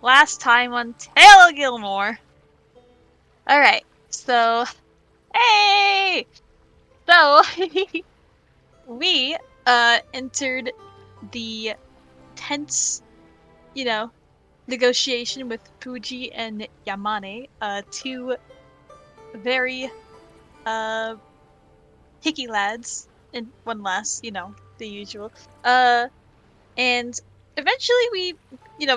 last time on Tale of Gielinor. Alright, so, hey! So, we, entered the tense, you know, negotiation with Fuji and Yamane, two very, uh, hickey lads, and one less, the usual. And eventually we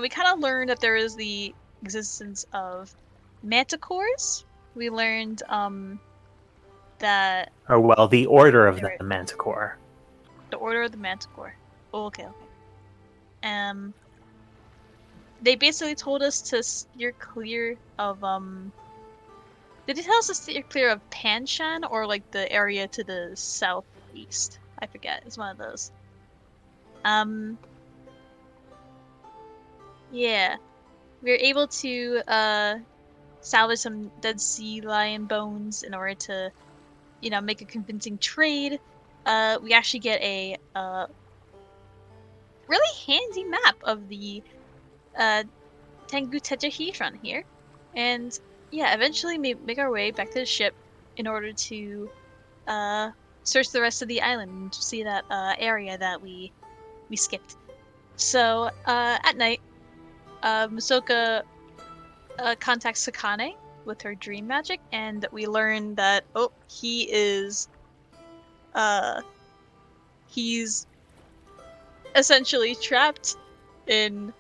kind of learned that there is the existence of manticores. We learned that Or, well, the Order of the there Manticore. the order of the manticore. Oh, okay. They basically told us to steer clear of Did they tell us to steer clear of Panshan or like the area to the southeast? I forget. It's one of those. Um, yeah, we were able to salvage some dead sea lion bones in order to, make a convincing trade. We actually get a really handy map of the uh Tengu Tetrahedron here, and yeah, eventually make our way back to the ship in order to uh search the rest of the island and see that area that we skipped. So at night, Masoka contacts Sakane with her dream magic, and we learn that uh he's essentially trapped in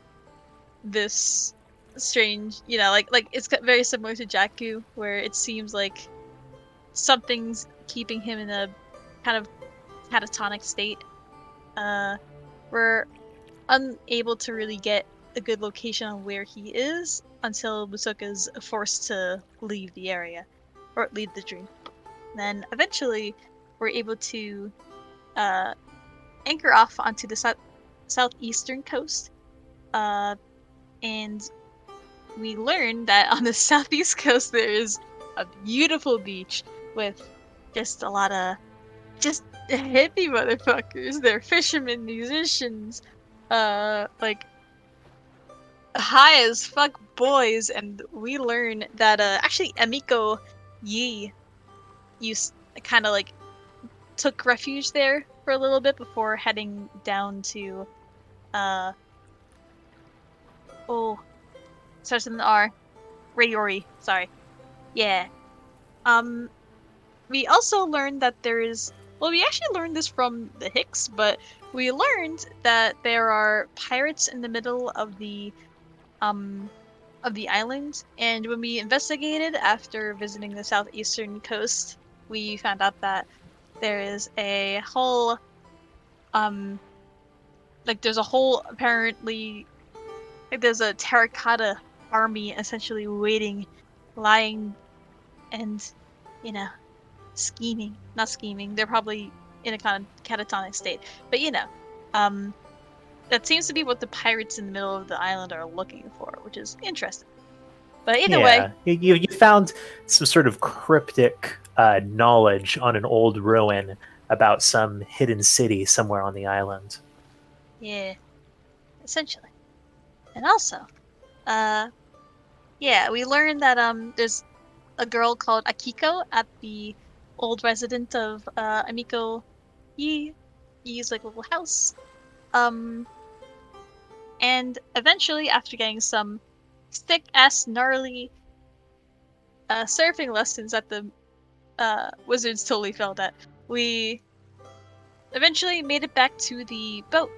this strange, like it's very similar to Jakku, where it seems like something's keeping him in a kind of catatonic state. Uh, we're unable to really get a good location on where he is until Musoka's forced to leave the area, or leave the dream. Then eventually, we're able to uh, anchor off onto the southeastern coast, uh, and we learn that on the southeast coast there is a beautiful beach with just a lot of just hippie motherfuckers. They're fishermen, musicians, like high as fuck boys, and we learn that actually Emiko Yi used kind of like took refuge there for a little bit before heading down to uh oh starts with an R. Rayori, sorry. Yeah. Um we also learned that there is we actually learned this from the Hicks, but we learned that there are pirates in the middle um of the island, and when we investigated after visiting the southeastern coast, we found out that there is a whole there's a whole apparently like there's a terracotta army essentially waiting, lying, and you know scheming. Not scheming. They're probably in a kind of catatonic state. But that seems to be what the pirates in the middle of the island are looking for, which is interesting. But either way, Yeah, you found some sort of cryptic knowledge on an old ruin about some hidden city somewhere on the island. yeah, essentially. And also, uh, yeah, we learned that there's a girl called Akiko at the old resident of Amiko Yi's like little house. Um, and eventually, after getting some thick ass gnarly surfing lessons that the wizards totally failed at, we eventually made it back to the boat,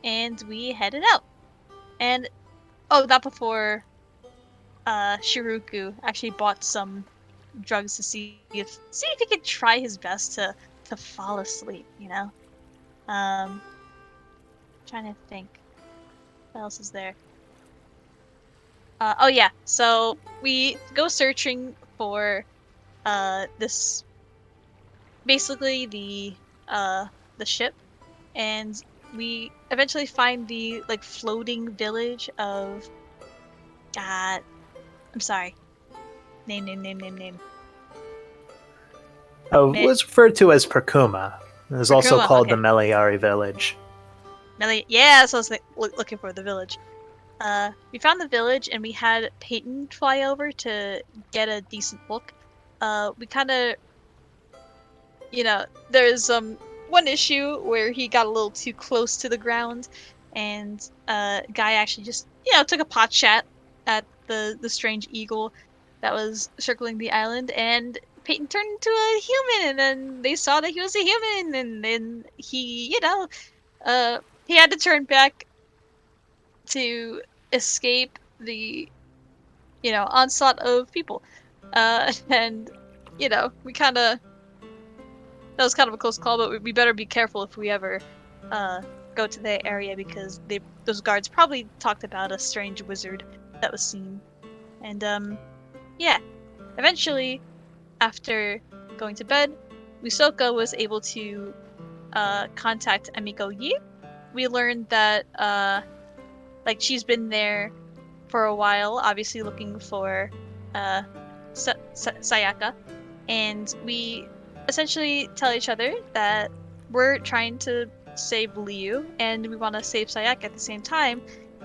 and we headed out. And not before Shiruku actually bought some drugs to see if he could try his best to fall asleep. Trying to think, what else is there? Oh yeah, so we go searching for this basically the ship, and we eventually find the like floating village of I'm sorry, name. Oh, it was referred to as Perkuma. It was also Kurkuma, called the okay. Meliari village. Yeah, so I was looking for the village. We found the village and we had Peyton fly over to get a decent look. We kind of, there's one issue where he got a little too close to the ground, and Guy actually just, took a pot shot at the strange eagle that was circling the island, and Peyton turned into a human, and then they saw that he was a human, and then he had to turn back to escape the onslaught of people. And we kind of that was kind of a close call, but we better be careful if we ever uh go to that area because those guards probably talked about a strange wizard that was seen. And yeah, eventually after going to bed, Wisoka was able to contact Emiko Yi. We learned that like she's been there for a while, obviously looking for uh, Sayaka, and we essentially tell each other that we're trying to save Liu and we want to save Sayaka at the same time.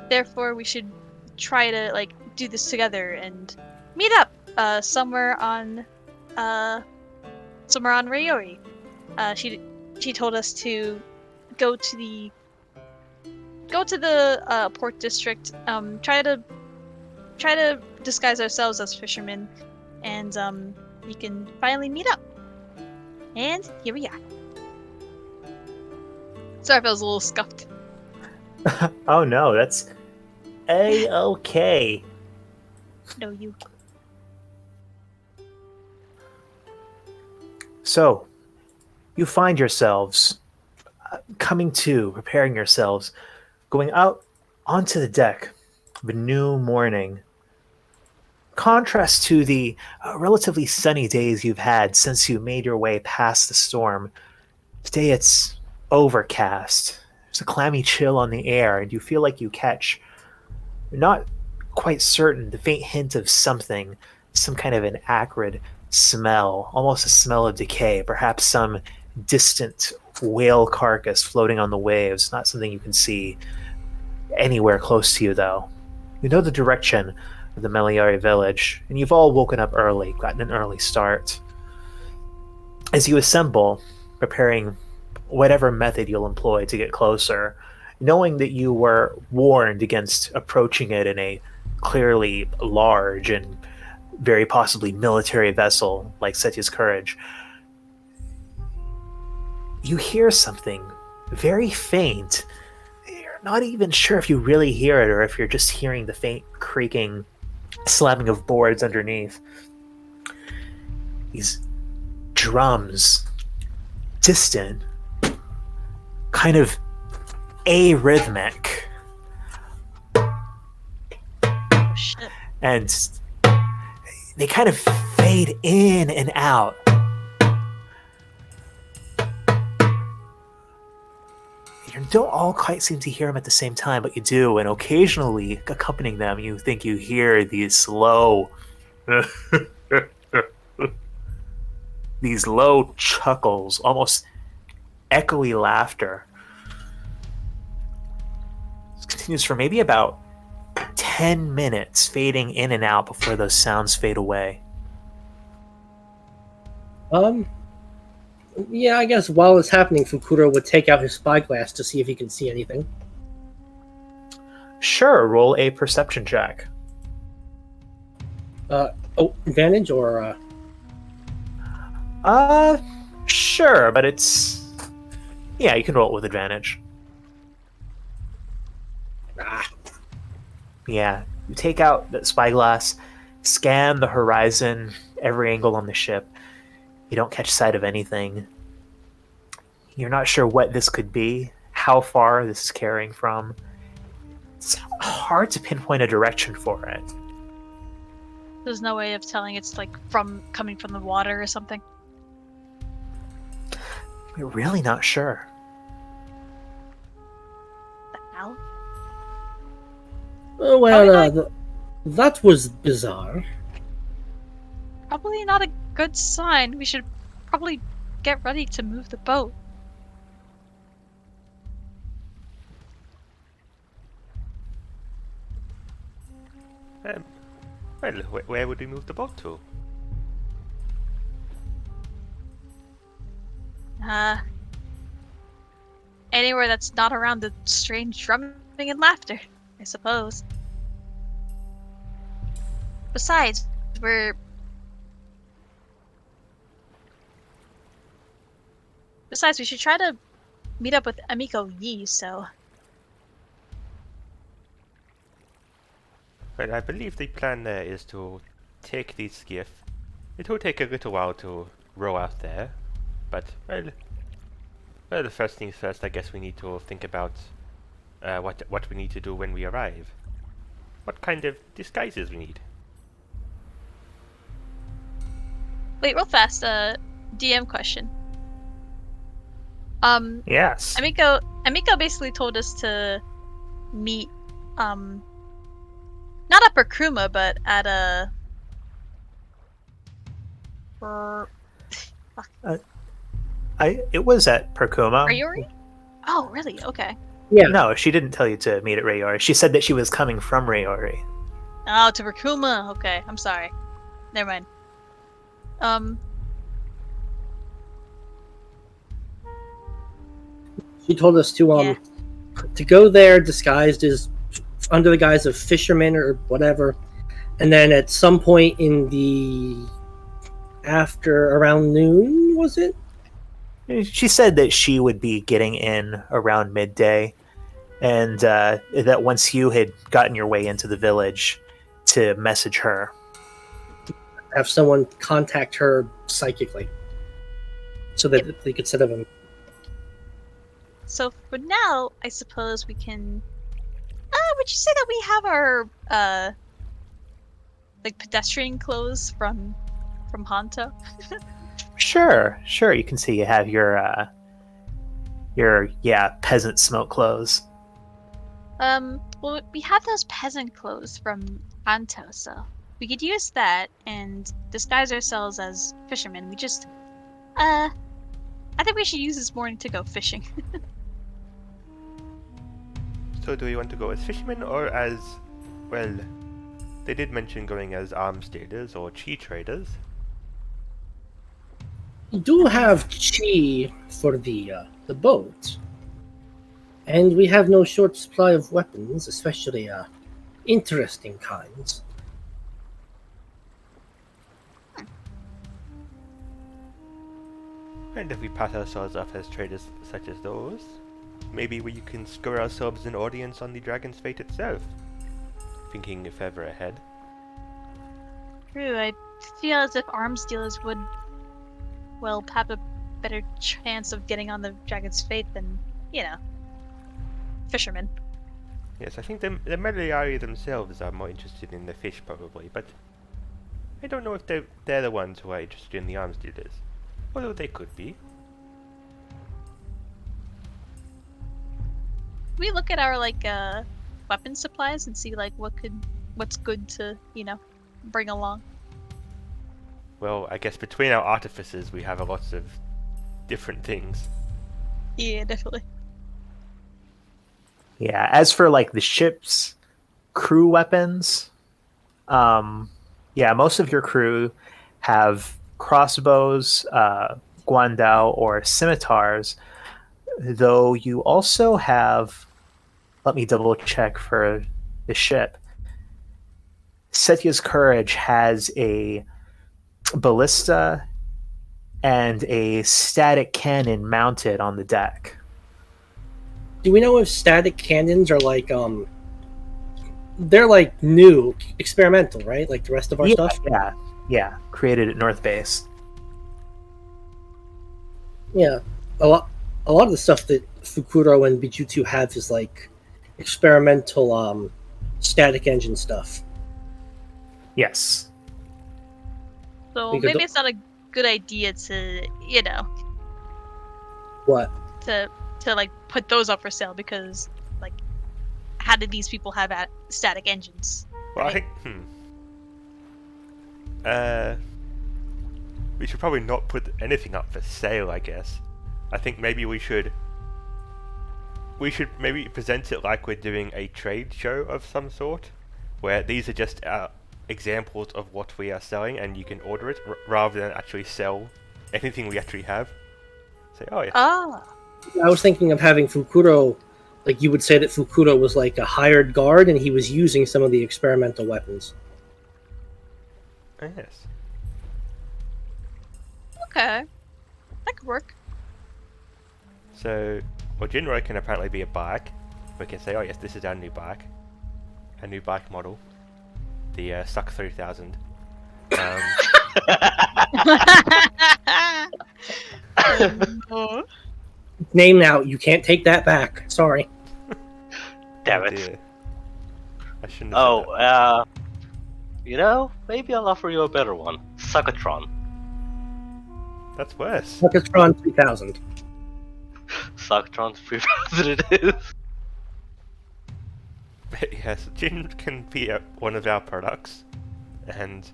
Therefore, we should try to like do this together and meet up uh, somewhere on Rayori. She told us to go to the port district. Try to disguise ourselves as fishermen, and we can finally meet up. And here we are. Sorry if I was a little scuffed. Oh no, that's A-okay. No, you. So, you find yourselves preparing yourselves, going out onto the deck of a new morning. Contrast to the relatively sunny days you've had since you made your way past the storm. Today it's overcast. There's a clammy chill on the air, and you feel like you're not quite certain, the faint hint of something, some kind of an acrid smell, almost a smell of decay, perhaps some distant whale carcass floating on the waves, not something you can see anywhere close to you, though. You know the direction of the Meliari village, and you've all woken up early, gotten an early start. As you assemble, preparing whatever method you'll employ to get closer, knowing that you were warned against approaching it in a clearly large and very possibly military vessel like Setya's Courage, you hear something very faint. You're not even sure if you really hear it or if you're just hearing the faint creaking, slamming of boards underneath. These drums, distant, kind of arrhythmic. Oh shit. And they kind of fade in and out. You don't all quite seem to hear them at the same time, but you do, and occasionally accompanying them, you think you hear these slow these low chuckles, almost echoey laughter. This continues for maybe about 10 minutes, fading in and out before those sounds fade away. Yeah, I guess while it's happening, Fukuro would take out his spyglass to see if he can see anything. Sure, roll a perception check. Advantage or Sure, but it's... Yeah, you can roll it with advantage. Yeah, you take out the spyglass, scan the horizon, every angle on the ship. You don't catch sight of anything. You're not sure what this could be, how far this is carrying from. It's hard to pinpoint a direction for it. There's no way of telling it's like coming from the water or something. We're really not sure. The hell? That was bizarre. Probably not a good sign. We should probably get ready to move the boat. Um, well, where would we move the boat to? Anywhere that's not around the strange drumming and laughter, I suppose. Besides, we're... Besides, we should try to meet up with Amiko Yi, so... Well, I believe the plan there is to take the skiff. It will take a little while to row out there, but, well, the first things first, I guess we need to think about what we need to do when we arrive. What kind of disguises we need. Wait, real fast, DM question. Yes. Amiko basically told us to meet, not at Perkruma, but at a... It was at Perkuma. Rayori? Oh, really? Okay. Yeah. No, she didn't tell you to meet at Rayori. She said that she was coming from Rayori. Oh, to Perkruma. Okay, I'm sorry. Never mind. She told us to Yeah. to go there disguised as under the guise of fishermen or whatever, and then at some point in the after around noon, was it? She said that she would be getting in around midday, and that once you had gotten your way into the village, to message her. Have someone contact her psychically, so that they could set up a... So for now, I suppose we can... would you say that we have our, like, pedestrian clothes from Honto? Sure. You can see you have your peasant smoke clothes. Well, we have those peasant clothes from Honto, so we could use that and disguise ourselves as fishermen. We just, I think we should use this morning to go fishing. So do we want to go as fishermen or as, well, they did mention going as arms dealers or chi traders. We do have chi for the boat, and we have no short supply of weapons, especially interesting kinds. And if we pass ourselves off as traders such as those, maybe we can score ourselves an audience on the Dragon's Fate itself. Thinking further ahead. True, I feel as if arms dealers would, well, have a better chance of getting on the Dragon's Fate than, fishermen. Yes, I think the Meliari themselves are more interested in the fish probably, but I don't know if they're the ones who are interested in the arms dealers. Although they could be. We look at our weapon supplies and see what's good to bring along. Well, I guess between our artificers we have a lot of different things. Yeah, definitely. Yeah, as for the ship's crew weapons, most of your crew have crossbows, guandao, or scimitars, though you also have, let me double check for the ship. Setya's Courage has a ballista and a static cannon mounted on the deck. Do we know if static cannons are they're new, experimental, right? Like the rest of our stuff? Yeah, created at North Base. Yeah, a lot of the stuff that Fukuro and Bijutsu have is experimental static engine stuff. Yes. So maybe it's not a good idea to, What? to put those up for sale because, how did these people have static engines? Well, right? I think, we should probably not put anything up for sale, I guess. I think maybe we should maybe present it like we're doing a trade show of some sort. where these are just examples of what we are selling, and you can order it rather than actually sell anything we actually have. Say, oh yes. Ah. I was thinking of having Fukuro, like you would say that Fukuro was like a hired guard and he was using some of the experimental weapons. Oh, yes. Okay. That could work. So, well, Gielinor can apparently be a bike. We can say, oh yes, this is our new bike. A new bike model. The Suck 3000. No. Name now, you can't take that back. Sorry. Damn Oh it. dear. I shouldn't have said that. Oh, you know, maybe I'll offer you a better one. Suckatron. That's worse. Suckatron 3000. Suckatron 3000 it is. But yes, Jin can be one of our products, and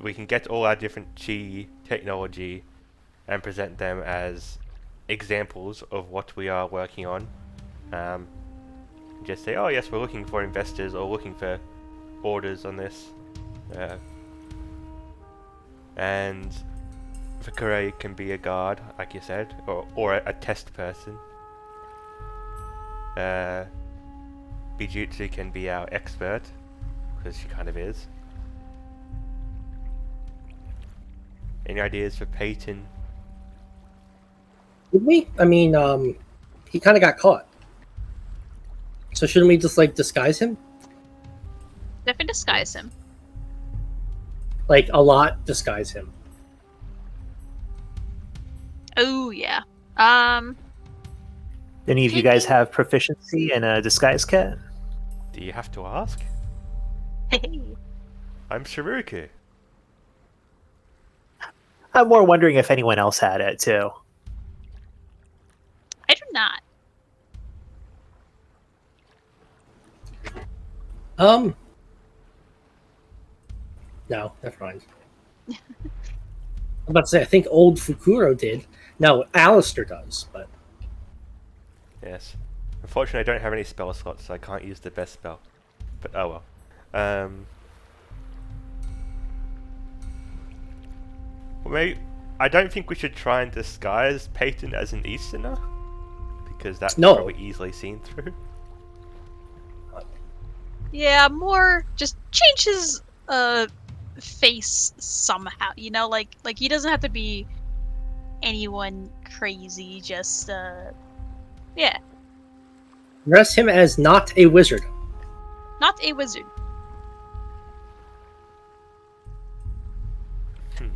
we can get all our different chi technology and present them as examples of what we are working on. Just say, oh yes, we're looking for investors or looking for orders on this. And Fakure can be a guard, like you said, or a test person. Bijutsu can be our expert, because she kind of is. Any ideas for Peyton? Did we? I mean, he kind of got caught. So shouldn't we just like disguise him? Definitely disguise him. Like a lot disguise him. Oh yeah. Any of you guys have proficiency in a disguise kit? Do you have to ask? I'm Shiruku. I'm more wondering if anyone else had it too. I do not. No, never mind. I'm about to say, I think old Fukuro did. No, Alistair does, but Yes. Unfortunately, I don't have any spell slots, so I can't use the best spell. But oh well. Well, maybe I don't think we should try and disguise Peyton as an Easterner, because that's No. probably easily seen through. Yeah, more just change his face somehow. You know, like he doesn't have to be anyone crazy. Just yeah, dress him as not a wizard. not a wizard.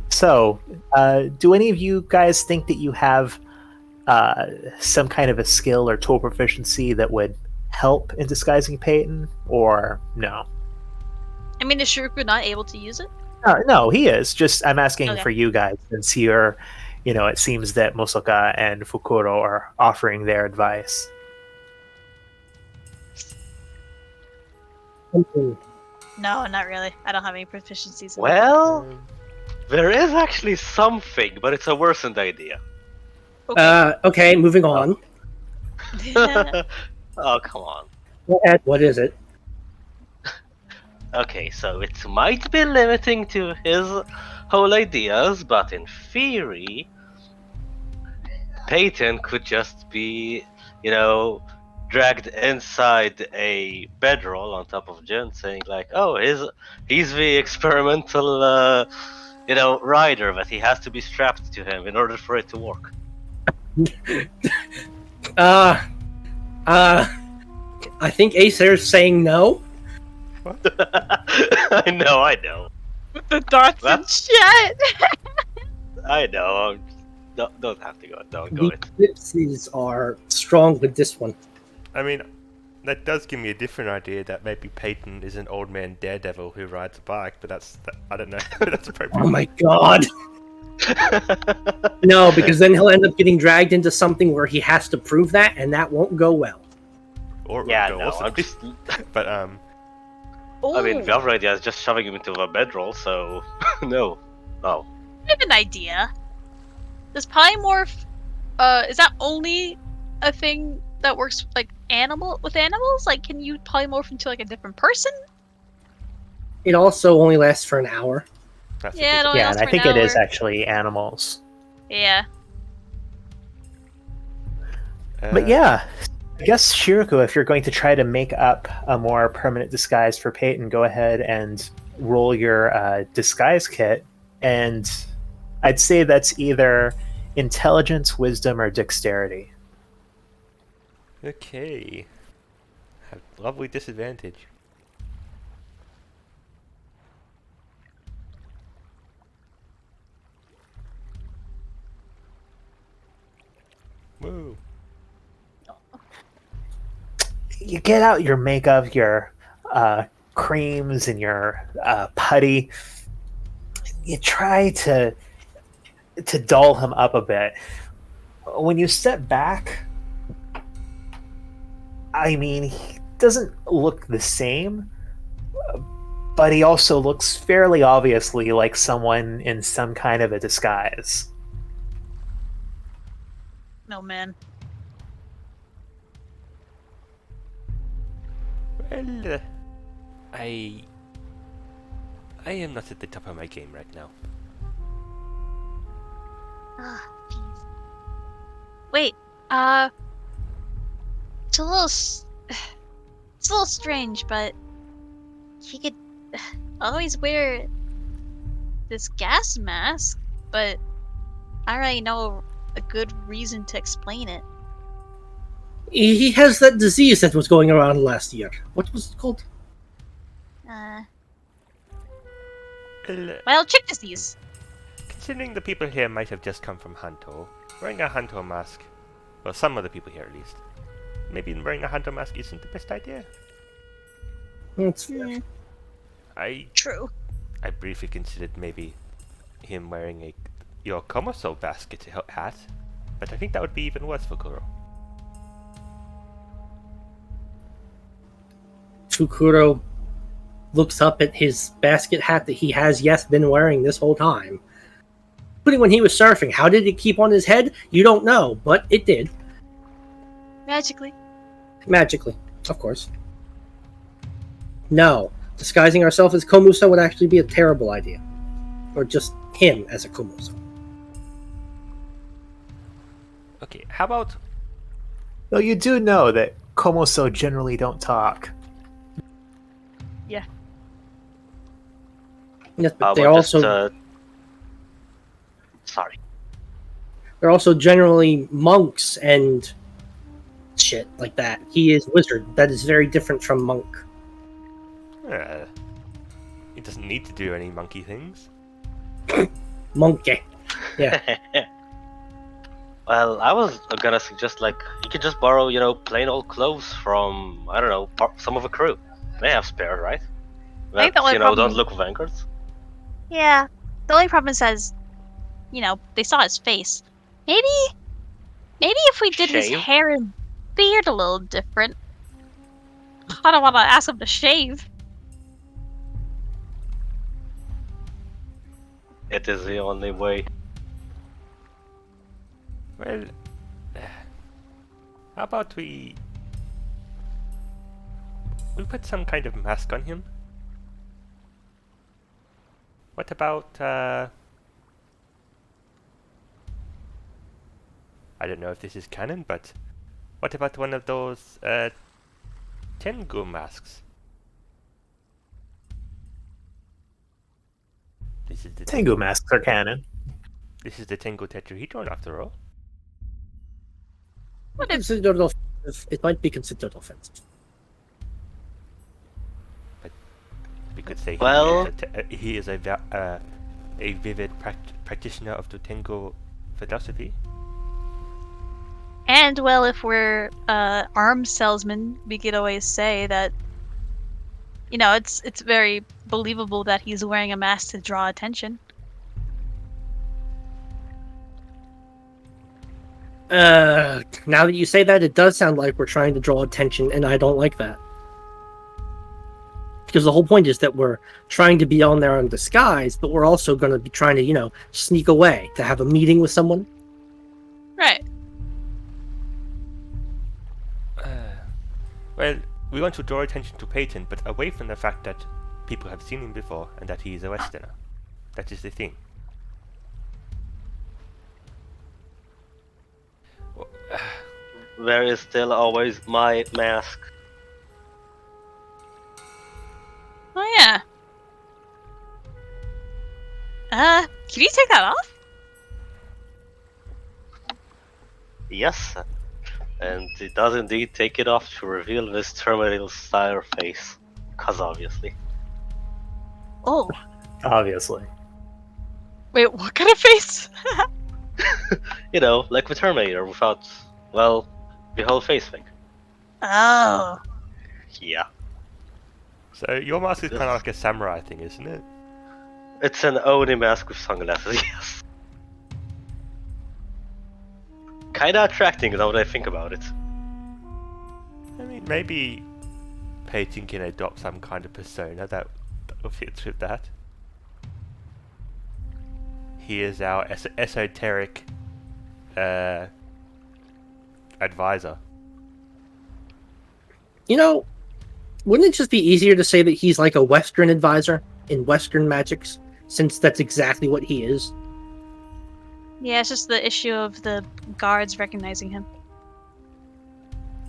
So, do any of you guys think that you have some kind of a skill or tool proficiency that would help in disguising Peyton, or no? I mean, is Shiruku not able to use it? No, he is. Just I'm asking Okay. for you guys, since you're, it seems that Mosoka and Fukuro are offering their advice. Something. No, not really. I don't have any proficiencies. In Well, there is actually something, but it's a worsened idea. it. Okay, moving on. Okay. Oh, come on. Go ahead. What is it? Okay, so it might be limiting to his whole ideas, but in theory, Peyton could just be, dragged inside a bedroll on top of Jin, saying like, "Oh, he's the experimental, rider, but he has to be strapped to him in order for it to work." I think Acer's saying no. I know. With the dots and That's- shit. I know. Don't have to go. Don't The go it. ellipses are strong with this one. I mean, that does give me a different idea that maybe Peyton is an old man daredevil who rides a bike, but I don't know. That's appropriate. Oh my god. No, because then he'll end up getting dragged into something where he has to prove that, and that won't go well. Or it Yeah, would go no. also. I'm just. But I mean, the other idea is just shoving him into a bedroll. So no. Oh. I have an idea. Does polymorph, is that only a thing that works like animals? Like, can you polymorph into like a different person? It also only lasts for an hour. That's Yeah, it a only Yeah, lasts and I for an think it is hour. actually animals. Yeah. bit. But yeah, I guess Shiriko, if you're going to try to make up a more permanent disguise for Peyton, go ahead and roll your disguise kit. And I'd say that's either intelligence, wisdom, or dexterity. Okay. Have lovely disadvantage. Woo. You get out your makeup, your creams, and your putty. You try to doll him up a bit. When you step back, I mean, he doesn't look the same, but he also looks fairly obviously like someone in some kind of a disguise. No, man. Well, I am not at the top of my game right now. Ah, jeez. Wait, it's a little, it's a little strange, but he could always wear this gas mask, but I don't really know a good reason to explain it. He has that disease that was going around last year. What was it called? Well, Chick disease. considering the people here might have just come from Hanto, wearing a Hanto mask, well, some of the people here at least, maybe wearing a Hanto mask isn't the best idea. That's fair. True. I briefly considered maybe him wearing your Komoso basket hat, but I think that would be even worse for Kuro. Fukuro looks up at his basket hat that he has, yes, been wearing this whole time. Including when he was surfing. How did it keep on his head? You don't know, but it did. Magically. Magically, of course. No. Disguising ourselves as Komuso would actually be a terrible idea. Or just him as a Komuso. Okay, how about... Though you do know that Komoso generally don't talk. Yeah. Yes, but How about sorry. they're also generally monks and shit like that. He is wizard. That is very different from monk. He doesn't need to do any monkey things. Monkey. Yeah. Well, I was gonna suggest, like, you could just borrow, plain old clothes from, I don't know, some of a crew. They have spare, right? I think That, the only problem- don't look vanquards. Yeah. The only problem is, they saw his face. Maybe if we did his Shave? hair and beard a little different. I don't want to ask him to shave. It is the only way. Well, how about we put some kind of mask on him? What about, I don't know if this is canon, but what about one of those, Tengu masks? This is the Tengu masks are canon. This is the Tengu Tetrahedron after all. What if Considered offensive. It might be considered offensive. We could say Well- he is a vivid practitioner of the Tengu philosophy. And well, if we're arms salesmen, we could always say that it's very believable that he's wearing a mask to draw attention. Now that you say that, it does sound like we're trying to draw attention, and I don't like that. Because the whole point is that we're trying to be on there in disguise, but we're also going to be trying to, sneak away to have a meeting with someone. Right. Well, we want to draw attention to Peyton, but away from the fact that people have seen him before and that he is a Westerner. That is the thing. There is still always my mask. Oh yeah. Can you take that off? Yes, and it does indeed take it off to reveal this Terminator style face. Cause obviously. Oh. Obviously. Wait, what kind of face? You know, like the Terminator without, well, the whole face thing. Oh. Yeah. So your mask is kind of like a samurai thing, isn't it? It's an Oni mask with sunglasses, yes. Kinda attracting now that I think about it. I mean, maybe Peyton can adopt some kind of persona that fits with that. He is our esoteric advisor. You know, wouldn't it just be easier to say that he's like a Western advisor in Western magics, since that's exactly what he is? Yeah, it's just the issue of the guards recognizing him.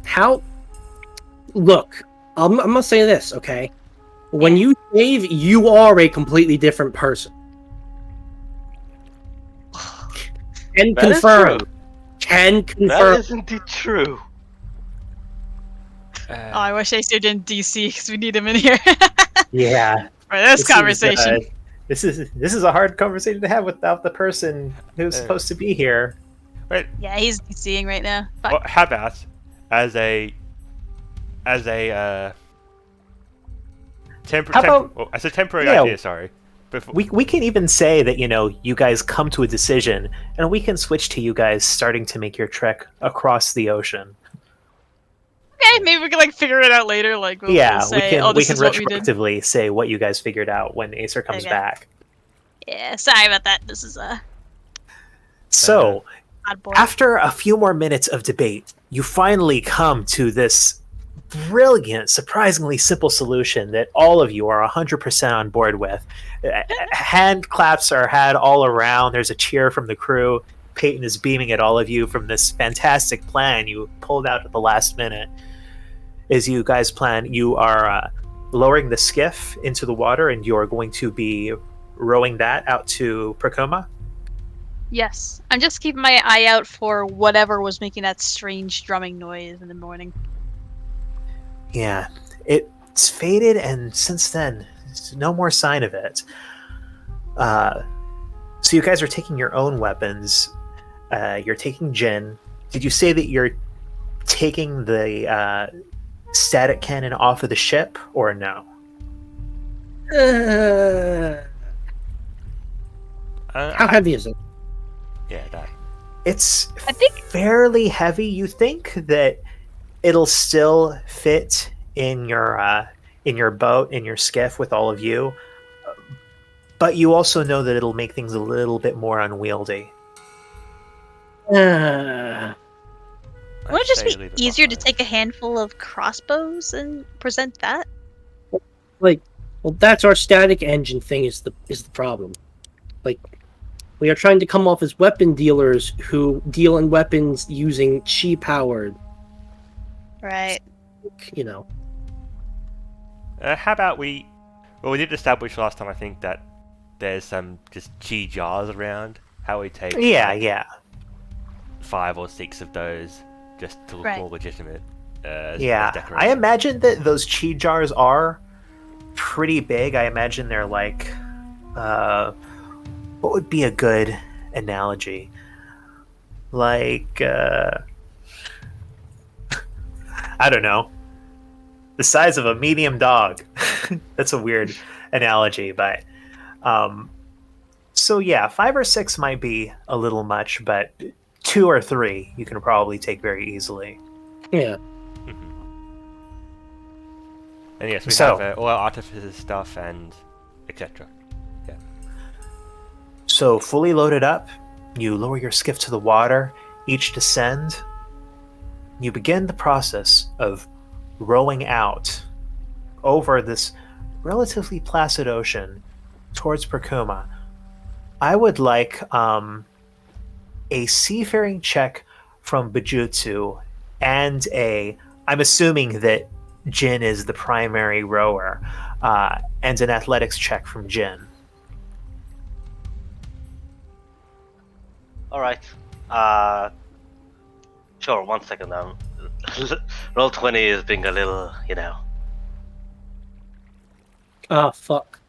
How? Look, I'm gonna say this, okay? When you shave, you are a completely different person. Can That is confirm. true. Can That confirm. is indeed true. Oh, I wish Acer didn't DC because we need him in here Yeah. for this This conversation. This is a hard conversation to have without the person who's supposed to be here. Wait, Yeah, he's DCing right now. Fuck. well, how about as a as a How about- as a temporary Yeah. idea? Sorry. Before, We can even say that, you guys come to a decision, and we can switch to you guys starting to make your trek across the ocean. Okay, maybe we can like figure it out later. Like, we'll say, oh, we this can is what we did. retroactively say what you guys figured out when Acer comes Okay. back. Yeah, sorry about that. This is So, odd boy. after a few more minutes of debate, you finally come to this brilliant, surprisingly simple solution that all of you are 100% on board with. Hand claps are had all around. There's a cheer from the crew. Peyton is beaming at all of you from this fantastic plan you pulled out at the last minute. As you guys plan, you are lowering the skiff into the water, and you are going to be rowing that out to Procoma. Yes, I'm just keeping my eye out for whatever was making that strange drumming noise in the morning. Yeah, it's faded, and since then, there's no more sign of it. So you guys are taking your own weapons. You're taking Jin. Did you say that you're taking the static cannon off of the ship, or no? How heavy is it? yeah, that. It's I think- fairly heavy. You think that it'll still fit in your boat, in your skiff with all of you, but you also know that it'll make things a little bit more unwieldy. Wouldn't it just say leave it be easier to behind. take a handful of crossbows and present that? Well, that's our static engine thing is the problem. Like, we are trying to come off as weapon dealers who deal in weapons using chi powered, Right. you know. How about we? Well, we did establish last time, I think, that there's some just chi jars around. How we take Yeah. 5 or 6 of those just to look Right. more legitimate. As Yeah, I decoration. imagine that those chi jars are pretty big. I imagine they're like, what would be a good analogy? Like, I don't know, the size of a medium dog. That's a weird analogy, but so yeah, 5 or 6 might be a little much, but 2 or 3 you can probably take very easily. Yeah. And yes, we So- have all our artificers stuff and etc. So, fully loaded up, you lower your skiff to the water, each descend. You begin the process of rowing out over this relatively placid ocean towards Perkuma. I would like a seafaring check from Bajutsu and I'm assuming that Jin is the primary rower, and an athletics check from Jin. All right. Sure. 1 second. Roll 20 is being a little, Ah, fuck.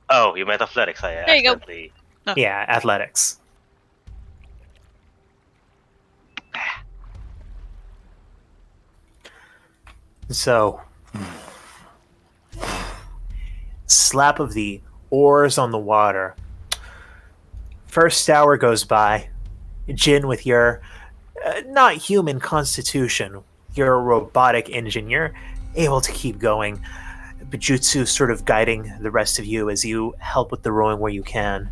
Oh, you meant athletics. I There you go. accidentally. Yeah, athletics. So, slap of the oars on the water. First hour goes by. Jin, with your not human constitution, you're a robotic engine. You're able to keep going. Bajutsu sort of guiding the rest of you as you help with the rowing where you can.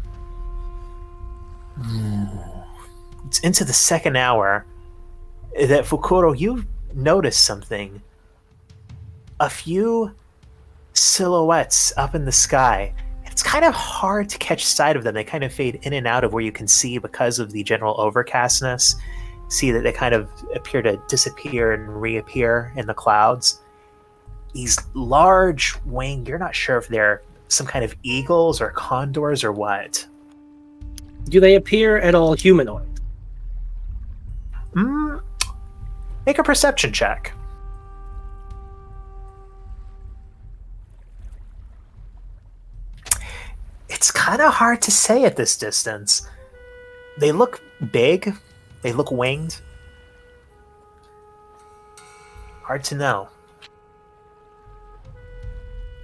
It's into the second hour that Fukuro, you notice something. A few silhouettes up in the sky. It's kind of hard to catch sight of them. They kind of fade in and out of where you can see because of the general overcastness. See that they kind of appear to disappear and reappear in the clouds. These large winged, you're not sure if they're some kind of eagles or condors or what. Do they appear at all humanoid? Make a perception check. It's kind of hard to say at this distance. They look big. They look winged. Hard to know.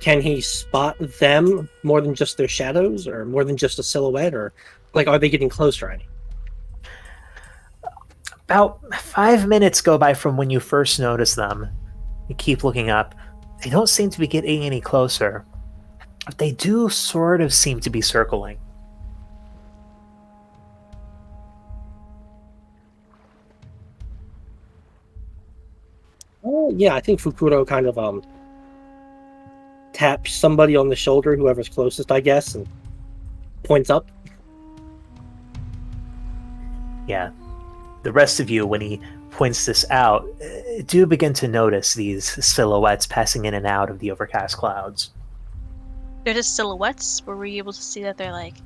Can he spot them more than just their shadows, or more than just a silhouette, or like are they getting closer any? About 5 minutes go by from when you first notice them. You keep looking up. They don't seem to be getting any closer. But they do sort of seem to be circling. Oh yeah, I think Fukuro kind of taps somebody on the shoulder, whoever's closest, I guess, and points up. Yeah. The rest of you, when he points this out, do begin to notice these silhouettes passing in and out of the overcast clouds. They're just silhouettes. Were we able to see that they're like?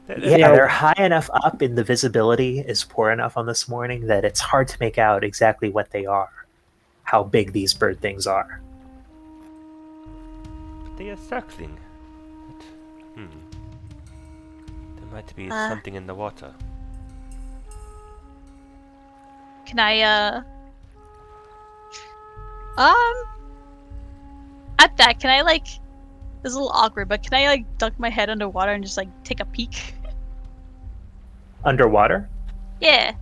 Yeah, they're high enough up and the visibility is poor enough on this morning that it's hard to make out exactly what they are, how big these bird things are. They are circling. But, there might be something in the water. Can I at that, can I like, this is a little awkward, but can I like dunk my head underwater and just like take a peek? Underwater? Yeah.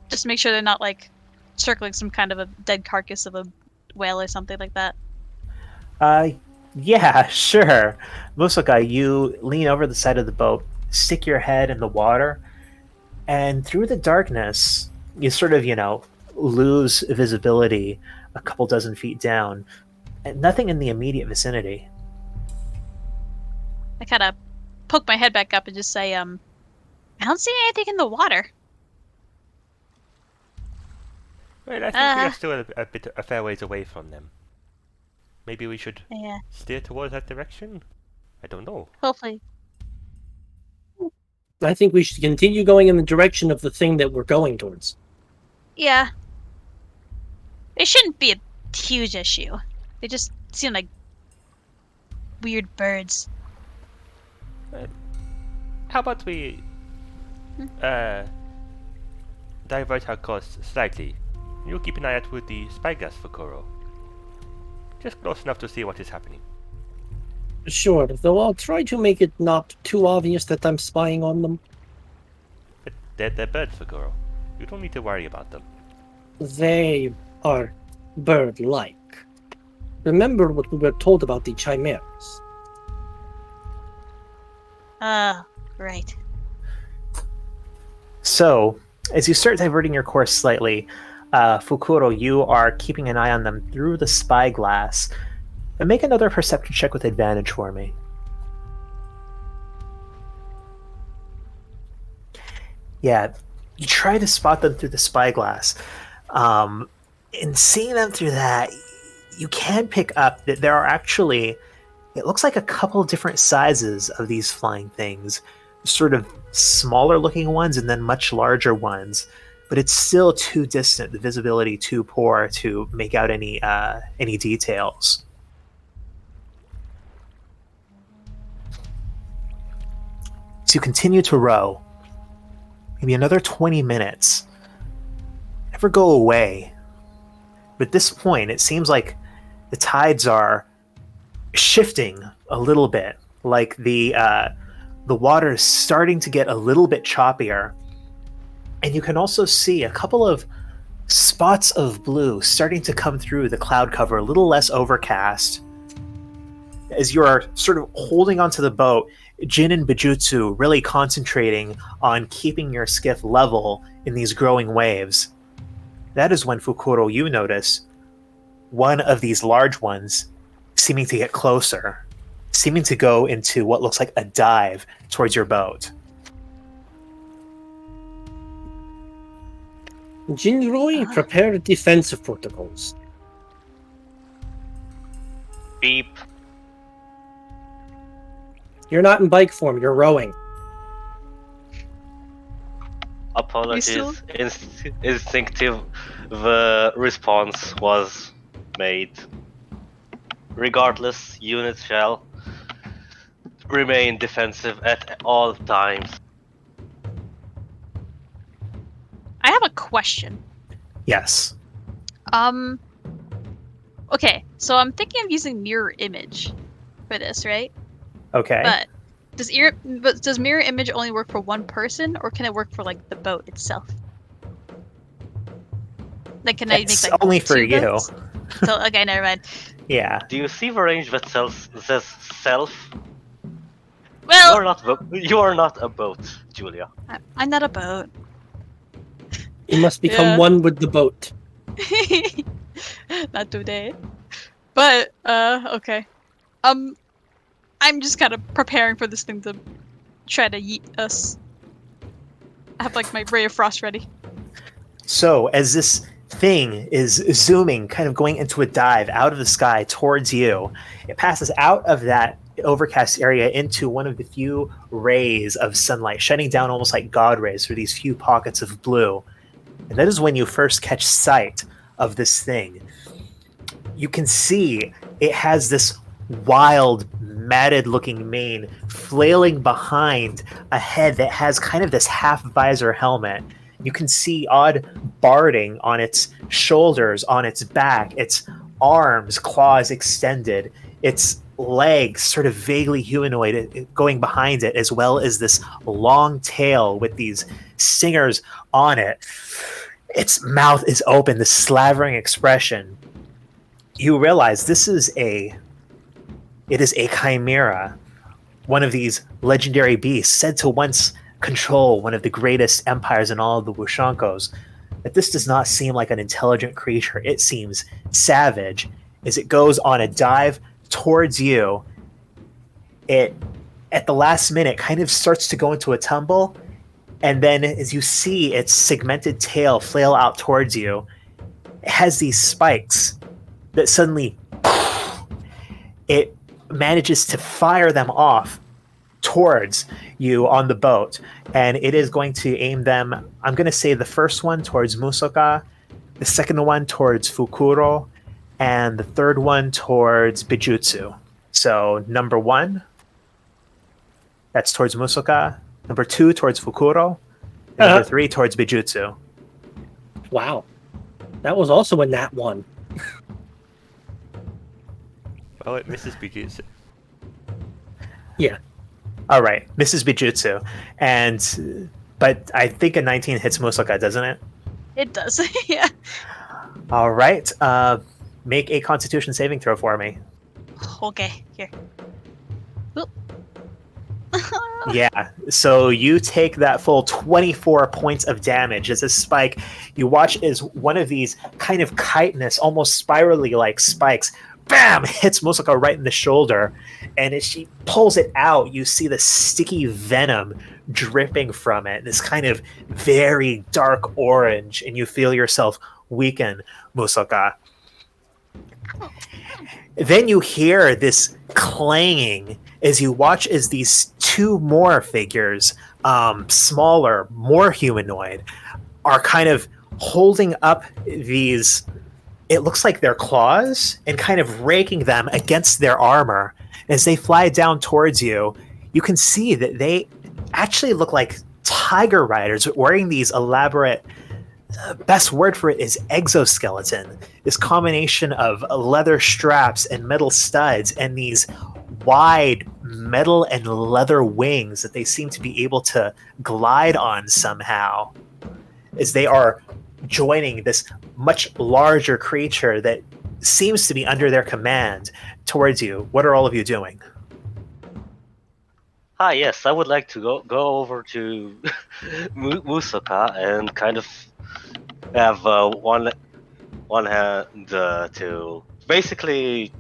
Just to make sure they're not like circling some kind of a dead carcass of a whale or something like that. Yeah, sure. Musaka, you lean over the side of the boat, stick your head in the water, and through the darkness, you sort of, lose visibility a couple dozen feet down, and nothing in the immediate vicinity. I kind of poke my head back up and just say, I don't see anything in the water. Well, I think we are still a fair ways away from them. Maybe we should steer towards that direction? I don't know. Hopefully. I think we should continue going in the direction of the thing that we're going towards. Yeah. It shouldn't be a huge issue. They just seem like weird birds. How about we divert our course slightly? You keep an eye out with the spyglass for Koro. Just close enough to see what is happening. Sure, though I'll try to make it not too obvious that I'm spying on them. But they're birds for Koro. You don't need to worry about them. They are bird-like. Remember what we were told about the Chimeras. Right. So, As you start diverting your course slightly, Fukuro, you are keeping an eye on them through the spyglass. And make another perception check with advantage for me. Yeah, you try to spot them through the spyglass. In seeing them through that, you can pick up that there are actually, it looks like a couple different sizes of these flying things. Sort of smaller looking ones and then much larger ones. But it's still too distant, the visibility too poor to make out any details. So you continue to row. Maybe another 20 minutes. Never go away. But at this point, it seems like the tides are shifting a little bit. Like the water is starting to get a little bit choppier. And you can also see a couple of spots of blue starting to come through the cloud cover, a little less overcast. As you are sort of holding onto the boat, Jin and Bijutsu really concentrating on keeping your skiff level in these growing waves. That is when, Fukuro, you notice one of these large ones seeming to get closer, seeming to go into what looks like a dive towards your boat. Jinroi, prepare defensive protocols. Beep. You're not in bike form, you're rowing. Apologies. Instinctive response was made. Regardless, units shall remain defensive at all times. I have a question. Yes. Okay, so I'm thinking of using mirror image for this, right? Okay. But does mirror image only work for one person, or can it work for like the boat itself? Like, can I make It's like only for two you. boats? So okay, never mind. Yeah. Do you see the range that says self? Well, You are not a boat, Julia. I'm not a boat. You must become Yeah. one with the boat. Not today. But okay. I'm just kind of preparing for this thing to try to yeet us. I have like my ray of frost ready. So as this thing is zooming, kind of going into a dive out of the sky towards you, it passes out of that overcast area into one of the few rays of sunlight, shedding down almost like god rays through these few pockets of blue. And that is when you first catch sight of this thing. You can see it has this wild, matted looking mane flailing behind a head that has kind of this half visor helmet. You can see odd barding on its shoulders, on its back, its arms, claws extended, its legs sort of vaguely humanoid going behind it, as well as this long tail with these stingers on it. Its mouth is open, this slavering expression. You realize it is a chimera, one of these legendary beasts said to once control one of the greatest empires in all of the Wushankos. But this does not seem like an intelligent creature. It seems savage. As it goes on a dive towards you, it, at the last minute, kind of starts to go into a tumble, and then as you see its segmented tail flail out towards you, it has these spikes that suddenly it manages to fire them off towards you on the boat, and it is going to aim them. I'm going to say the first one towards Musoka, the second one towards Fukuro, and the third one towards Bijutsu. So number 1, that's towards Musoka. Number 2 towards Fukuro. And number 3 towards Bijutsu. Wow. That was also a nat 1. Well, it misses Bijutsu. Yeah. All right, Mrs. Bijutsu, but I think a 19 hits Musoka, doesn't it? It does, yeah. All right, make a Constitution saving throw for me. Okay, here. Oop. Yeah, so you take that full 24 points of damage as a spike. You watch as one of these kind of chitinous, almost spirally like spikes, bam, hits Musaka right in the shoulder. And as she pulls it out, you see the sticky venom dripping from it, this kind of very dark orange, and you feel yourself weaken, Musaka. Then you hear this clanging as you watch as these two more figures, smaller, more humanoid, are kind of holding up these, it looks like their claws, and kind of raking them against their armor. As they fly down towards you, you can see that they actually look like tiger riders wearing these elaborate, best word for it is exoskeleton. This combination of leather straps and metal studs and these wide metal and leather wings that they seem to be able to glide on somehow, as they are joining this much larger creature that seems to be under their command towards you. What are all of you doing? Ah, yes, I would like to go over to Musaka and kind of have one hand to basically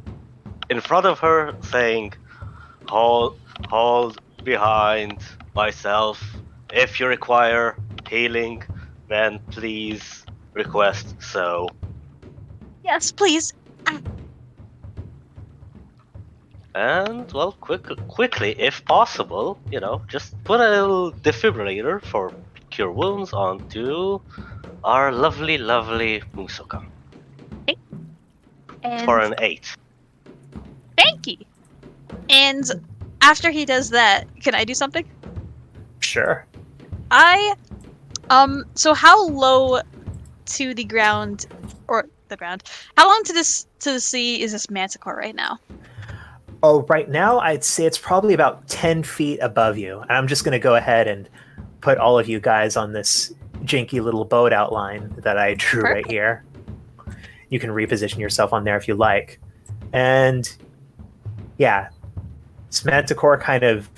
in front of her, saying, "Hold behind myself. If you require healing, then please request so." Yes, please. And well, quickly, if possible, just put a little defibrillator for cure wounds onto our lovely, lovely Musaka for And an 8. thank you. And after he does that, can I do something? Sure. So how low to the ground, or the ground? How long to the sea is this manticore right now? Oh, right now, I'd say it's probably about 10 feet above you. And I'm just going to go ahead and put all of you guys on this janky little boat outline that I drew right here. You can reposition yourself on there if you like. And yeah, this manticore kind of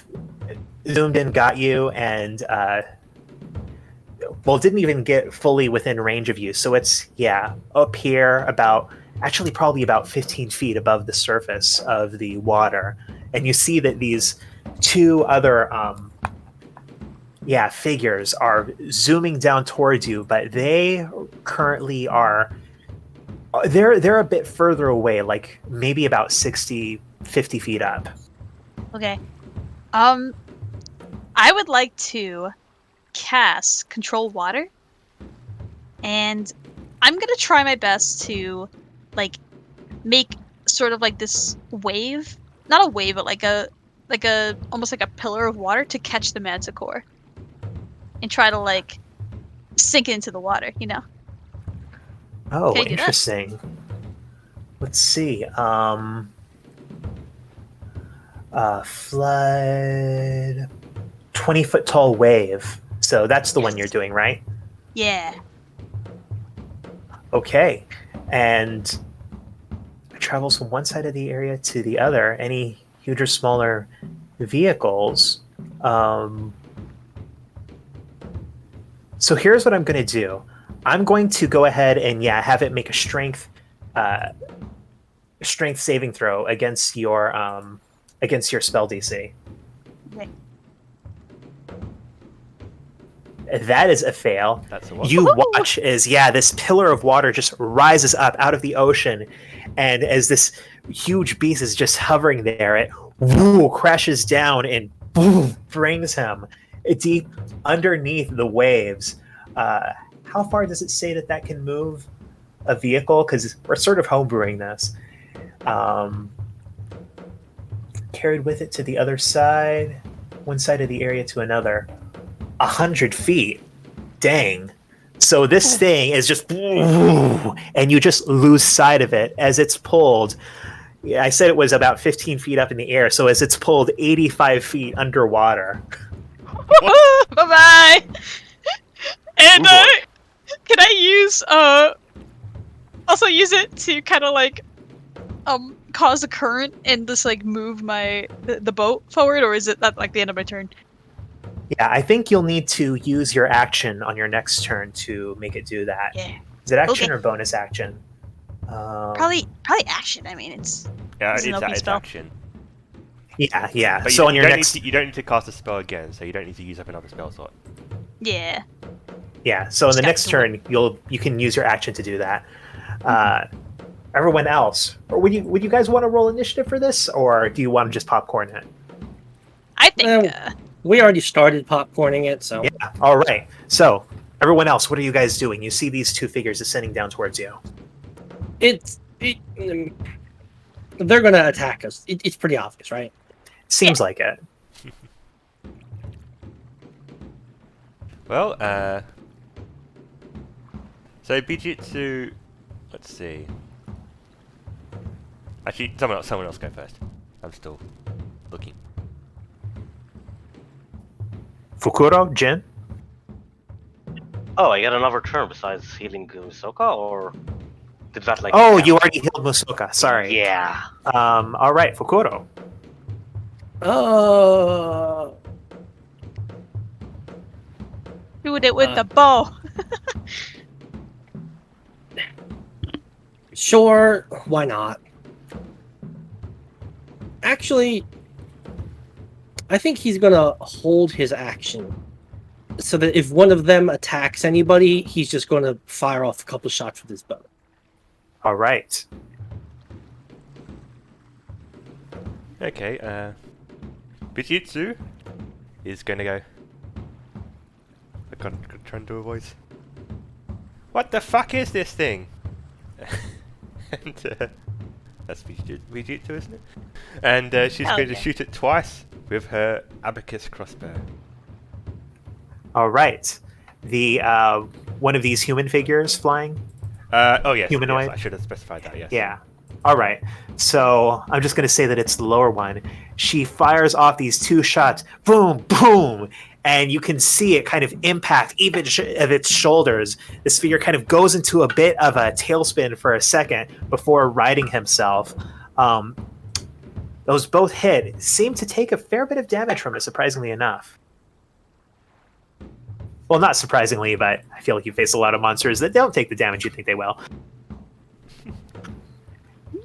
zoomed in, got you, and didn't even get fully within range of you. So it's, up here actually probably about 15 feet above the surface of the water. And you see that these two other figures are zooming down towards you, but they currently they're a bit further away, like maybe about 50 feet up. Okay. I would like to cast Control Water, and I'm gonna try my best to make sort of like this wave, not a wave, but like a almost like a pillar of water to catch the manticore and try to sink into the water, Oh, Can I do that? interesting. Let's see. Flood, 20-foot tall wave. So that's the one you're doing, right? Yeah. Okay. And it travels from one side of the area to the other. Any huge or smaller vehicles? So here's what I'm going to do. I'm going to go ahead and have it make a strength saving throw against your spell DC. Okay. That is a fail. That's a what? You watch as this pillar of water just rises up out of the ocean, and as this huge beast is just hovering there, it crashes down and brings him deep underneath the waves. How far does it say that can move a vehicle? Because we're sort of homebrewing this. Carried with it to the other side, one side of the area to another. 100 feet. Dang. So this thing is just, and you just lose sight of it as it's pulled. Yeah, I said it was about 15 feet up in the air. So as it's pulled 85 feet underwater. Bye-bye. And can I use also use it to kind of cause a current and just move the boat forward, or is it that the end of my turn? Yeah, I think you'll need to use your action on your next turn to make it do that. Yeah. Is it action Okay. or bonus action? Probably action. I mean, it's Yeah, an OP it's spell. action. Yeah. But So on you your don't next, need to, you don't need to cast a spell again, so you don't need to use up another spell slot. Yeah. yeah. So on Just the gotta next do turn, you can use your action to do that. Everyone else, or would you guys want to roll initiative for this, or do you want to just popcorn it? I think. We already started popcorning it, so Yeah. All right. So everyone else, what are you guys doing? You see these two figures ascending down towards you. they're gonna attack us. It's pretty obvious, right? Seems like it. Well, so Bijitsu, let's see. Actually, someone else go first. I'm still looking. Fukuro, Jin. Oh, I get another turn besides healing Misoka, or did that like? Oh, count? you already healed Musoka. Sorry. Yeah. All right, Fukuro. Shoot it with the bow. Sure, why not? Actually, I think he's gonna hold his action so that if one of them attacks anybody, he's just gonna fire off a couple shots with his bow. All right. Okay, Bijitsu is gonna go. I can't try and do a voice. What the fuck is this thing? And that's Bijitsu, isn't it? And she's Oh, going to yeah. shoot it twice with her abacus crossbow. All right. The one of these human figures flying. Oh yes, Humanoid? yes, I should have specified that. Yes. Yeah. All right. So I'm just going to say that it's the lower one. She fires off these two shots. Boom, boom. And you can see it kind of impact each of its shoulders. This figure kind of goes into a bit of a tailspin for a second before righting himself. Those both hit. Seem to take a fair bit of damage from it, surprisingly enough. Well, not surprisingly, but I feel like you face a lot of monsters that don't take the damage you think they will.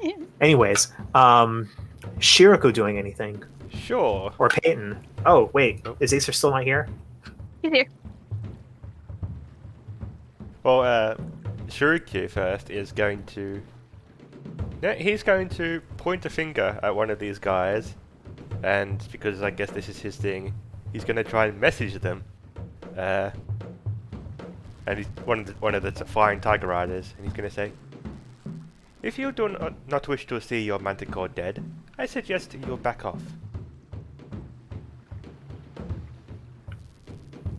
Yeah. Anyways, Shirako doing anything? Sure. Or Peyton? Oh, wait. Nope. Is Acer still not here? He's here. Well, Shiryu first is going to. Yeah, he's going to point a finger at one of these guys, and because I guess this is his thing, he's going to try and message them. And he's one of the flying tiger riders, and he's going to say, "If you do not wish to see your manticore dead, I suggest you back off."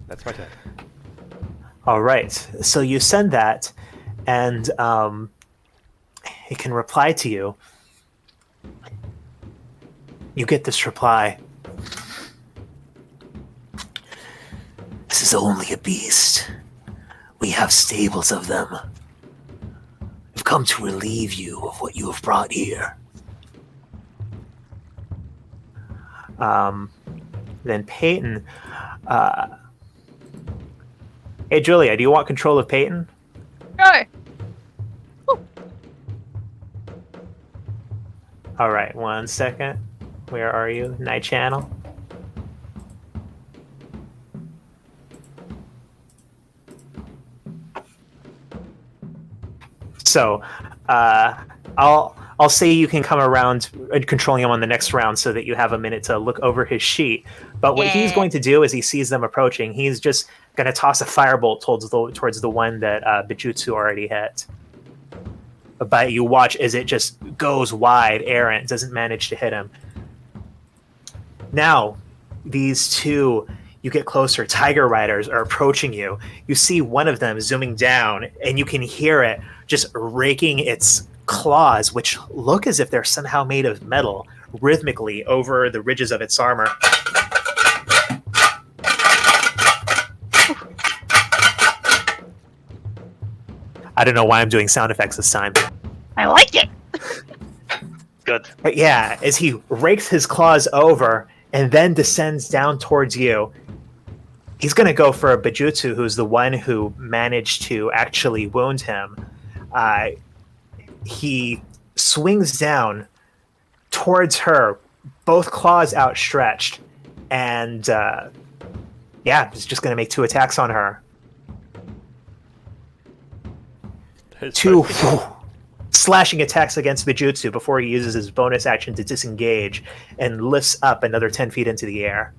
That's my turn. All right. So you send that, and it can reply to you. You get this reply. This is only a beast. We have stables of them. We've come to relieve you of what you have brought here. Then Peyton. Hey, Julia, do you want control of Peyton? Sure. All right, 1 second. Where are you? Night channel. So, I'll say you can come around controlling him on the next round so that you have a minute to look over his sheet. But what he's Yeah. going to do as he sees them approaching, he's just going to toss a firebolt towards the one that Bijutsu already hit. But you watch as it just goes wide, errant, doesn't manage to hit him. Now, these two, you get closer, tiger riders are approaching you. You see one of them zooming down, and you can hear it just raking its claws, which look as if they're somehow made of metal, rhythmically over the ridges of its armor. I don't know why I'm doing sound effects this time. I like it. Good. But yeah, as he rakes his claws over and then descends down towards you, he's going to go for Bajutsu, who's the one who managed to actually wound him. He swings down towards her, both claws outstretched, and he's just going to make 2 attacks on her. Two slashing attacks against Bajutsu before he uses his bonus action to disengage and lifts up another 10 feet into the air.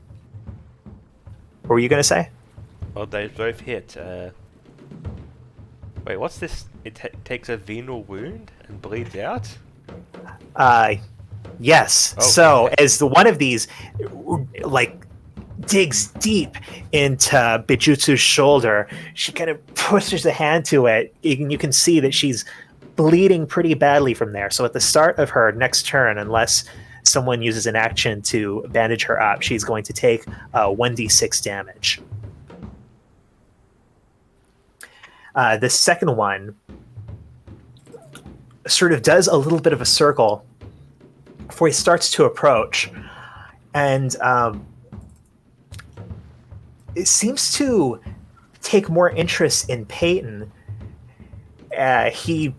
What were you going to say? Well, they both hit. Wait, what's this? It takes a venal wound and bleeds out? Yes. Okay. So as the one of these like digs deep into Bijutsu's shoulder, she kind of pushes a hand to it, and you can see that she's bleeding pretty badly from there. So at the start of her next turn, unless someone uses an action to bandage her up, she's going to take 1d6 damage. The second one sort of does a little bit of a circle before he starts to approach, and it seems to take more interest in Peyton. He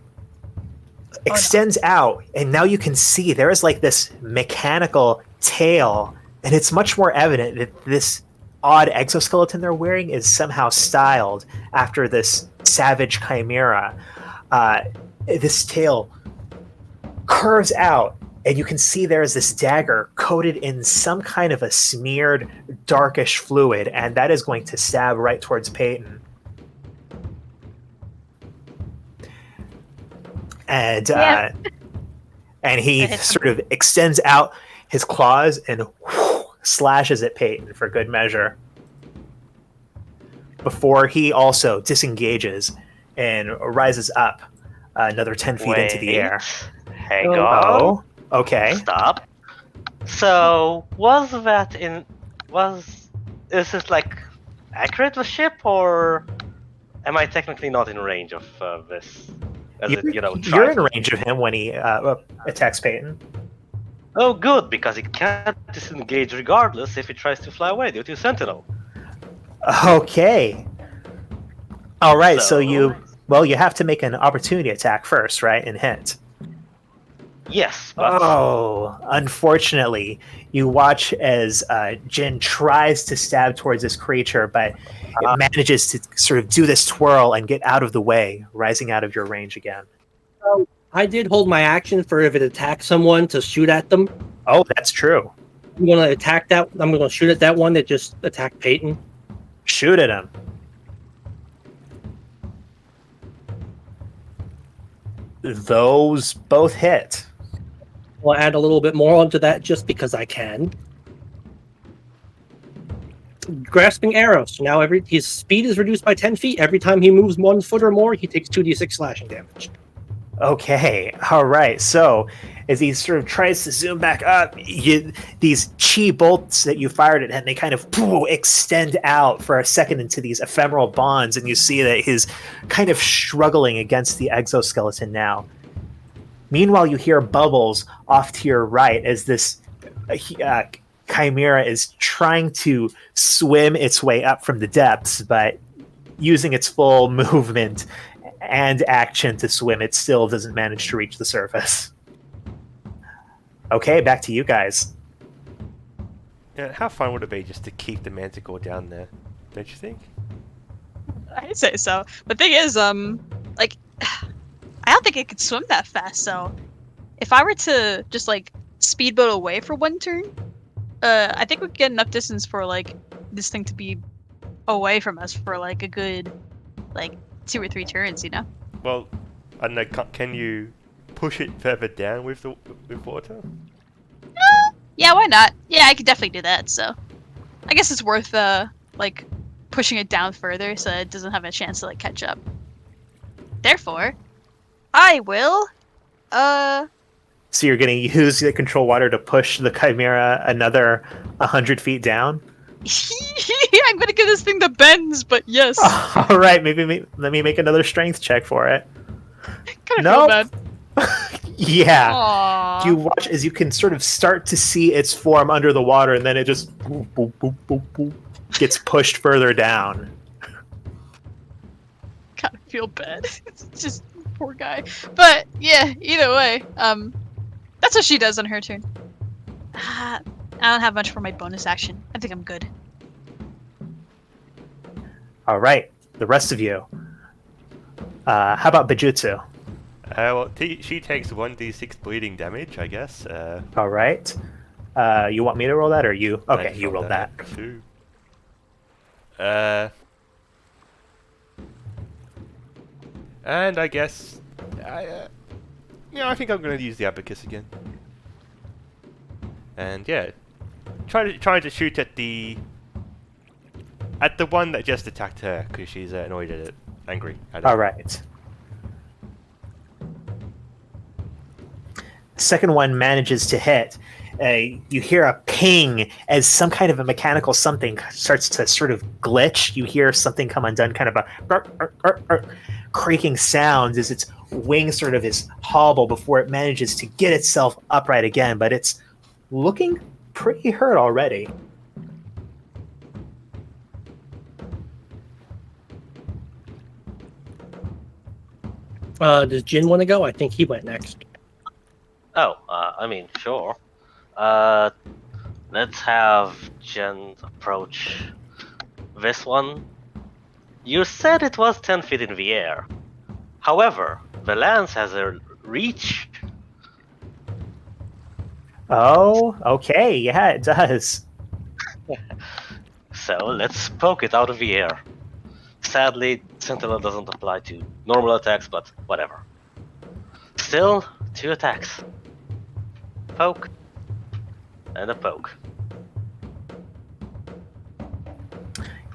extends out, and now you can see there is like this mechanical tail, and it's much more evident that this odd exoskeleton they're wearing is somehow styled after this savage chimera. This tail curves out, and you can see there is this dagger coated in some kind of a smeared darkish fluid, and that is going to stab right towards Peyton. And and he sort of extends out his claws and slashes at Peyton for good measure, before he also disengages and rises up another 10 feet into the air. Hang on. Oh, okay. Stop. So, is this like accurate with ship, or am I technically not in range of this? You're in range of him when he attacks Peyton. Oh, good, because he can't disengage regardless if he tries to fly away due to Sentinel. Okay. All right, so you have to make an opportunity attack first, right, and hit. Yes, but... Oh, unfortunately, you watch as Jin tries to stab towards this creature, but it manages to sort of do this twirl and get out of the way, rising out of your range again. I did hold my action for if it attacks someone to shoot at them. Oh, that's true. I'm going to attack that. I'm going to shoot at that one that just attacked Peyton. Shoot at him. Those both hit. I'll add a little bit more onto that just because I can. Grasping arrows. So now his speed is reduced by 10 feet. Every time he moves 1 foot or more, he takes 2d6 slashing damage. Okay, all right. So as he sort of tries to zoom back up, these chi bolts that you fired at him, they kind of extend out for a second into these ephemeral bonds, and you see that he's kind of struggling against the exoskeleton now. Meanwhile, you hear bubbles off to your right as this chimera is trying to swim its way up from the depths, but using its full movement and action to swim, it still doesn't manage to reach the surface. Okay, back to you guys. Yeah, how fun would it be just to keep the manticore down there? Don't you think? I'd say so. But the thing is, like, I don't think it could swim that fast. So, if I were to just like speedboat away for 1 turn, I think we could get enough distance for like this thing to be away from us for like a good, like 2 or 3 turns. You know? Well, I don't know. Can you push it further down with water? Yeah, why not? Yeah, I could definitely do that. So, I guess it's worth like pushing it down further so it doesn't have a chance to like catch up. Therefore, I will. So you're going to use the control water to push the chimera another 100 feet down? I'm gonna give this thing the bends, but yes. All right, let me make another strength check for it. Kind of feel bad. Yeah. Aww. You watch as you can sort of start to see its form under the water, and then it just boop, boop, boop, boop, boop, gets pushed further down. Kind of feel bad. It's just poor guy. But yeah, either way, that's what she does on her turn. I don't have much for my bonus action. I think I'm good. All right, the rest of you. How about Bajutsu? Well, she takes 1d6 bleeding damage, I guess. All right. You want me to roll that, or you? I Okay, just you roll that. Too. And I guess, I think I'm going to use the abacus again. And yeah, trying to shoot at the one that just attacked her because she's annoyed at it, angry at it. All right. Second one manages to hit. You hear a ping as some kind of a mechanical something starts to sort of glitch. You hear something come undone, kind of a creaking sound as its wing sort of is hobble before it manages to get itself upright again, but it's looking pretty hurt already. Does Jin want to go? I think he went next. Oh, sure. Let's have Jen approach this one. You said it was 10 feet in the air. However, the lance has a reach. Oh, okay. Yeah, it does. So let's poke it out of the air. Sadly, Sentinel doesn't apply to normal attacks, but whatever. Still, 2 attacks. Poke. And a poke.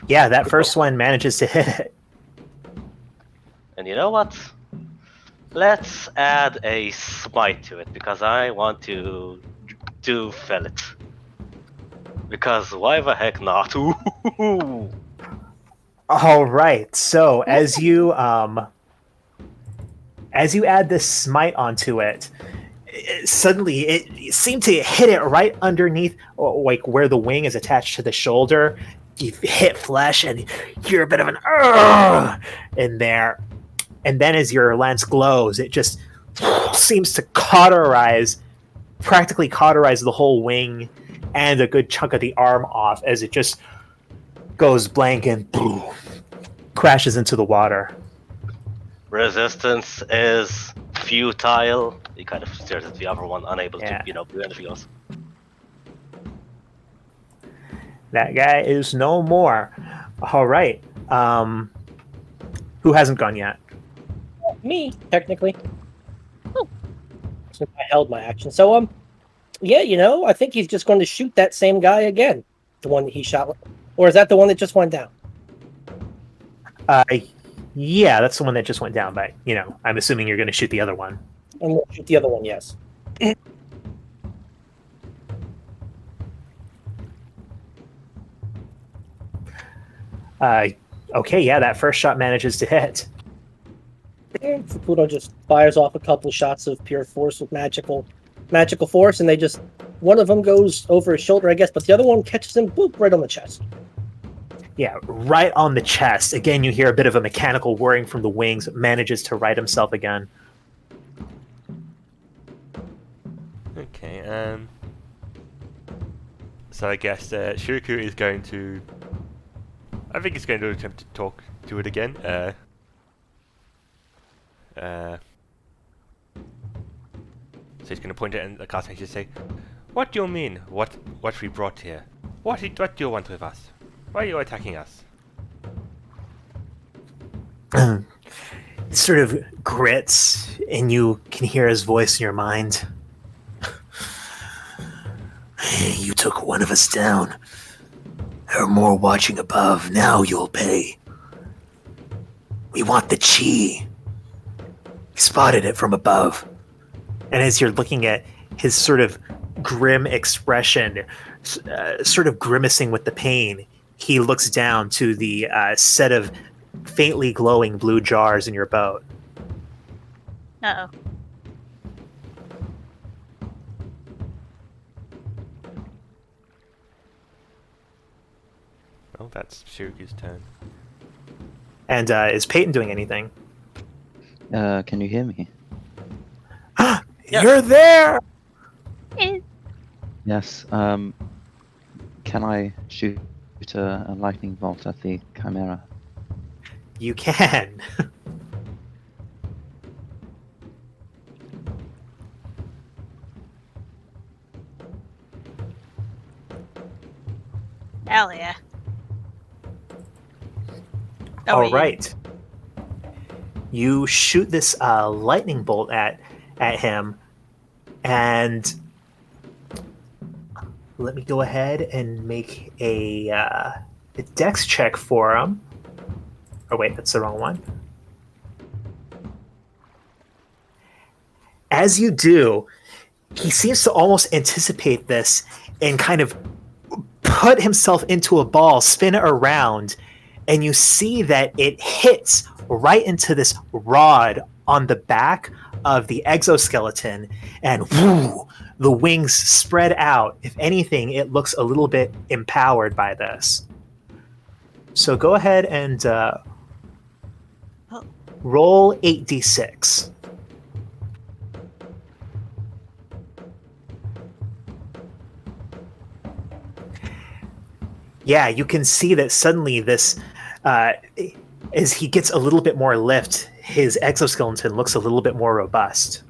Yeah, that first one manages to hit it. And you know what? Let's add a smite to it, because I want to do Fellet. Because why the heck not? Ooh. All right. So as you add this smite onto it, suddenly it seemed to hit it right underneath, like where the wing is attached to the shoulder. You hit flesh and you hear a bit of an in there, and then as your lance glows, it just seems to practically cauterize the whole wing and a good chunk of the arm off as it just goes blank and crashes into the water. Resistance is futile. He kind of stares at the other one, unable to, do anything else. That guy is no more. All right. Who hasn't gone yet? Me, technically. Since I held my action. So, yeah, I think he's just going to shoot that same guy again. The one that he shot. Or is that the one that just went down? Yeah, that's the one that just went down, but, I'm assuming you're going to shoot the other one. I'm going to shoot the other one, yes. Okay, yeah, that first shot manages to hit. And Fukuto just fires off a couple shots of pure force with magical force, and one of them goes over his shoulder, I guess, but the other one catches him, boop, right on the chest. Yeah, right on the chest. Again, you hear a bit of a mechanical whirring from the wings. Manages to right himself again. Okay, so I guess Shuriku is going to... I think he's going to attempt to talk to it again. So he's going to point it and the cast mage say, "What do you mean? What we brought here? What do you want with us? Why are you attacking us?" It sort of grits, and you can hear his voice in your mind. You took one of us down. There are more watching above. Now you'll pay. We want the chi. We spotted it from above. And as you're looking at his sort of grim expression, sort of grimacing with the pain, he looks down to the set of faintly glowing blue jars in your boat. Uh-oh. Well, that's Shiriku's turn. And is Peyton doing anything? Can you hear me? You're there! Yes. Can I shoot a lightning bolt at the Chimera? You can. Hell yeah. All yeah. right. You shoot this lightning bolt at him, and let me go ahead and make a dex check for him. Oh wait, that's the wrong one. As you do, he seems to almost anticipate this and kind of put himself into a ball, spin it around, and you see that it hits right into this rod on the back of the exoskeleton, and whoo, the wings spread out. If anything, it looks a little bit empowered by this. So go ahead and roll 8d6. Yeah, you can see that suddenly this, as he gets a little bit more lift, his exoskeleton looks a little bit more robust.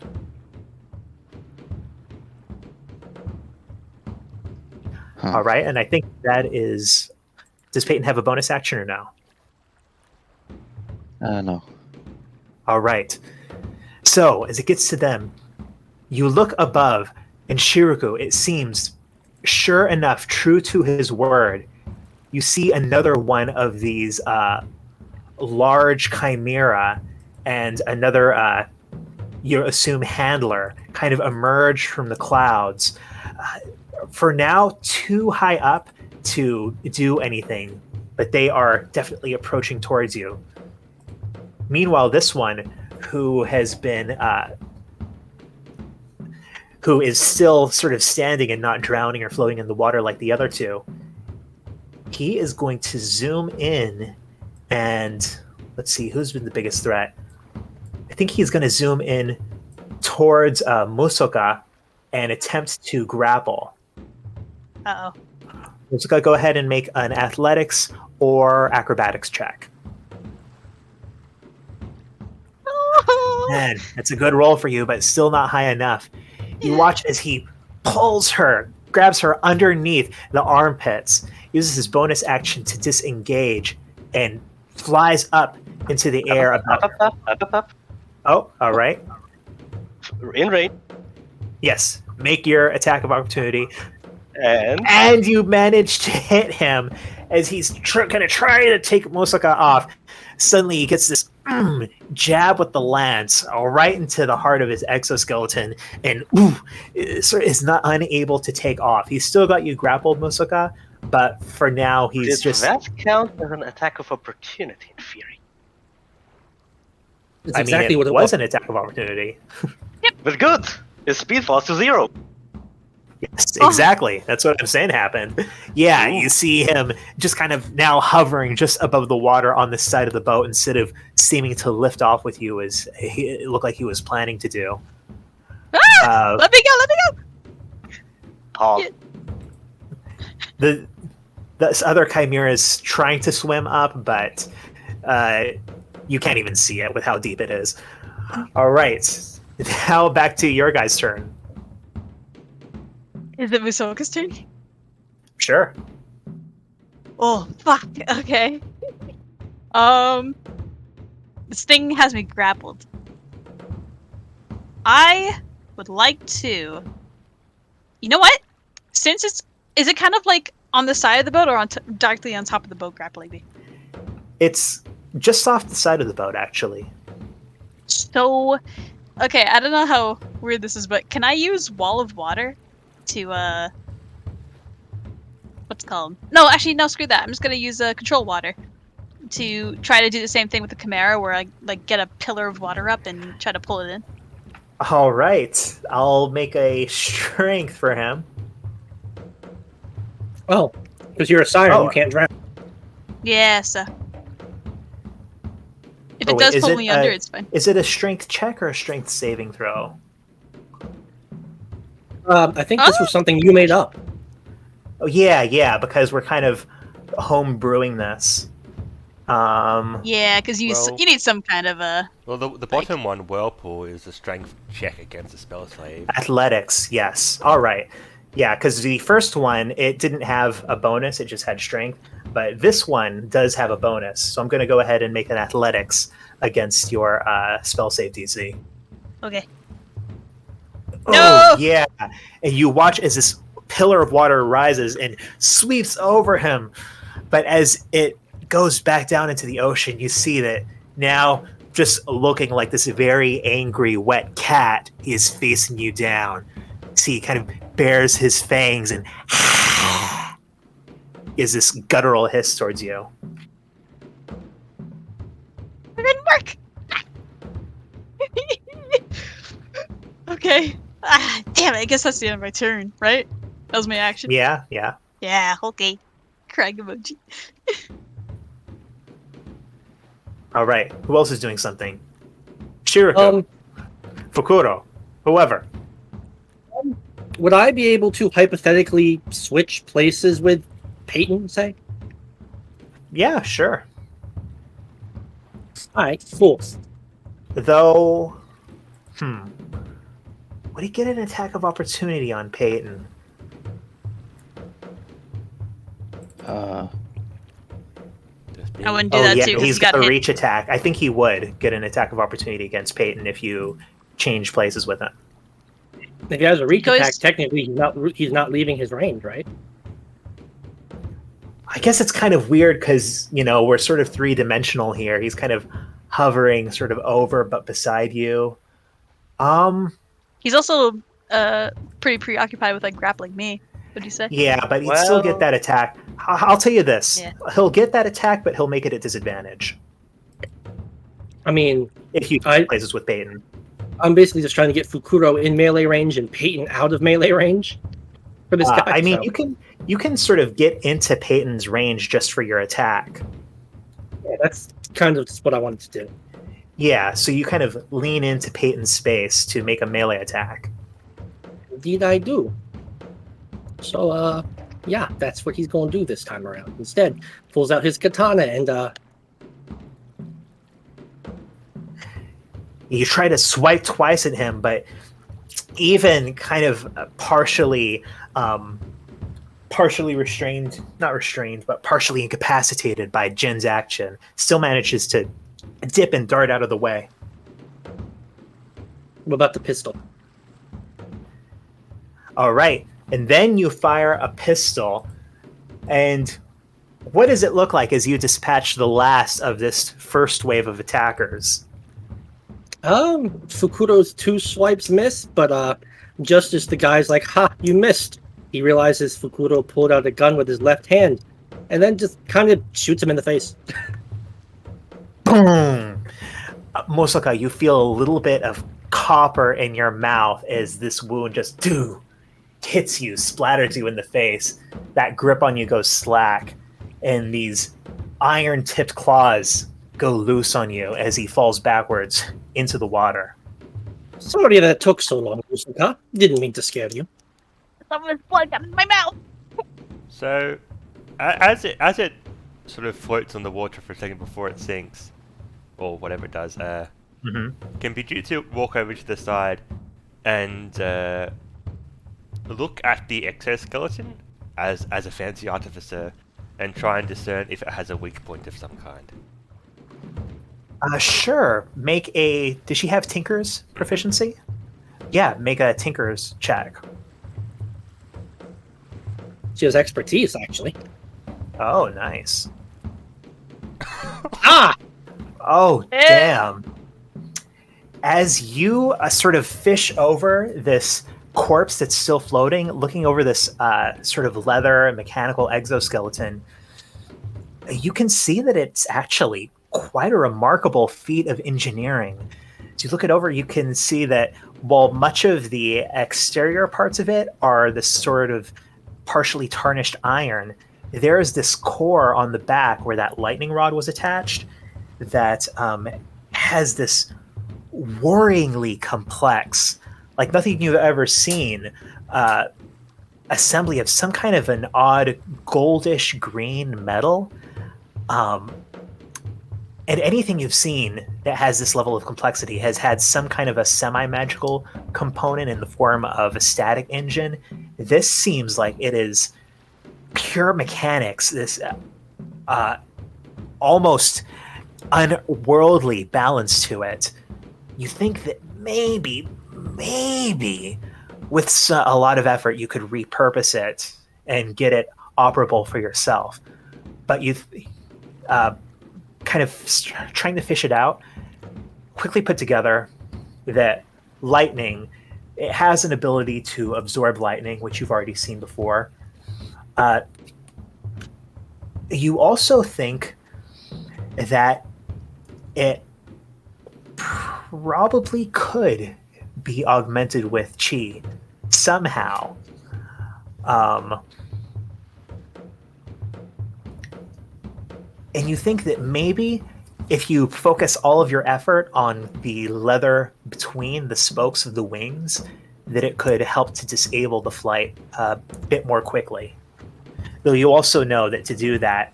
Huh. All right, and I think that is... Does Peyton have a bonus action or no? No. All right. So, as it gets to them, you look above, and Shiriku, it seems, sure enough, true to his word, you see another one of these large chimera and another, you assume, handler kind of emerge from the clouds. For now, too high up to do anything, but they are definitely approaching towards you. Meanwhile, this one, who has been, who is still sort of standing and not drowning or floating in the water like the other two, he is going to zoom in and let's see, who's been the biggest threat? I think he's going to zoom in towards Musoka and attempt to grapple. Uh-oh. Musoka, go ahead and make an athletics or acrobatics check. Man, that's a good roll for you, but still not high enough. You watch as he pulls her, grabs her underneath the armpits, uses his bonus action to disengage, and flies up into the air. Up. Oh, all right. In range. Yes, make your attack of opportunity. And you manage to hit him as he's going to try to take Musoka off. Suddenly he gets this jab with the lance right into the heart of his exoskeleton, and is not unable to take off. He's still got you grappled, Musoka, but for now he's did that count as an attack of opportunity in theory? It's I exactly mean, what it it was an attack of opportunity. But good. His speed falls to 0. Yes, exactly. That's what I'm saying happened. Yeah, Ooh. you see him just kind of now hovering just above the water on the side of the boat instead of seeming to lift off with you as it looked like he was planning to do. Let me go! Oh, Yeah. This other chimera is trying to swim up, but you can't even see it with how deep it is. All right. Now back to your guys' turn. Is it Musoka's turn? Sure. Oh, fuck. Okay. This thing has me grappled. I would like to... You know what? Since it's... Is it kind of like on the side of the boat or directly on top of the boat grappling me? It's just off the side of the boat, actually. So... Okay, I don't know how weird this is, but can I use Wall of Water to, what's it called? No, actually, no, screw that. I'm just gonna use Control Water to try to do the same thing with the Chimera, where I, like, get a pillar of water up and try to pull it in. All right. I'll make a strength for him. Oh, because you're a siren, Oh. you can't drown. Yeah, so. If Oh, it wait, does is pull it, me under, it's fine. Is it a strength check or a strength saving throw? I think this was something you made up. Oh, yeah, because we're kind of home brewing this. Yeah, because you Well- you need some kind of a. Well, the bottom one, Whirlpool, is a strength check against a spell slave. Athletics, yes. All right. Yeah, because the first one, it didn't have a bonus, it just had strength. But this one does have a bonus. So I'm going to go ahead and make an athletics against your spell save DC. Okay. Oh, No! yeah. And you watch as this pillar of water rises and sweeps over him. But as it goes back down into the ocean, you see that now, just looking like this very angry, wet cat, he is facing you down. See, he kind of bares his fangs and is this guttural hiss towards you. It didn't work! Okay. Ah, damn it, I guess that's the end of my turn, right? That was my action. Yeah. Yeah, okay. Crying emoji. All right. Who else is doing something? Shirako, Fukuro, whoever. Would I be able to hypothetically switch places with Peyton, say? Yeah, sure. Alright, cool. Though, would he get an attack of opportunity on Peyton? I wouldn't do that too because he's he got got a hit. reach attack. I think he would get an attack of opportunity against Peyton if you change places with him. If he has a reach Goes- attack, technically he's not leaving his range, right? I guess it's kind of weird because, we're sort of three-dimensional here. He's kind of hovering sort of over but beside you. He's also pretty preoccupied with like grappling me. What'd you say? Yeah, but he'd still get that attack. I'll tell you this. Yeah. He'll get that attack, but he'll make it at disadvantage I mean, if you change places with Peyton. I'm basically just trying to get Fukuro in melee range and Peyton out of melee range for this guy. I mean, so. you can sort of get into Peyton's range just for your attack. Yeah, that's kind of just what I wanted to do. Yeah, so you kind of lean into Peyton's space to make a melee attack. Indeed, I do. So, yeah, that's what he's going to do this time around. Instead, pulls out his katana and You try to swipe twice at him, but even kind of partially restrained, not restrained, but partially incapacitated by Jin's action, still manages to dip and dart out of the way. what about the pistol? All right. And then you fire a pistol. And what does it look like as you dispatch the last of this first wave of attackers? Fukuro's 2 swipes miss, but just as the guy's like, "Ha, you missed," he realizes Fukuro pulled out a gun with his left hand, and then just kind of shoots him in the face. Boom! Mosaka, you feel a little bit of copper in your mouth as this wound just hits you, splatters you in the face. That grip on you goes slack, and these iron-tipped claws go loose on you as he falls backwards into the water. Sorry that took so long, Usuka. Didn't mean to scare you. Someone's blood got in my mouth. So, as it sort of floats on the water for a second before it sinks, or whatever it does, can Bijutsu walk over to the side and look at the exoskeleton as a fancy artificer and try and discern if it has a weak point of some kind? Sure. Does she have Tinker's proficiency? Yeah, make a Tinker's check. She has expertise, actually. Oh, nice. Ah! Oh, damn. As you sort of fish over this corpse that's still floating, looking over this sort of leather and mechanical exoskeleton, you can see that it's actually quite a remarkable feat of engineering. As you look it over, you can see that while much of the exterior parts of it are this sort of partially tarnished iron, there is this core on the back where that lightning rod was attached that has this worryingly complex, like nothing you've ever seen, assembly of some kind of an odd goldish green metal. And anything you've seen that has this level of complexity has had some kind of a semi-magical component in the form of a static engine. This seems like it is pure mechanics, this almost unworldly balance to it. You think that maybe, with a lot of effort, you could repurpose it and get it operable for yourself. But you kind of trying to fish it out, quickly put together that lightning, it has an ability to absorb lightning, which you've already seen before. You also think that it probably could be augmented with chi somehow. And you think that maybe if you focus all of your effort on the leather between the spokes of the wings, that it could help to disable the flight a bit more quickly. Though you also know that to do that,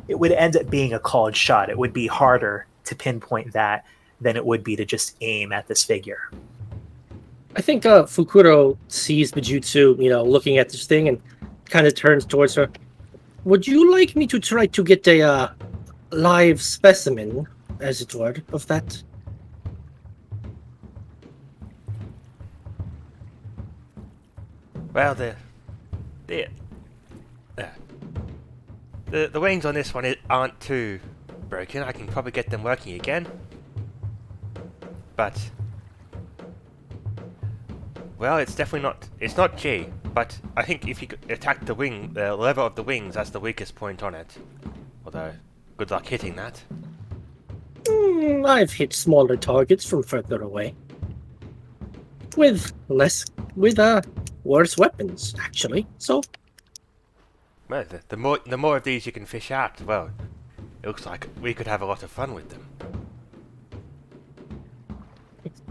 it would end up being a called shot. It would be harder to pinpoint that than it would be to just aim at this figure. I think Fukuro sees Bijutsu, looking at this thing and kind of turns towards her. Would you like me to try to get a live specimen, as it were, of that? Well, the wings on this one aren't too broken. I can probably get them working again. But well, it's definitely not. It's not G. But I think if you attack the lever of the wings, that's the weakest point on it. Although, good luck hitting that. I've hit smaller targets from further away. With worse weapons, actually. So, Well, the more of these you can fish out, well, it looks like we could have a lot of fun with them.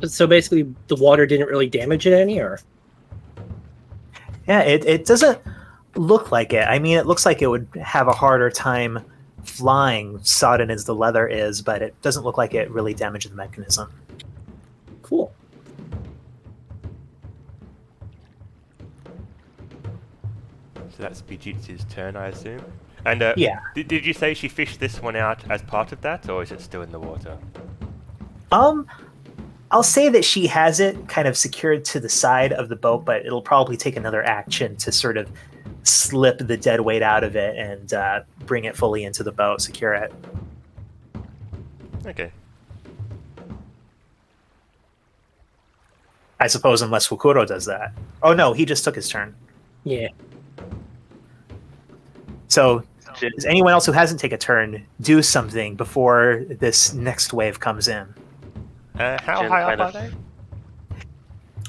so basically, the water didn't really damage it any, or? Yeah, it doesn't look like it. I mean, it looks like it would have a harder time flying, sodden as the leather is, but it doesn't look like it really damaged the mechanism. Cool. So that's Bijutsu's turn, I assume. And Yeah. Did you say she fished this one out as part of that, or is it still in the water? I'll say that she has it kind of secured to the side of the boat, but it'll probably take another action to sort of slip the dead weight out of it and bring it fully into the boat, secure it. Okay. I suppose unless Fukuro does that. Oh no, he just took his turn. Yeah. So does anyone else who hasn't taken a turn do something before this next wave comes in? How Jin high up kind are of-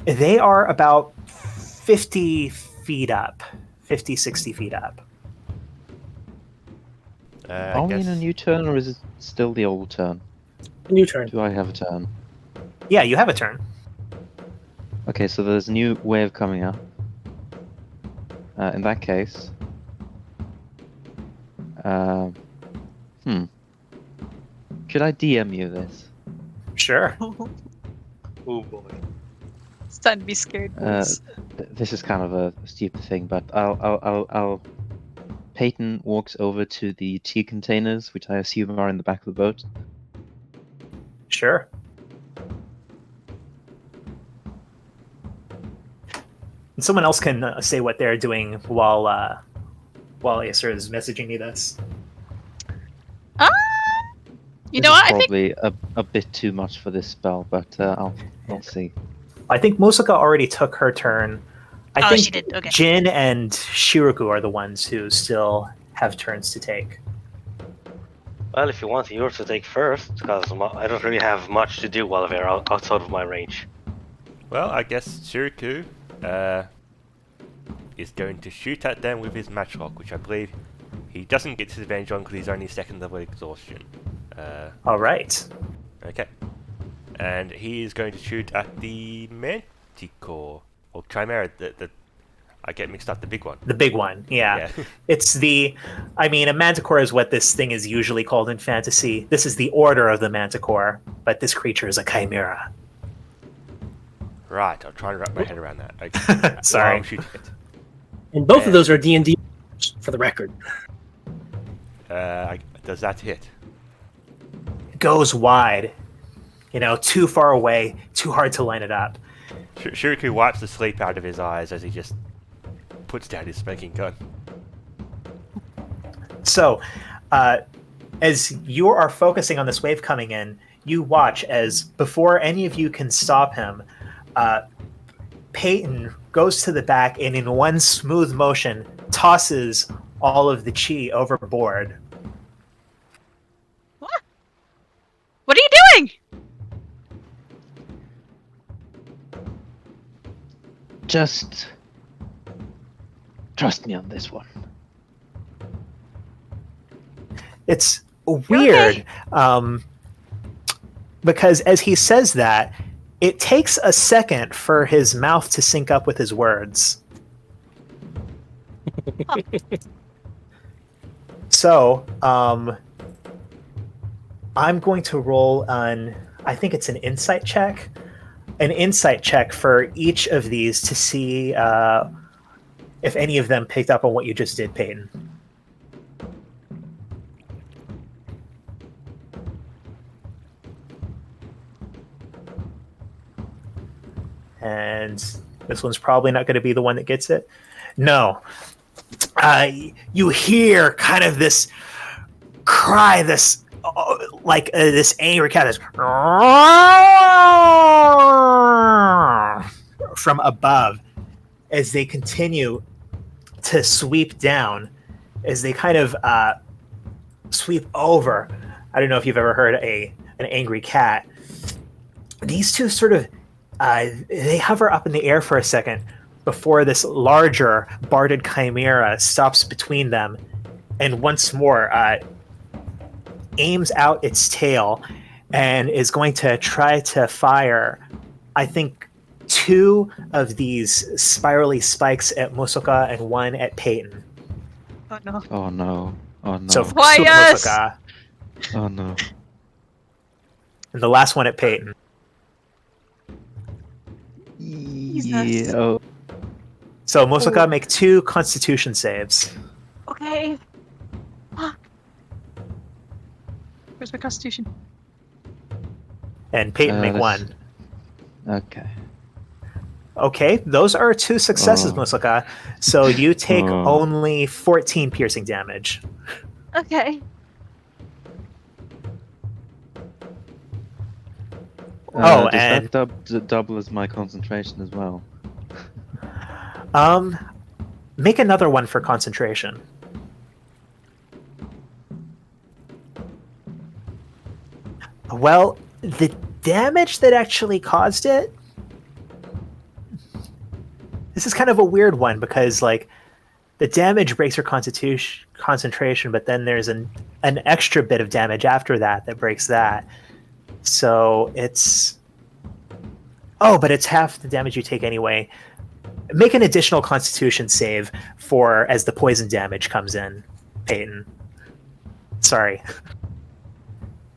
they? They are about 50 feet up. 50, 60 feet up. Are we in a new turn, or is it still the old turn? New turn. Do I have a turn? Yeah, you have a turn. Okay, so there's a new wave coming up. In that case... Should I DM you this? Sure. Oh boy. It's time to be scared. boys. This is kind of a stupid thing, but I'll Peyton walks over to the tea containers, which I assume are in the back of the boat. Sure. And someone else can say what they're doing while Acer is messaging me this. You This know is what? I think probably a bit too much for this spell, but I'll see. I think Musaka already took her turn. I think she did. Okay. Jin and Shiraku are the ones who still have turns to take. Well, if you want yours to take first, because I don't really have much to do while they're outside of my range. Well, I guess Shiriku is going to shoot at them with his matchlock, which I believe He doesn't get disadvantage on because he's only second level exhaustion. All right. Okay. And he is going to shoot at the Manticore. Or Chimera, I get mixed up, the big one. The big one, yeah. It's the... I mean, a manticore is what this thing is usually called in fantasy. This is the order of the manticore, but this creature is a chimera. Right, I'm trying to wrap my head around that. Okay. Sorry. I'm shooting it. And both of those are D&D, for the record. Does that hit? Goes wide. Too far away, too hard to line it up. Shuriku wipes the sleep out of his eyes as he just puts down his smoking gun. So, as you are focusing on this wave coming in, you watch as, before any of you can stop him, Peyton goes to the back and in one smooth motion tosses all of the chi overboard. What are you doing? Just trust me on this one. It's weird, because as he says that, it takes a second for his mouth to sync up with his words. So, I'm going to roll on, I think it's an insight check. An insight check for each of these to see if any of them picked up on what you just did, Peyton. And this one's probably not going to be the one that gets it. No. You hear kind of this cry, this this angry cat, this from above as they continue to sweep down, as they kind of sweep over. I don't know if you've ever heard an angry cat. These two sort of they hover up in the air for a second before this larger barded chimera stops between them and once more aims out its tail and is going to try to fire, I think, 2 of these spirally spikes at Musoka and 1 at Peyton. Oh no. Oh no. Oh no. So Why, 2 at yes! Musoka Oh no. and the last one at Peyton. Yeah. Oh, So Musoka, make 2 Constitution saves. Okay. Where's my constitution? And Peyton, make that's- 1. okay. Okay, those are 2 successes, Oh. Musoka. So you take Oh. only 14 piercing damage. Okay. Does and- that double as my concentration as well? Make another one for concentration. Well, the damage that actually caused it. This is kind of a weird one because, the damage breaks your concentration, but then there's an extra bit of damage after that breaks that. So it's... Oh, but it's half the damage you take anyway. Make an additional Constitution save as the poison damage comes in, Peyton. Sorry.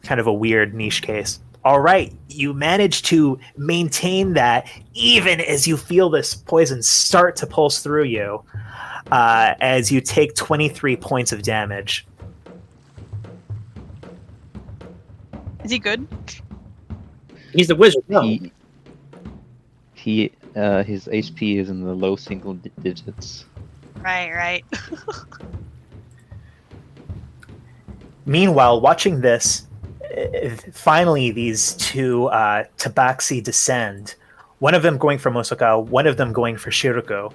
Kind of a weird niche case. All right, you manage to maintain that even as you feel this poison start to pulse through you, as you take 23 points of damage. Is he good? He's the wizard. No. His HP is in the low single digits. Right. Meanwhile, watching this, finally these 2 tabaxi descend. One of them going for Musoka, one of them going for Shiruko.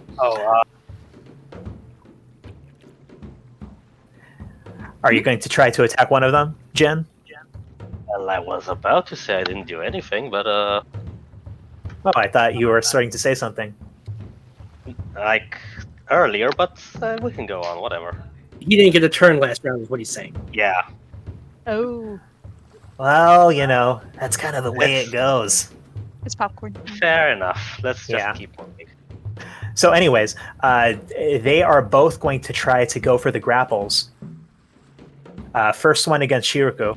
Are you going to try to attack one of them, Jin? Well, I was about to say I didn't do anything, but Oh, I thought you were starting to say something. like earlier, but we can go on, whatever. he didn't get a turn last round, is what he's saying. Yeah. Oh, Well, that's kind of the way It's- it goes. it's popcorn. Fair enough. Let's just Yeah. keep moving. So, anyways, they are both going to try to go for the grapples. First one against Shiruku,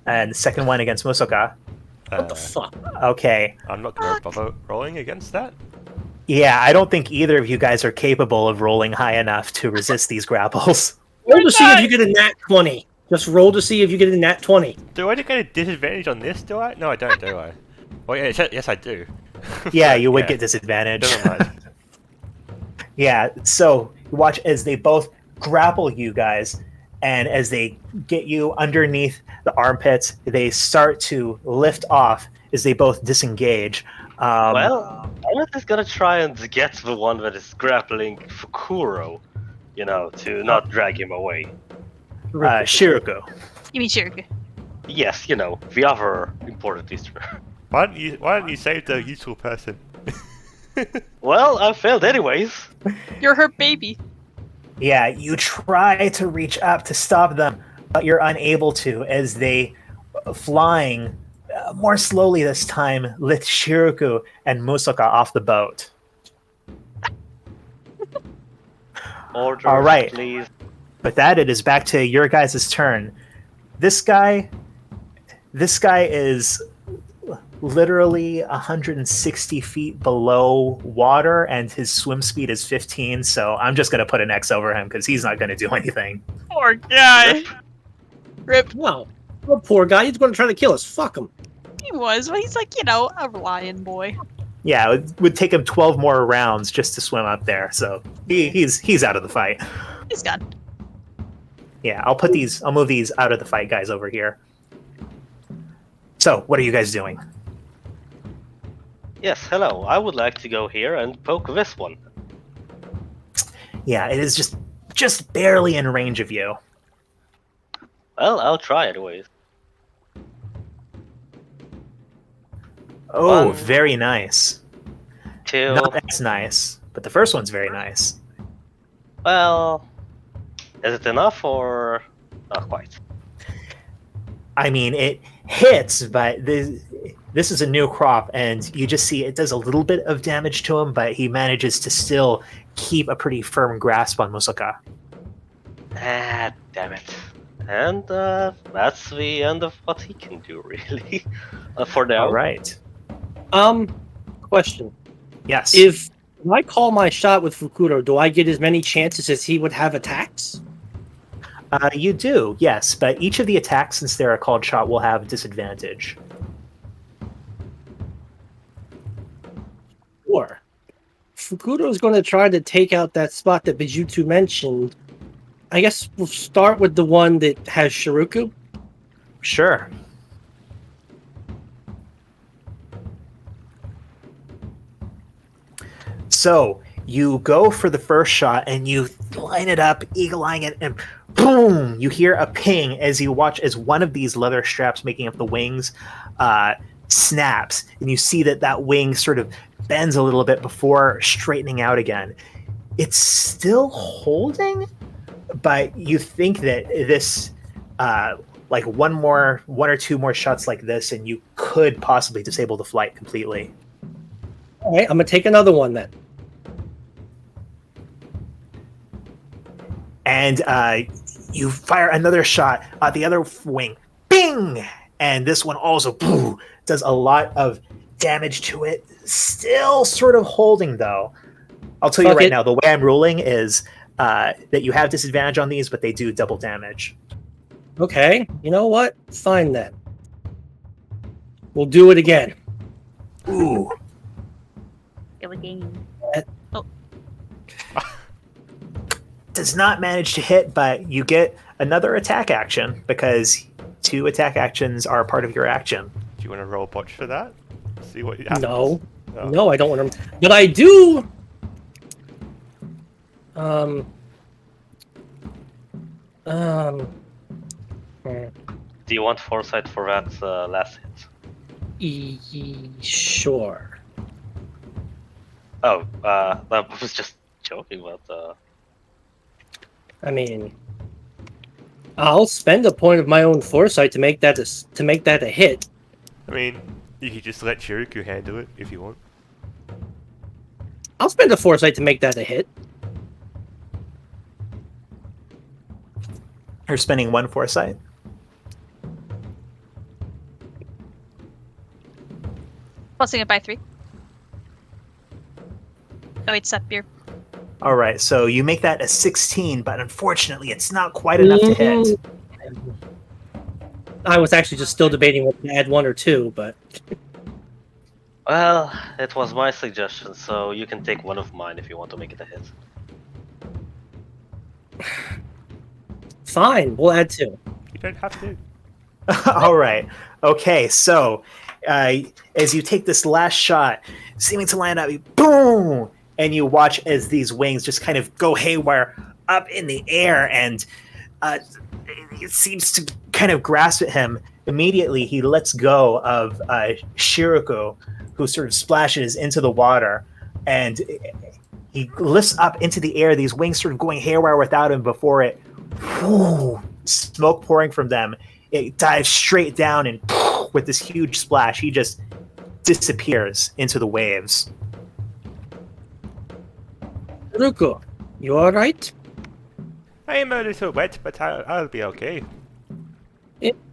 and the second one against Musoka. What the fuck? Okay. I'm not going to bother rolling against that. Yeah, I don't think either of you guys are capable of rolling high enough to resist these grapples. Roll to see if you get a nat 20. Just roll to see if you get a nat 20. Do I get a disadvantage on this, do I? No, I don't, do I? Oh, yeah, yes, I do. Yeah, But, you would yeah, get disadvantage. Never mind. Yeah, so watch as they both grapple you guys, and as they get you underneath the armpits, they start to lift off as they both disengage. Well, I'm just gonna try and get the one that is grappling Fukuro, to not drag him away. Shiruku. You mean Shirika? Yes, the other important listener. Why don't you save the useful person? Well, I failed anyways. You're her baby. Yeah, you try to reach up to stop them, but you're unable to as they, flying more slowly this time, lift Shiruku and Musoka off the boat. Orders, All right. please. With that, it is back to your guys' turn. This guy is literally 160 feet below water, and his swim speed is 15, so I'm just going to put an X over him because he's not going to do anything. Poor guy. Rip. Wow. Oh, poor guy. He's going to try to kill us. Fuck him. He was, but he's like, a lion boy. Yeah, it would take him 12 more rounds just to swim up there, so he's out of the fight. He's gone. Yeah, I'll move these out of the fight guys over here. So, what are you guys doing? Yes, hello. I would like to go here and poke this one. Yeah, it is just barely in range of you. Well, I'll try anyways. Oh, One. very nice. Two. Not as nice, but the first one's very nice. Well, is it enough or not quite? I mean, it hits, but this is a new crop, and you just see it does a little bit of damage to him, but he manages to still keep a pretty firm grasp on Musoka. Ah, damn it. And that's the end of what he can do, really. For now. All right. Question. Yes. If I call my shot with Fukuro, do I get as many chances as he would have attacks? You do, yes, but each of the attacks, since they're a called shot, will have disadvantage. Or Fukuro is going to try to take out that spot that Bijutsu mentioned. I guess we'll start with the one that has Shiruku. Sure. So you go for the first shot and you line it up, eagle-eyeing it, and boom! You hear a ping as you watch as one of these leather straps making up the wings snaps, and you see that wing sort of bends a little bit before straightening out again. It's still holding, but you think that this, like one or two more shots like this, and you could possibly disable the flight completely. All right, I'm going to take another one then. And you fire another shot at the other wing. Bing! And this one also does a lot of damage to it. Still sort of holding, though. I'll tell you right now, the way I'm ruling is that you have disadvantage on these, but they do double damage. Okay, you know what? Fine then. We'll do it again. Ooh. Does not manage to hit, but you get another attack action because 2 attack actions are part of your action. Do you want to roll botch for that? See what happens? No. Oh. No, I don't want him. But I do. Do you want foresight for that last hit? Sure. Oh, I was just joking, but I mean, I'll spend a point of my own foresight to make that a hit. I mean, you could just let Shiriku handle it if you want. I'll spend a foresight to make that a hit. You're spending 1 foresight. Plusing it by 3. Oh, wait, step here. All right, so you make that a 16, but unfortunately, it's not quite enough to hit. I was actually just still debating whether to add 1 or 2, but Well, it was my suggestion, so you can take one of mine if you want to make it a hit. fine, we'll add 2. You don't have to. All right. Okay, so as you take this last shot, seeming to land up, boom, and you watch as these wings just kind of go haywire up in the air, and it seems to kind of grasp at him. Immediately, he lets go of Shiriku, who sort of splashes into the water, and he lifts up into the air, these wings sort of going haywire without him before it, whoo, smoke pouring from them. It dives straight down, and with this huge splash, he just disappears into the waves. Ruko, you alright? I am a little wet, but I'll be okay.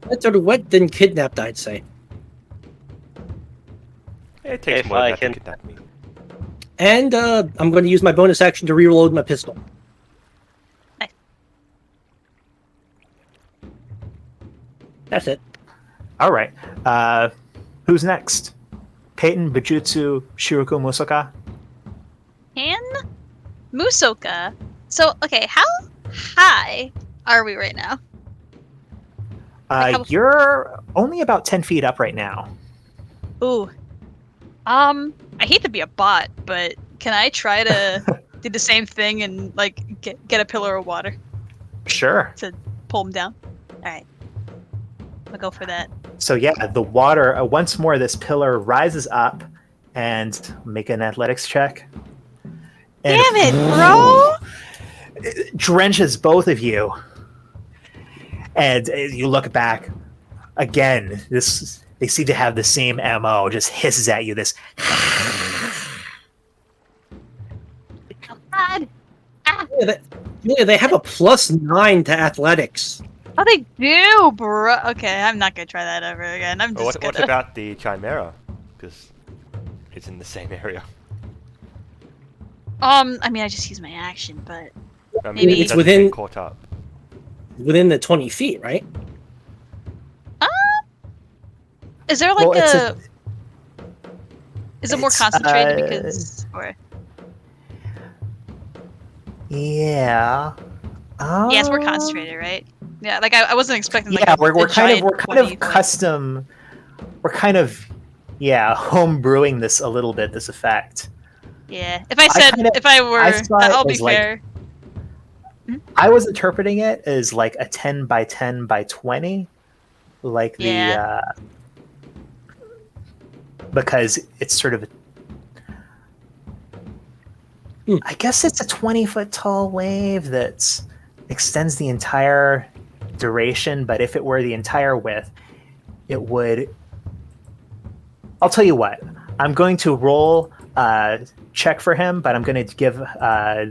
Better wet than kidnapped, I'd say. It takes If more than I that to can- kidnap me. And I'm going to use my bonus action to reload my pistol. Nice. That's it. All right. Who's next? Peyton, Bujutsu, Shiriku, Musoka? And Musoka. So, okay, how high are we right now? Like how- You're only about 10 feet up right now. Ooh. I hate to be a bot, but can I try to do the same thing and like get a pillar of water Sure. to pull him down? All right, I'll go for that. So yeah, the water, once more, this pillar rises up, and make an athletics check. And Damn it, bro! it drenches both of you. And you look back again. They seem to have the same MO. Just hisses at you. This. Oh, God. They have a +9 to athletics. Oh, they do, bro. Okay, I'm not gonna try that ever again. I'm Well, just what gonna. about the Chimera? Because it's in the same area. I mean, I just used my action, but I mean, Maybe- it It's doesn't within- get caught up. Within the 20 feet, right? is there like Well, is it more it's, concentrated because or Yeah. yeah, it's more concentrated, right? Yeah, like I wasn't expecting like Yeah, a, we're a kind of giant 20, like- custom. We're kind of home brewing this a little bit. This effect. Yeah, if I said kinda- if I were, I saw it I'll be as, like, fair. I was interpreting it as like a 10 by 10 by 20, like Yeah. because it's sort of. I guess it's a 20-foot tall wave that extends the entire duration, but if it were the entire width, it would. I'll tell you what. I'm going to roll check for him, but I'm going to give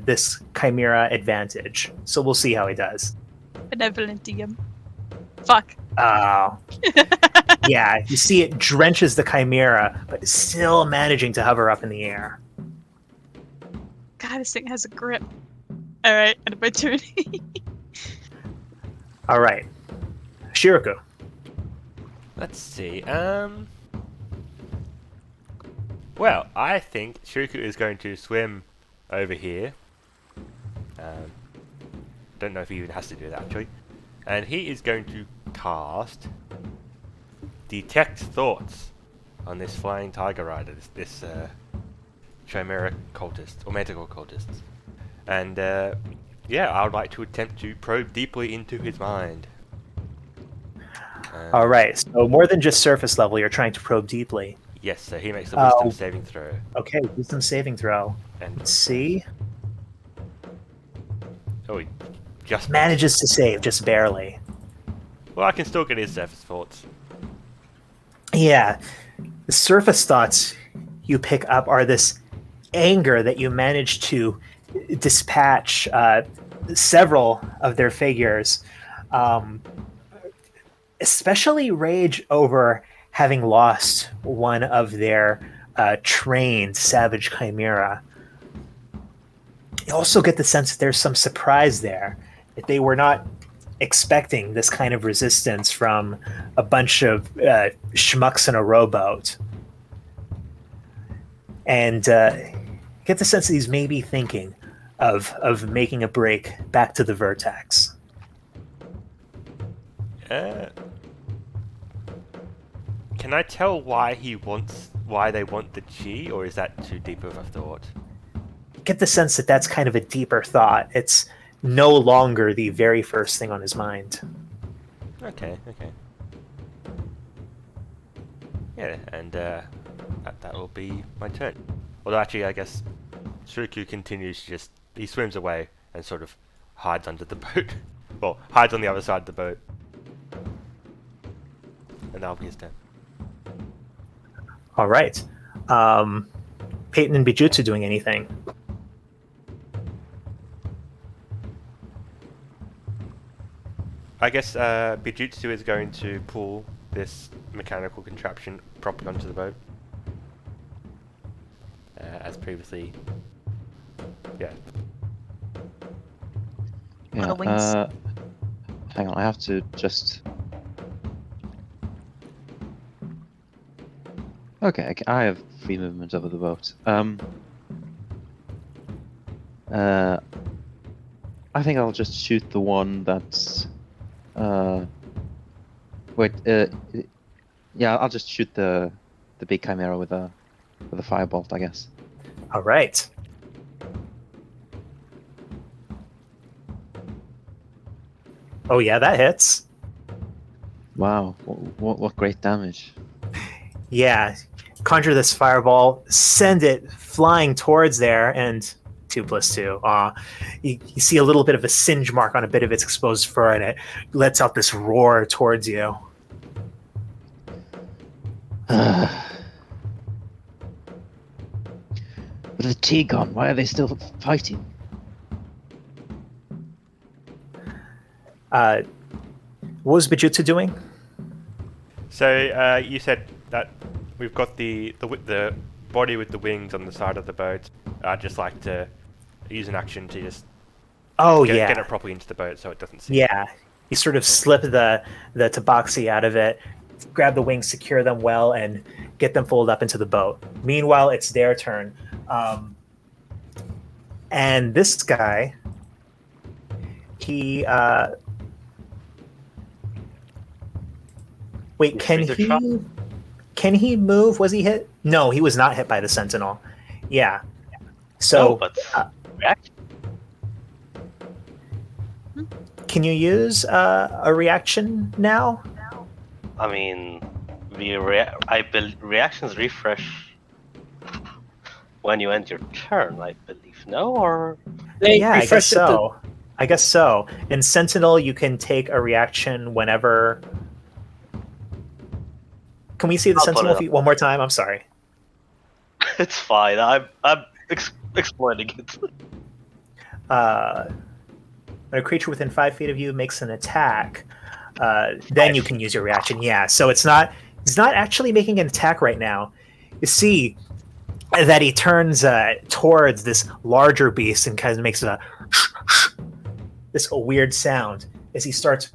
this Chimera advantage. So we'll see how he does. Benevolent DM. Fuck. Oh. Yeah, you see it drenches the Chimera, but is still managing to hover up in the air. God, this thing has a grip. All right, end of my turn. All right. Shiriku. Let's see. Well, I think Shiriku is going to swim over here. Don't know if he even has to do that actually. And he is going to cast Detect Thoughts on this flying tiger rider, this Chimera cultist, or magical cultist. And yeah, I would like to attempt to probe deeply into his mind. All right. So more than just surface level, you're trying to probe deeply. Yes, so he makes a wisdom Oh. saving throw. Okay, wisdom saving throw. And Let's see. oh, Just Manages to save, just barely. Well, I can still get his surface thoughts. Yeah, the surface thoughts you pick up are this anger that you manage to dispatch several of their figures, especially rage over having lost one of their trained savage chimera. You also get the sense that there's some surprise there, that they were not expecting this kind of resistance from a bunch of schmucks in a rowboat. And get the sense that he's maybe thinking of making a break back to the Vertex. Can I tell why they want the G, or is that too deep of a thought? Get the sense that that's kind of a deeper thought. It's no longer the very first thing on his mind. Okay. Yeah, and that will be my turn. Although actually, I guess Suruku continues to he swims away and sort of hides under the boat. Well, hides on the other side of the boat. And that'll be his turn. All right. Peyton and Bijutsu doing anything? I guess Bijutsu is going to pull this mechanical contraption properly onto the boat. As previously. Yeah. Yeah. the wings. Hang on, I have to just. Okay, I have free movement over the boat. I think I'll just shoot the one that's. Wait. Yeah, I'll just shoot the big chimera with a firebolt, I guess. All right. Oh yeah, that hits. Wow, what great damage! Yeah, conjure this fireball, send it flying towards there, and 2+2. You see a little bit of a singe mark on a bit of its exposed fur, and it lets out this roar towards you. With the tea gone, why are they still fighting? What was Bijutsu doing? So you said that we've got the body with the wings on the side of the boat. I'd just like to use an action to just get it properly into the boat so it doesn't sink. Yeah, you sort of slip the tabaxi out of it, grab the wings, secure them well, and get them folded up into the boat. Meanwhile, it's their turn. And this guy, he... Wait, can he move? Was he hit? No, he was not hit by the Sentinel. Yeah. So, but react. can you use a reaction now? I mean, reactions refresh when you end your turn, I believe. No, or Yeah, I guess so. I guess so. In Sentinel, you can take a reaction whenever. Can we see the Sentinel feat one more time? I'm sorry. It's fine. I'm exploiting it. When a creature within 5 feet of you makes an attack, then you can use your reaction. Yeah, so it's not actually making an attack right now. You see that he turns towards this larger beast and kind of makes this weird sound as he starts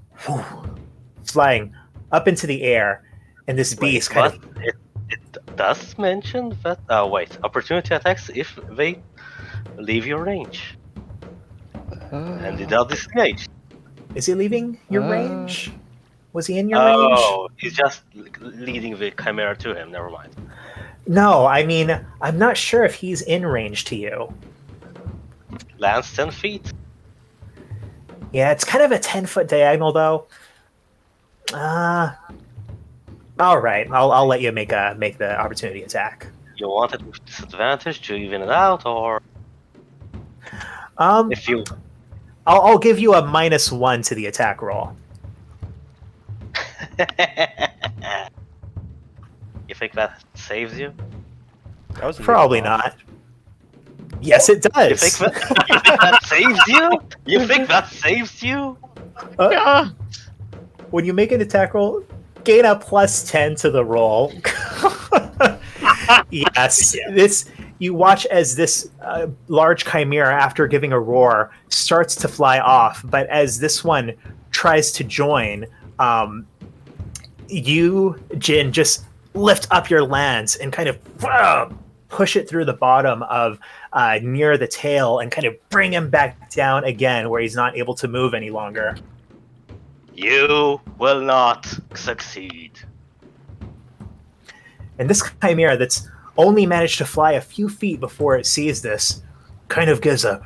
flying up into the air, and this beast kind of. It does mention that. Opportunity attacks if they leave your range, and they are disengaged. Is he leaving your range? Was he in your range? Oh, he's just leading the chimera to him. Never mind. No, I mean, I'm not sure if he's in range to you. Lands 10 feet. Yeah, it's kind of a 10-foot diagonal, though. All right, I'll let you make the opportunity attack. You want it with disadvantage to even it out, or Um, if you I'll give you a -1 to the attack roll. You think that saves you? That was a Probably nearly not. Yes, it does. You think that saves you? You think that saves you? Ah, When you make an attack roll, gain a +10 to the roll. Yes, this you watch as this large chimera, after giving a roar, starts to fly off. But as this one tries to join, you, Jin, just lift up your lance and kind of push it through the bottom of near the tail and kind of bring him back down again, where he's not able to move any longer. You will not succeed. And this chimera that's only managed to fly a few feet before it sees this kind of gives a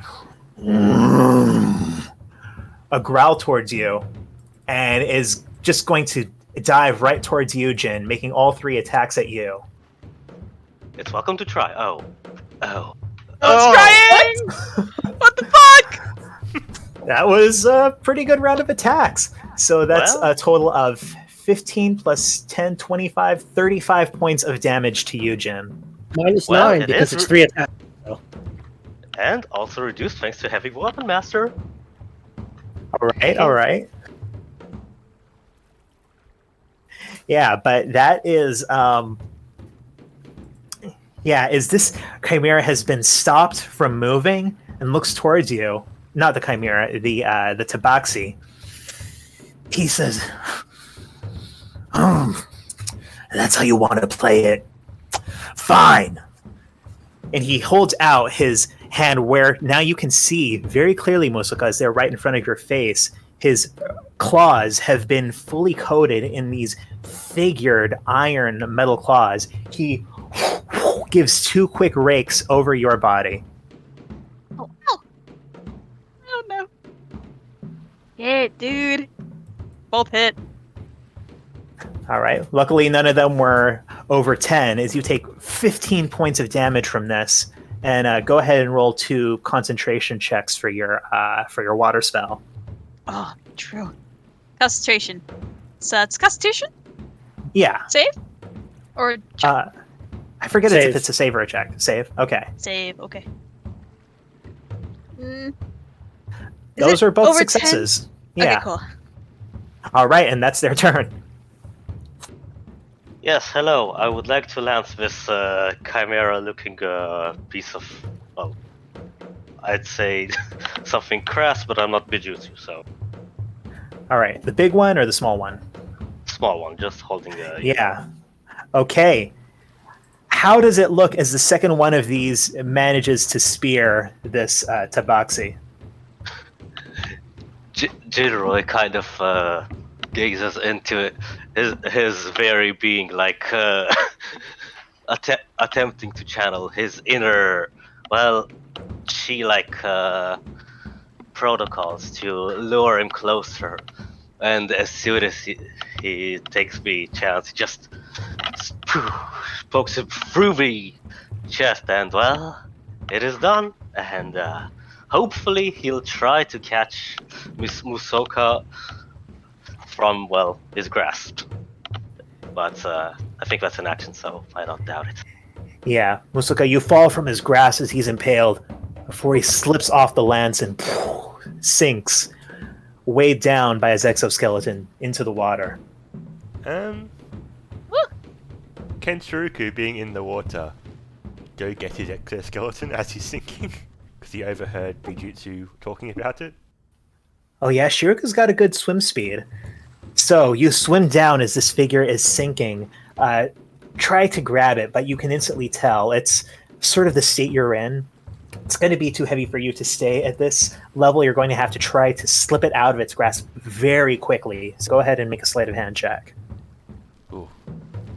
growl towards you and is just going to dive right towards you, Jin, making all 3 attacks at you. It's welcome to try. Oh. it's trying! What the fuck? That was a pretty good round of attacks. So that's Well. a total of 15 plus 10, 25, 35 points of damage to you, Jin. -9 Well, it because is it's 3 attacks. And also reduced thanks to Heavy Weapon Master. All right. Yeah, but that is is this chimera has been stopped from moving and looks towards you. Not the chimera, the tabaxi. He says, that's how you want to play it. Fine. And he holds out his hand, where now you can see very clearly, Musuka, as they're right in front of your face. His claws have been fully coated in these figured iron metal claws. He gives 2 quick rakes over your body. Oh, ow. Oh no. Hit, dude. Both hit. All right. Luckily, none of them were over 10, as you take 15 points of damage from this. And go ahead and roll 2 concentration checks for your water spell. Oh, true. Concentration. So it's Constitution? Yeah. Save? Or check? I forget Save. if it's a save or a check. Save. Okay. Save, okay. Is Those it are both over successes. 10? Yeah. Okay, cool. All right, and that's their turn. Yes, hello. I would like to lance this chimera-looking piece of, well, I'd say something crass, but I'm not Bijutsu, so All right, the big one or the small one? small one, just holding a. Yeah. Okay. How does it look as the second one of these manages to spear this tabaxi? Gilroy kind of gazes into it, his very being, like attempting to channel his inner, well, she-like protocols to lure him closer. And as soon as he takes the chance, he just pokes him through the chest, and well, it is done. And hopefully he'll try to catch Miss Musoka from, well, his grasp. But I think that's an action, so I don't doubt it. Yeah, Musuka, you fall from his grasp as he's impaled before he slips off the lance and sinks, weighed down by his exoskeleton, into the water. Can Shuruku, being in the water, go get his exoskeleton as he's sinking? Because he overheard Bijutsu talking about it? Oh yeah, Shiruka's got a good swim speed. So you swim down as this figure is sinking. Try to grab it, but you can instantly tell it's sort of the state you're in. It's going to be too heavy for you to stay at this level. You're going to have to try to slip it out of its grasp very quickly. So go ahead and make a sleight of hand check. Ooh.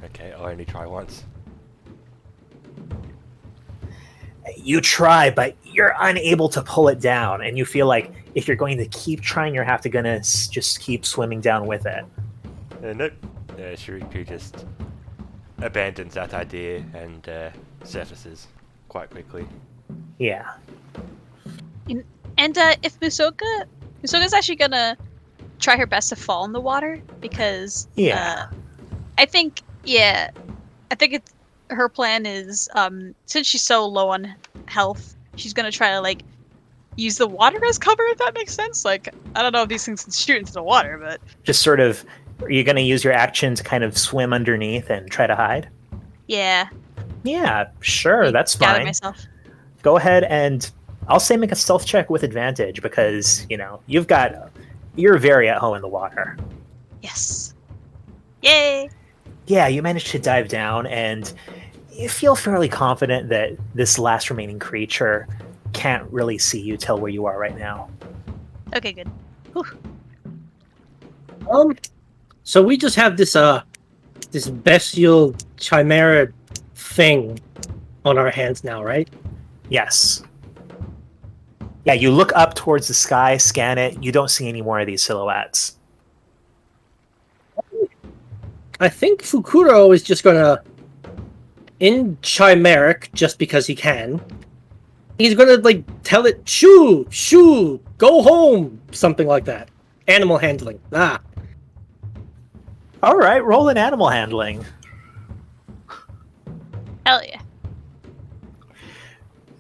Okay, I'll only try once. You try, but you're unable to pull it down, and you feel like if you're going to keep trying, you're gonna just keep swimming down with it. Nope. Shuruku just abandons that idea and surfaces quite quickly. Yeah. And if Musoka Usoka's actually gonna try her best to fall in the water because Yeah. I think it's her plan is since she's so low on health, she's gonna try to like use the water as cover, if that makes sense. Like I don't know if these things can shoot into the water, but Just sort of, are you going to use your action to kind of swim underneath and try to hide? yeah. Yeah, sure, Let me that's gather fine. myself. Go ahead and I'll say make a stealth check with advantage because, you're very at home in the water. Yes. Yay! Yeah, you manage to dive down and you feel fairly confident that this last remaining creature can't really see you, tell where you are right now. Okay, good. So we just have this bestial chimera thing on our hands now, right? Yes. Yeah, you look up towards the sky, scan it, you don't see any more of these silhouettes. I think Fukuro is just gonna, in chimeric, just because he can, he's gonna like tell it, shoo, shoo, go home, something like that. Animal handling. Alright, roll an animal handling. Hell yeah.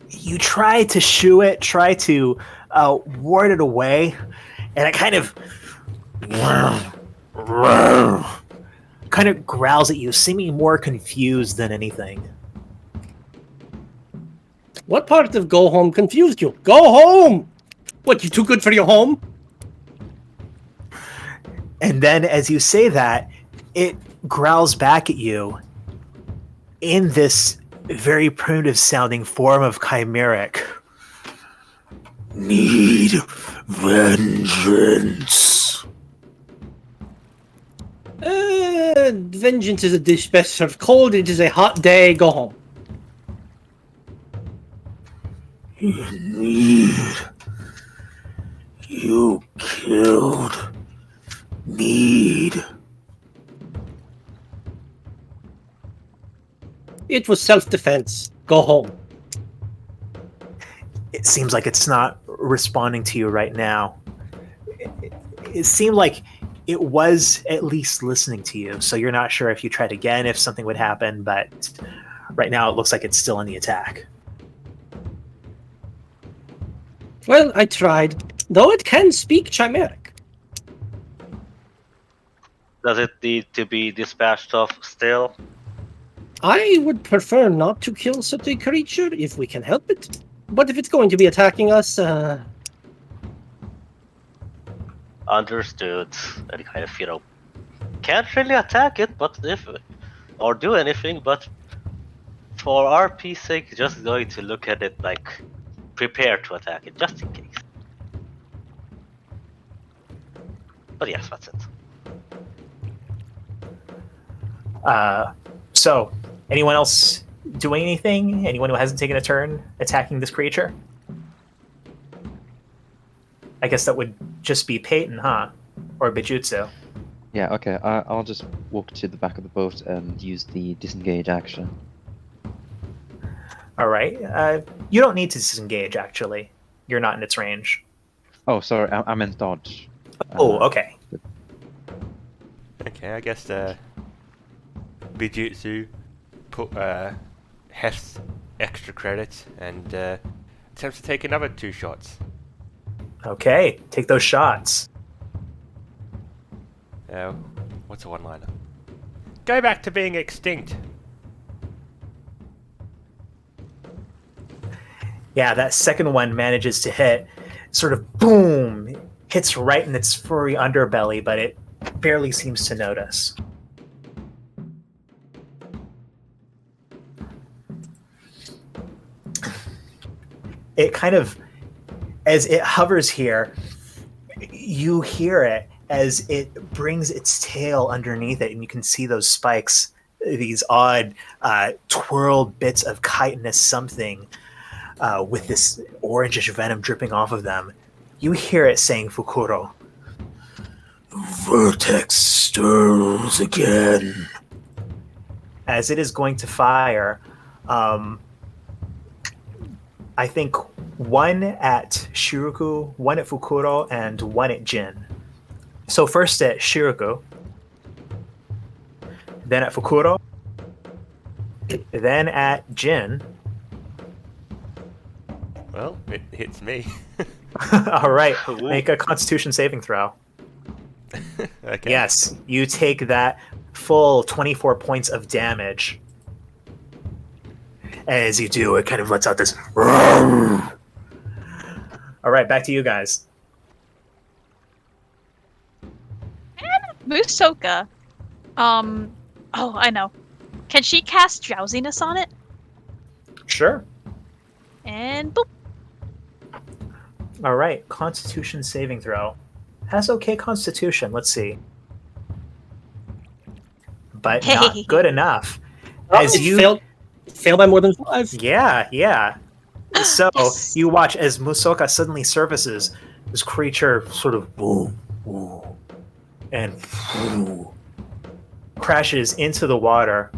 You try to shoo it, try to ward it away, and it kind of growls at you, seeming more confused than anything. What part of go home confused you? Go home! What, you too good for your home? And then as you say that, it growls back at you in this very primitive sounding form of chimeric. Need vengeance. Vengeance is a dish best served cold. It is a hot day. Go home. You killed Need. It was self-defense. Go home. It seems like it's not responding to you right now. It seemed like it was at least listening to you, so you're not sure if you tried again if something would happen, but right now it looks like it's still in the attack. Well, I tried. Though it can speak chimeric. Does it need to be dispatched off still? I would prefer not to kill such a creature if we can help it. But if it's going to be attacking us, Understood. And kind of, can't really attack it, but or do anything, but for RP's sake, just going to look at it like prepare to attack it, just in case. But yes, that's it. So, anyone else doing anything? Anyone who hasn't taken a turn attacking this creature? I guess that would just be Peyton, huh? Or Bijutsu. Yeah, okay. I'll just walk to the back of the boat and use the disengage action. All right. You don't need to disengage, actually. You're not in its range. Oh, sorry. I meant dodge. Oh, okay. Okay, I guess Bijutsu hefts extra credits and attempts to take another 2 shots. Okay, take those shots. What's a one-liner? Go back to being extinct. Yeah, that second one manages to hit, sort of boom, hits right in its furry underbelly, but it barely seems to notice. It kind of, as it hovers here, you hear it as it brings its tail underneath it, and you can see those spikes, these odd twirled bits of chitinous something with this orangish venom dripping off of them. You hear it saying, Fukuro, "Vertex stirs again." As it is going to fire, I think one at Shiruku, one at Fukuro, and one at Jin. So first at Shiruku, then at Fukuro, then at Jin. Well, it hits me. All right, Ooh. make a Constitution saving throw. Okay. Yes, you take that full 24 points of damage. As you do, it kind of lets out this. All right, back to you guys. Musoka. Oh, I know. Can she cast drowsiness on it? Sure. And boop. All right, Constitution saving throw. Has okay Constitution. Let's see, but not good enough. As you fail by more than 5. yeah. So Yes. you watch as Musoka suddenly surfaces. This creature sort of and crashes into the water.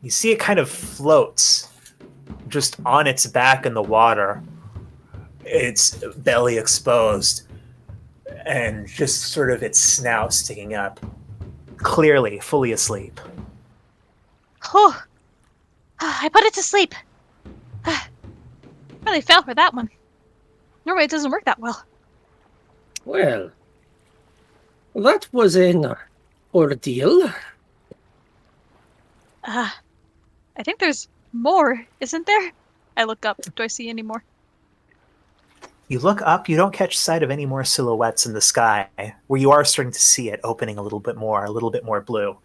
You see it kind of floats just on its back in the water, its belly exposed, and just sort of its snout sticking up, clearly fully asleep. Oh, I put it to sleep. Really fell for that one. Normally it doesn't work that well. Well, that was an ordeal. I think there's more, isn't there? I look up. Do I see any more? You look up, you don't catch sight of any more silhouettes in the sky, where you are starting to see it opening a little bit more blue.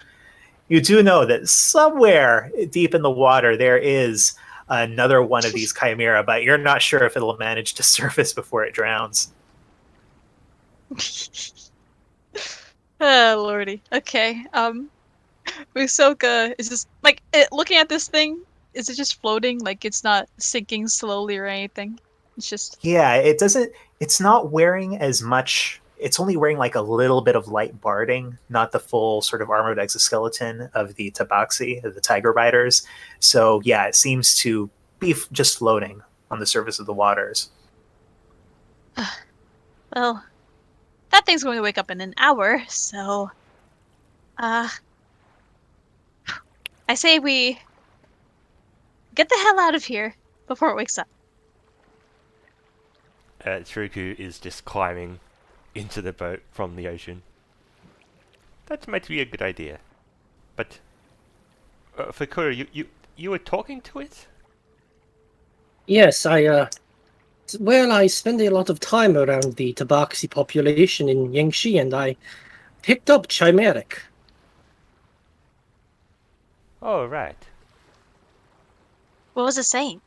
You do know that somewhere deep in the water there is another one of these chimera, but you're not sure if it'll manage to surface before it drowns. Oh, lordy. Okay. Usoka is just like looking at this thing. Is it just floating? Like it's not sinking slowly or anything? It's just Yeah, it's not wearing as much. It's only wearing like a little bit of light barding, not the full sort of armored exoskeleton of the tabaxi, of the tiger riders. So yeah, it seems to be just floating on the surface of the waters. well, that thing's going to wake up in an hour. So, I say we get the hell out of here before it wakes up. Tsuruku is just climbing into the boat from the ocean. That might be a good idea. But, Fukuro, you were talking to it? Yes, I spend a lot of time around the tabaxi population in Yangshi, and I picked up Chimeric. Oh, right. What was it saying?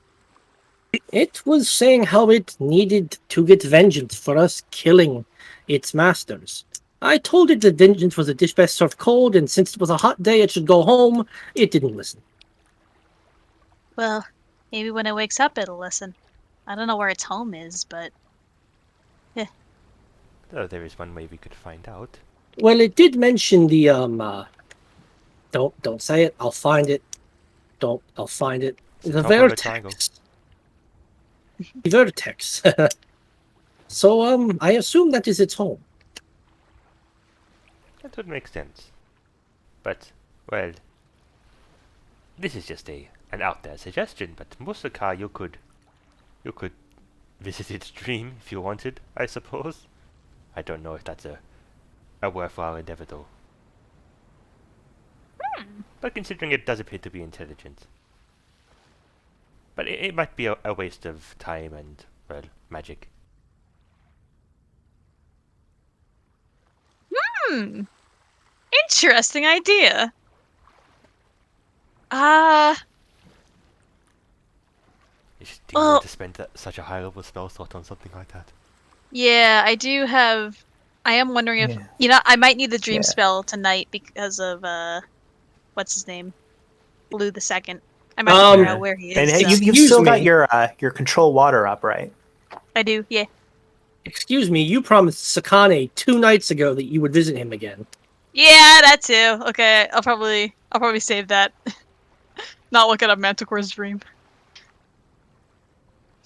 It was saying how it needed to get vengeance for us killing its masters. I told it that vengeance was a dish best served cold, and since it was a hot day, it should go home. It didn't listen. Well, maybe when it wakes up, it'll listen. I don't know where its home is, but Oh, there is one way we could find out. Well, it did mention the Don't say it. I'll find it. I'll find it. The Top of a triangle. vertex. The vertex. So I assume that is its home. That would make sense. But, well, this is just an out there suggestion, but Musaka, you could visit its dream if you wanted, I suppose. I don't know if that's a worthwhile endeavor though. But considering it does appear to be intelligent. But it might be a waste of time and, well, magic. Interesting idea. You should do Well- to spend such a high level spell slot on something like that. Yeah, I do have. I am wondering if I might need the dream Yeah. spell tonight because of what's his name, Blue the Second. I might figure out where he is. And so- you've Excuse still got me. your control water up, right? I do, yeah. Excuse me, you promised Sakane 2 nights ago that you would visit him again. Yeah, that too. Okay, I'll probably save that. Not look at a Manticore's dream.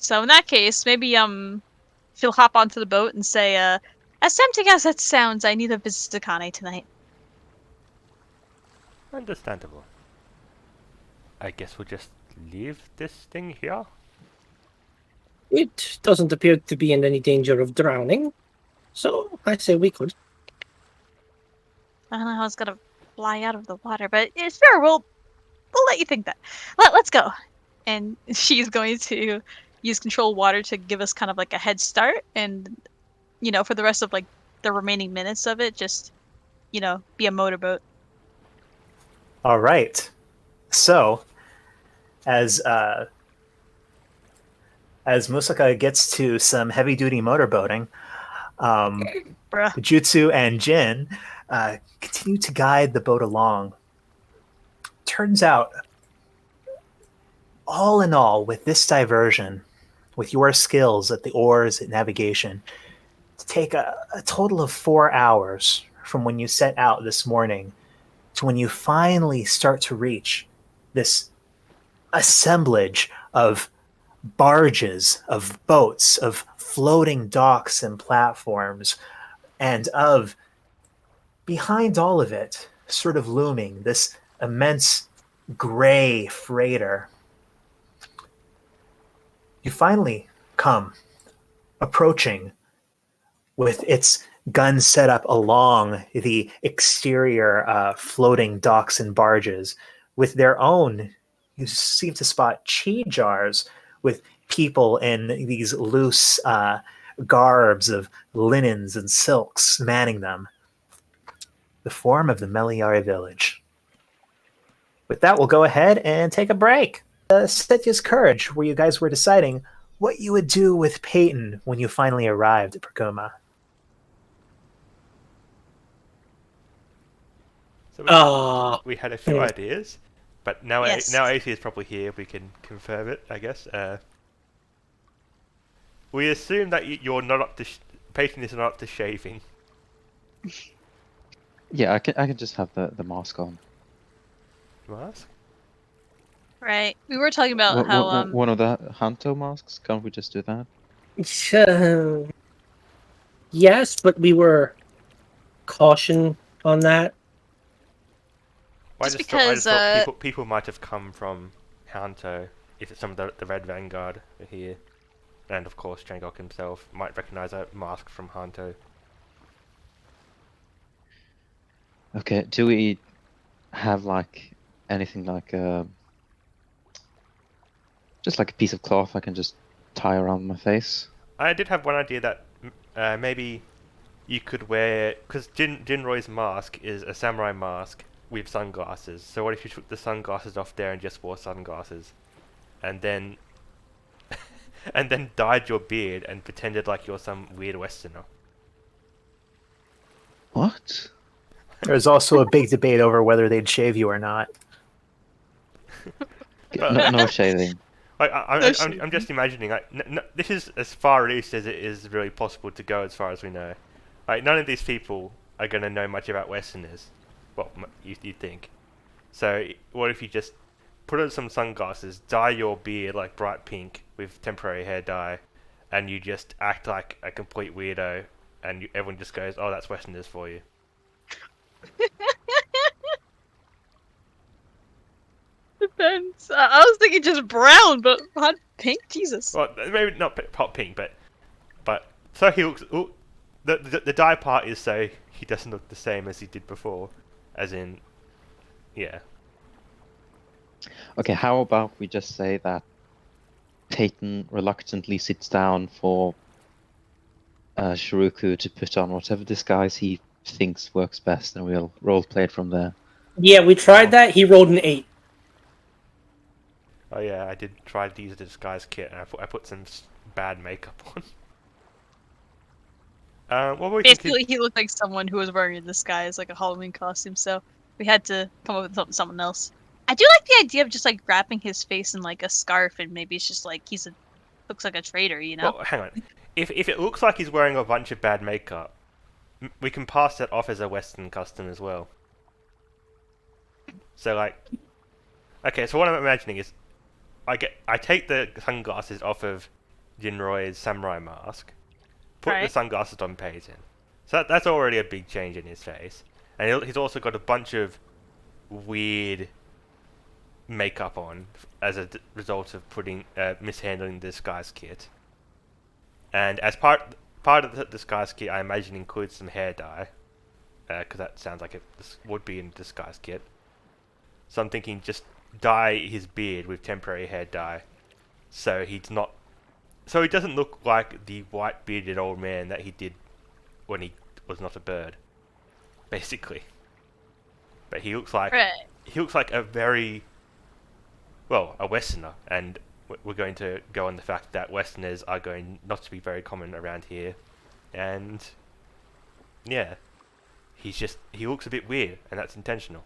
So in that case, maybe he'll hop onto the boat and say, as tempting as that sounds, I need a visit to Kane tonight. Understandable. I guess we'll just leave this thing here. It doesn't appear to be in any danger of drowning, so I say we could. I don't know how it's gonna fly out of the water, but it's fair. We'll let you think that. Let's go. And she's going to use control water to give us kind of like a head start, and for the rest of like the remaining minutes of it, just be a motorboat. All right. So, as Musaka gets to some heavy duty motorboating, Bruh. Jutsu and Jin continue to guide the boat along. Turns out, all in all, with this diversion, with your skills at the oars at navigation, to take a total of 4 hours from when you set out this morning to when you finally start to reach this assemblage of barges, of boats, of floating docks and platforms, and of, behind all of it, sort of looming, this immense gray freighter. You finally come approaching with its gun set up along the exterior floating docks and barges with their own. You seem to spot chi jars with people in these loose garbs of linens and silks manning them. The form of the Meliari village. With that, we'll go ahead and take a break. Setya's Courage, where you guys were deciding what you would do with Peyton when you finally arrived at Pergoma. So we had a few ideas, but now Yes. now AC is probably here. We can confirm it, I guess. We assume that you're not up to Peyton is not up to shaving. Yeah, I can just have the mask on. Mask? Right. We were talking about how One of the Hanto masks. Can't we just do that? Yes, but we were cautioned on that. I Just just because, thought people might have come from Hanto if it's some of the Red Vanguard are here, and of course Changok himself might recognize a mask from Hanto. Okay. Do we have like anything like just like a piece of cloth I can just tie around my face? I did have one idea that maybe you could wear, because Jinroy's mask is a samurai mask with sunglasses. So what if you took the sunglasses off there and just wore sunglasses, and then and then dyed your beard and pretended like you're some weird Westerner? What? There's also a big debate over whether they'd shave you or not. No shaving. I'm just imagining. This is as far east as it is really possible to go, as far as we know. Like, none of these people are going to know much about Westerners. Well, you'd think. So what if you just put on some sunglasses, dye your beard like bright pink with temporary hair dye, and you just act like a complete weirdo, and everyone just goes, "Oh, that's Westerners for you." Depends. I was thinking just brown, but hot pink. Jesus. Well, maybe not hot pink, but so he looks. The dye part is so he doesn't look the same as he did before, as in, yeah. Okay, how about we just say that Peyton reluctantly sits down for Shiruku to put on whatever disguise he thinks works best, and we'll roleplay it from there. Yeah, we tried that. He rolled an 8. Oh yeah, I did try to use the disguise kit, and I put some bad makeup on. Basically, he looked like someone who was wearing a disguise, like a Halloween costume. So we had to come up with someone else. I do like the idea of just like wrapping his face in like a scarf, and maybe it's just like looks like a traitor, you know? Well, hang on. If it looks like he's wearing a bunch of bad makeup, we can pass that off as a Western custom as well. So like, okay, so what I'm imagining is, I take the sunglasses off of Jinroy's samurai mask, put the Right. sunglasses on Peyton. So that's already a big change in his face. And he's also got a bunch of weird makeup on as a result of mishandling the disguise kit. And as part of the disguise kit, I imagine includes some hair dye, because that sounds like this would be in the disguise kit. So I'm thinking just dye his beard with temporary hair dye, so he doesn't look like the white bearded old man that he did when he was not a bird, basically. But he looks like a very a Westerner, and we're going to go on the fact that Westerners are going not to be very common around here, and yeah, he looks a bit weird, and that's intentional.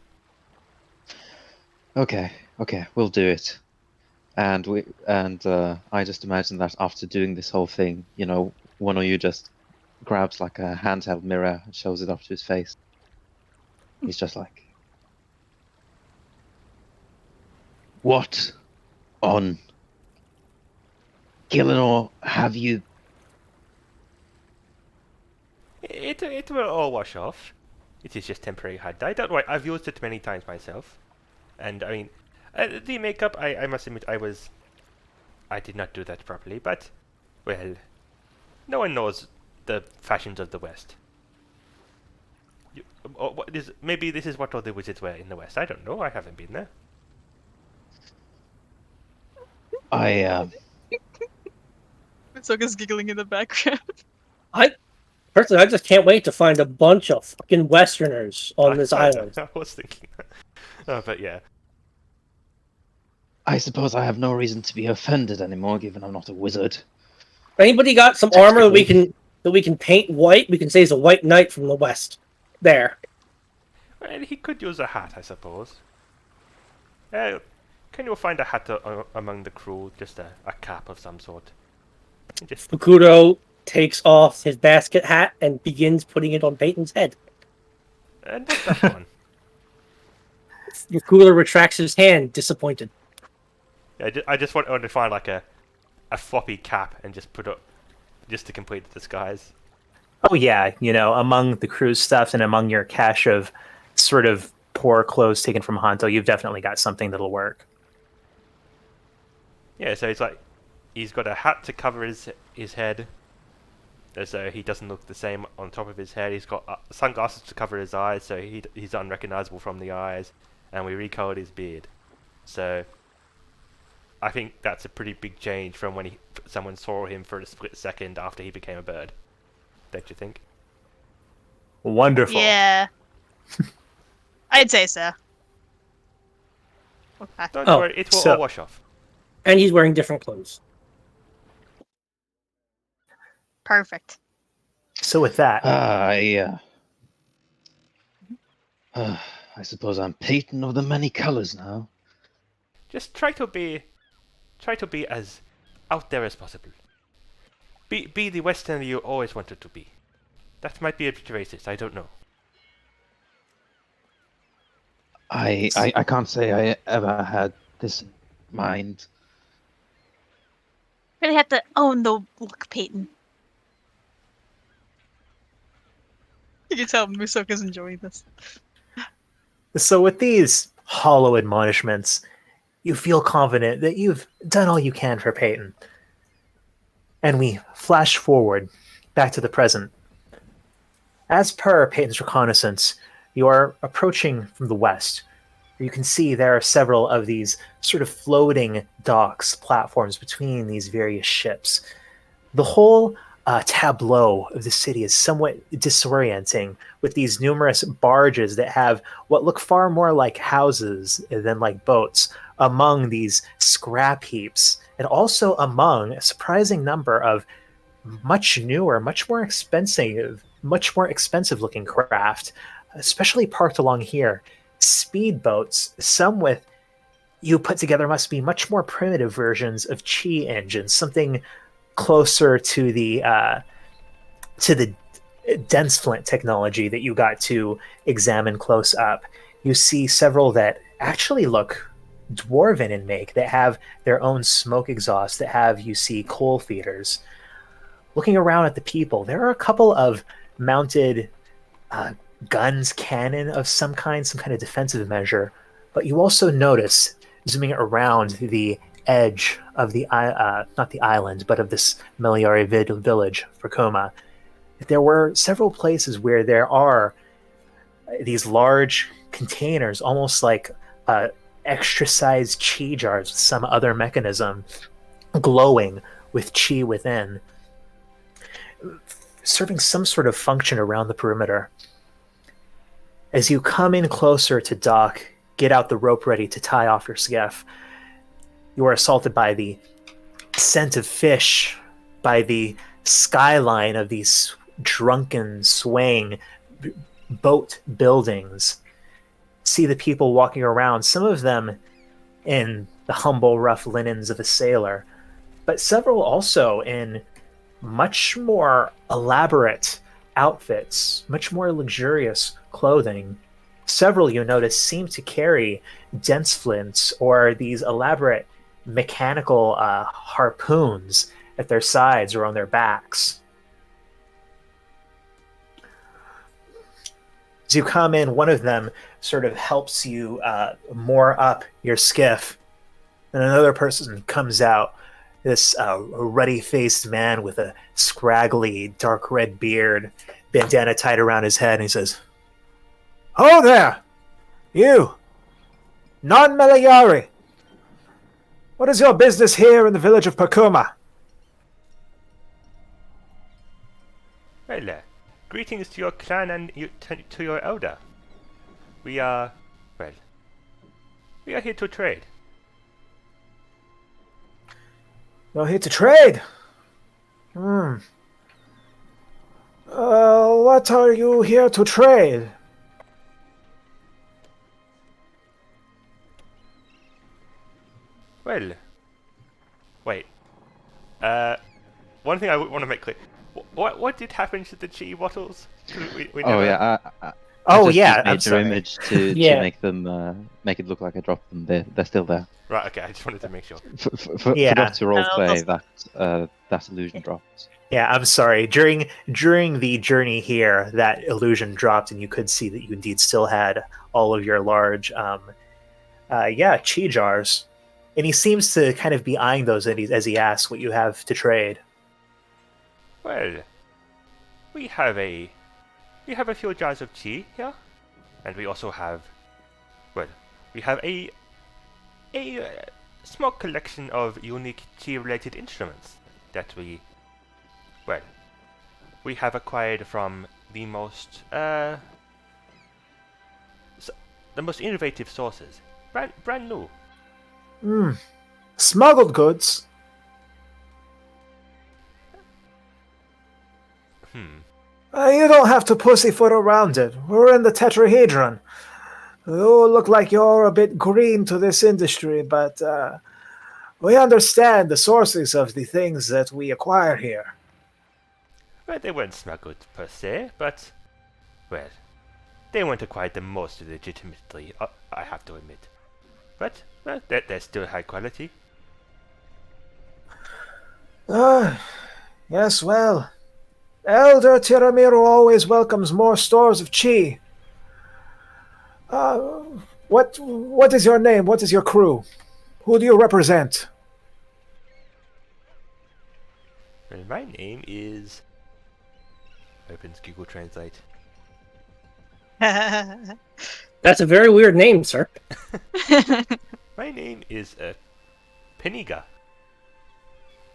Okay, we'll do it. And I just imagine that after doing this whole thing, one of you just grabs like a handheld mirror and shows it up to his face. He's just like, "What on Gielinor have you?" It will all wash off. It is just temporary hair dye. Don't worry, I've used it many times myself. And I mean, the makeup, I must admit, I did not do that properly, but, well, no one knows the fashions of the West. Maybe this is what all the wizards wear in the West. I don't know, I haven't been there. Misoka's giggling in the background. Personally, I just can't wait to find a bunch of fucking Westerners on this island. I was thinking that. But yeah. I suppose I have no reason to be offended anymore, given I'm not a wizard. If anybody got some armor that we can paint white, we can say he's a white knight from the West. There. Well, he could use a hat, I suppose. Can you find a hat among the crew? Just a cap of some sort. Fukudo takes off his basket hat and begins putting it on Peyton's head. And what's that one? Fukudo retracts his hand, disappointed. Yeah, I just want to find like a floppy cap and just put up, just to complete the disguise. Oh yeah, among the crew's stuff and among your cache of sort of poor clothes taken from Hanto, you've definitely got something that'll work. Yeah, so he's got a hat to cover his head, so he doesn't look the same on top of his head. He's got sunglasses to cover his eyes, so he's unrecognizable from the eyes, and we recolored his beard. So I think that's a pretty big change from when someone saw him for a split second after he became a bird. Don't you think? Wonderful. Yeah. I'd say so. Okay. Don't worry, it will all wash off. And he's wearing different clothes. Perfect. So with that... I suppose I'm Peyton of the many colors now. Just try to be as out there as possible. Be the Westerner you always wanted to be. That might be a bit racist, I don't know. I can't say I ever had this in mind. Really have to own the look, Peyton. You can tell Misoka's enjoying this. So with these hollow admonishments, you feel confident that you've done all you can for Peyton. And we flash forward back to the present. As per Peyton's reconnaissance, you are approaching from the west. You can see there are several of these sort of floating docks, platforms between these various ships. The whole tableau of the city is somewhat disorienting, with these numerous barges that have what look far more like houses than like boats among these scrap heaps, and also among a surprising number of much newer, much more expensive looking craft, especially parked along here. Speedboats, some with, you put together, must be much more primitive versions of chi engines, something closer to the dense flint technology that you got to examine close up. You see several that actually look dwarven in make, that have their own smoke exhaust, that have, you see, coal feeders. Looking around at the people, there are a couple of mounted uh, guns, cannon of some kind of defensive measure. But you also notice, zooming around the edge of not the island, but of this Meliari village, Fracoma, there were several places where there are these large containers, almost like extra-sized chi jars with some other mechanism, glowing with chi within, serving some sort of function around the perimeter. As you come in closer to dock, get out the rope ready to tie off your skiff, you are assaulted by the scent of fish, by the skyline of these drunken, swaying boat buildings. See the people walking around, some of them in the humble, rough linens of a sailor, but several also in much more elaborate outfits, much more luxurious clothing. Several, you notice, seem to carry dense flints or these elaborate mechanical harpoons at their sides or on their backs. As you come in, one of them sort of helps you moor up your skiff, and another person comes out, this ruddy-faced man with a scraggly, dark red beard, bandana tied around his head, and he says, "Ho there! You! Non-Meliari! What is your business here in the village of Pakuma?" Well, greetings to your clan and to your elder. We are here to trade. You're here to trade? What are you here to trade? Well, wait. One thing I want to make clear. What did happen to the chi bottles? We Oh never... yeah, Oh just yeah, used I'm Major sorry. Image to Yeah. make them make it look like I dropped them. They're still there. Right, okay, I just wanted to make sure. Yeah. Forgot to roleplay those- that illusion dropped. Yeah, I'm sorry. During the journey here, that illusion dropped, and you could see that you indeed still had all of your large, chi jars. And he seems to kind of be eyeing those as he asks what you have to trade. Well, we have a few jars of chi here, and we also have, we have a small collection of unique chi-related instruments that we have acquired from the most innovative sources, brand new. Smuggled goods? You don't have to pussyfoot around it. We're in the tetrahedron. You look like you're a bit green to this industry, but we understand the sources of the things that we acquire here. Well, they weren't smuggled per se, but they weren't acquired the most legitimately. I have to admit, but they're still high quality. Yes, well, Elder Tiramiro always welcomes more stores of chi. What is your name? What is your crew? Who do you represent? Well, my name is... Opens Google Translate. That's a very weird name, sir. My name is Peniga.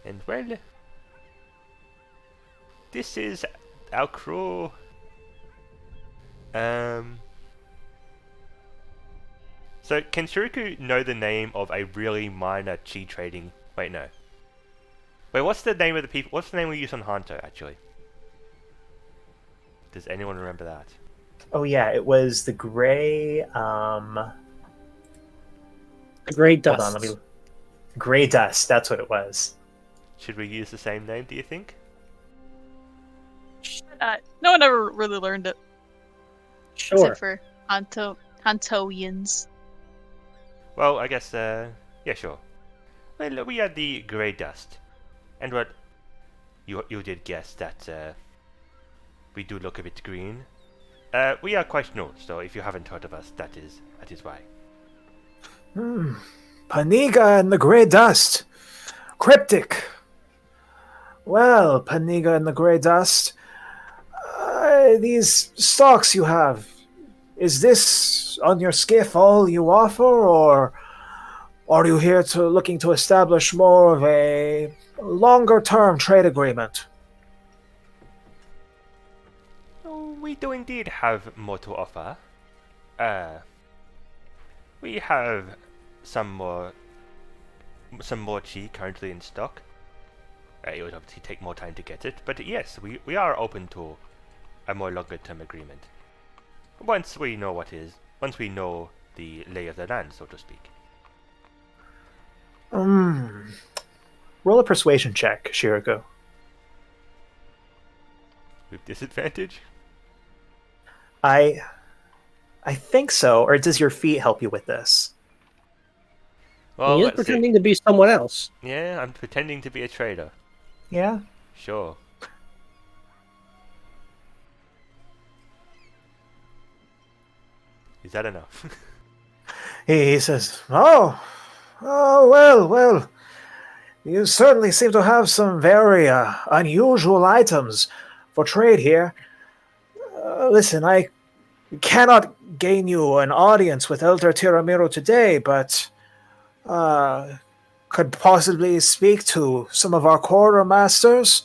And this is our crew. So can Shuriku know the name of a really minor chi trading? Wait, no. Wait, what's the name of the people? What's the name we use on Hanto actually? Does anyone remember that? Oh yeah, it was the gray. The Grey Hold Dust. on, Gray Dust. That's what it was. Should we use the same name? Do you think? No one ever really learned it, Sure. except for Hantoians. Well, I guess, yeah, sure. Well, we are the Grey Dust. And what... You did guess that, we do look a bit green. We are quite known, so if you haven't heard of us, that is why. Paniga and the Grey Dust. Cryptic. Well, Paniga and the Grey Dust, these stocks you have, is this on your skiff all you offer, or are you here looking to establish more of a longer-term trade agreement? Oh, we do indeed have more to offer. We have some more chi currently in stock. It would obviously take more time to get it, but yes, we are open to a more longer-term agreement. Once we know the lay of the land, so to speak. Roll a persuasion check, Shirako. With disadvantage? I think so, or does your feet help you with this? Well, He is let's see. pretending to be someone else. Yeah, I'm pretending to be a trader. Yeah? Sure. Is that enough? He says, well, you certainly seem to have some very unusual items for trade here. Listen, I cannot gain you an audience with Elder Tiramiro today, but could possibly speak to some of our quartermasters,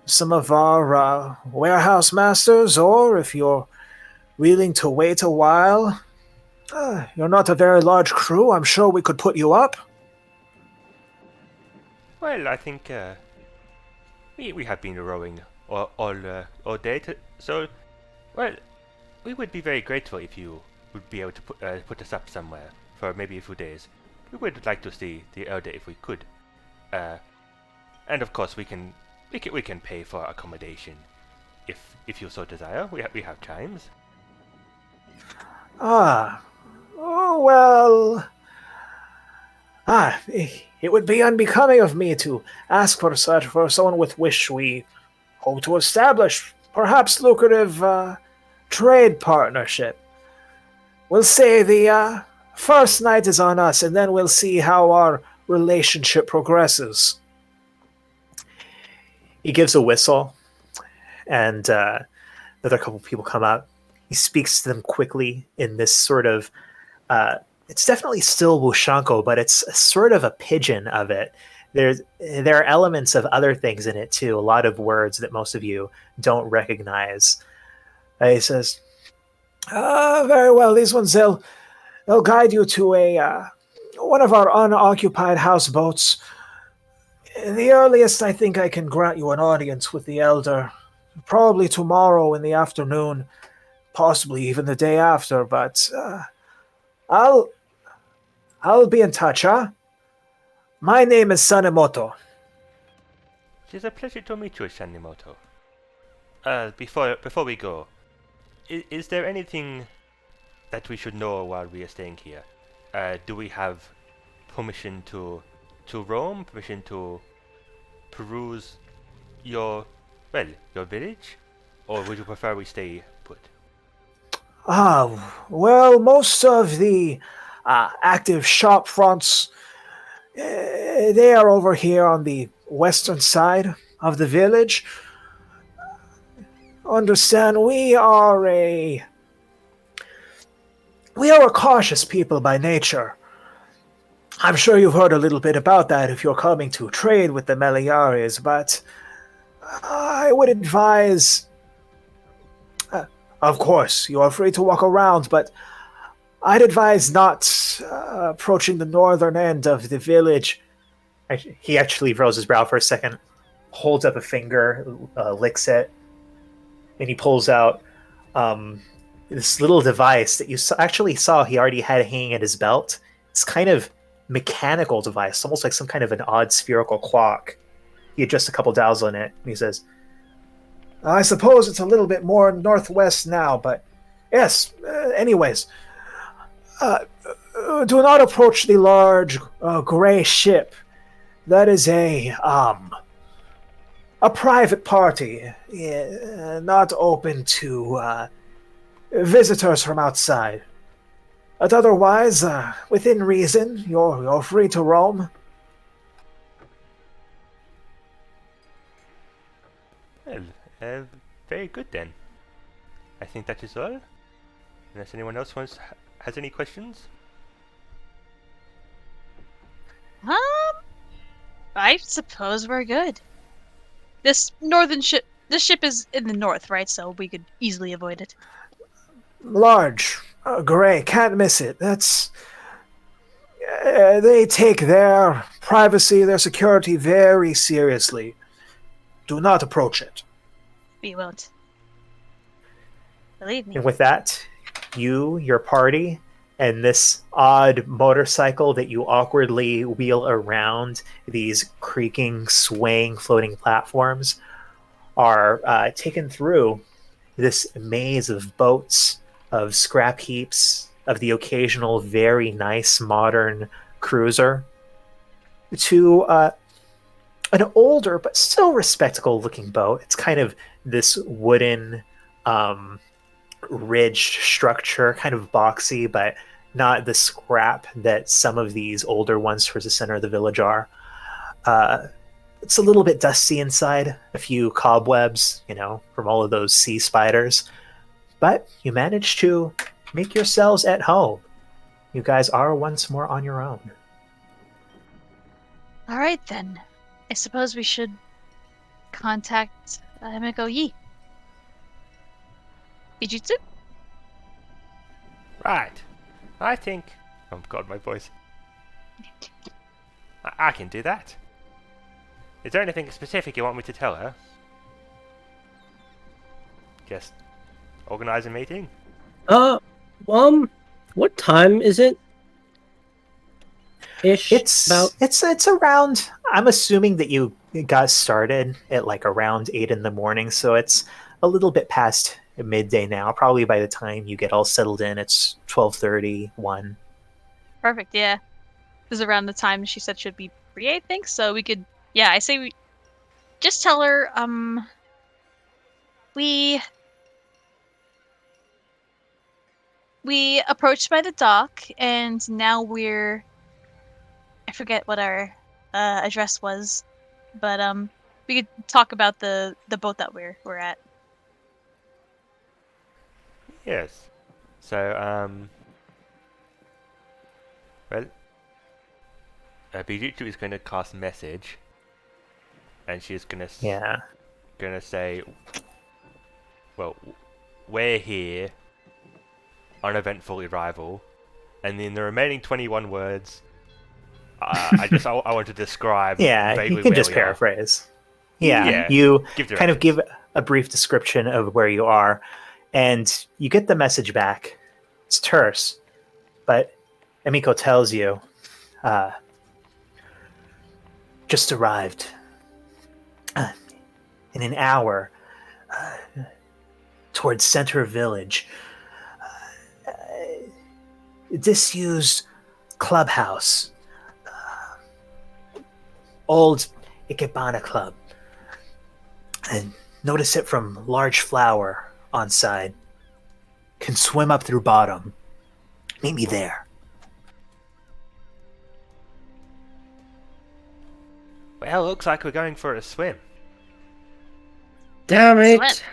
some of our warehouse masters, or if you're willing to wait a while, you're not a very large crew, I'm sure we could put you up. Well, I think we have been rowing all day, so well, we would be very grateful if you would be able to put us up somewhere for maybe a few days. We would like to see the elder if we could, and of course we can pay for accommodation if you so desire. We have chimes. It would be unbecoming of me to ask for such for someone with which we hope to establish perhaps lucrative trade partnership. We'll say the first night is on us, and then we'll see how our relationship progresses. He gives a whistle, and another couple people come out. He speaks to them quickly in this sort of it's definitely still Wushanko, but it's sort of a pidgin of it. There are elements of other things in it too, a lot of words that most of you don't recognize. He says, very well, these ones, they'll guide you to one of our unoccupied houseboats. The earliest I think I can grant you an audience with the elder, probably tomorrow in the afternoon, possibly even the day after, but I'll be in touch, huh? My name is Sanemoto. It is a pleasure to meet you, Sanemoto. Before we go, is there anything that we should know while we are staying here? Do we have permission to roam? Permission to peruse your village? Or would you prefer we stay put? Well, most of the active shop fronts, they are over here on the western side of the village. Understand, we are a cautious people by nature. I'm sure you've heard a little bit about that if you're coming to trade with the Meliares, but I would advise... of course, you are free to walk around, but I'd advise not approaching the northern end of the village. He actually furrows his brow for a second, holds up a finger, licks it, and he pulls out this little device that you actually saw he already had hanging at his belt. It's kind of mechanical device, almost like some kind of an odd spherical clock. He adjusts a couple dials on it, and he says, I suppose it's a little bit more northwest now, but yes, anyways. Do not approach the large gray ship. That is a private party, not open to visitors from outside. But otherwise, within reason, you're free to roam. Well, very good then. I think that is all. Unless anyone else has any questions? I suppose we're good. This northern ship. This ship is in the north, right? So we could easily avoid it. Large, gray, can't miss it. That's. They take their privacy, their security very seriously. Do not approach it. We won't. Believe me. And with that, you, your party, and this odd motorcycle that you awkwardly wheel around these creaking, swaying, floating platforms are taken through this maze of boats, of scrap heaps, of the occasional very nice modern cruiser, to an older but still respectable looking boat. It's kind of this wooden ridged structure, kind of boxy, but not the scrap that some of these older ones towards the center of the village are. It's a little bit dusty inside, a few cobwebs, from all of those sea spiders. But you managed to make yourselves at home. You guys are once more on your own. All right then. I suppose we should contact Emiko Yi. Bijutsu? Right. I think... Oh god, my voice. I can do that. Is there anything specific you want me to tell her? Just organize a meeting? What time is it? It's around. I'm assuming that you got started at like around 8 in the morning, so it's a little bit past midday now. Probably by the time you get all settled in, it's 12:30, 1. Perfect, yeah. This is around the time she said she'd be free, I think, so we could... Yeah, I say we... Just tell her, We approached by the dock, and now we're... I forget what our address was, but we could talk about the boat that we're at. Yes. So, well, Bijutsu is going to cast message, and she's going to say, well, we're here, uneventful arrival, and in the remaining 21 words, I want to describe. Yeah, you can just paraphrase. Yeah, you kind of give a brief description of where you are, and you get the message back. It's terse, but Emiko tells you, just arrived in an hour towards center village. Disused clubhouse. Old Ikebana club. And notice it from large flower on side. Can swim up through bottom. Meet me there. Well, looks like we're going for a swim. Damn it! Swim.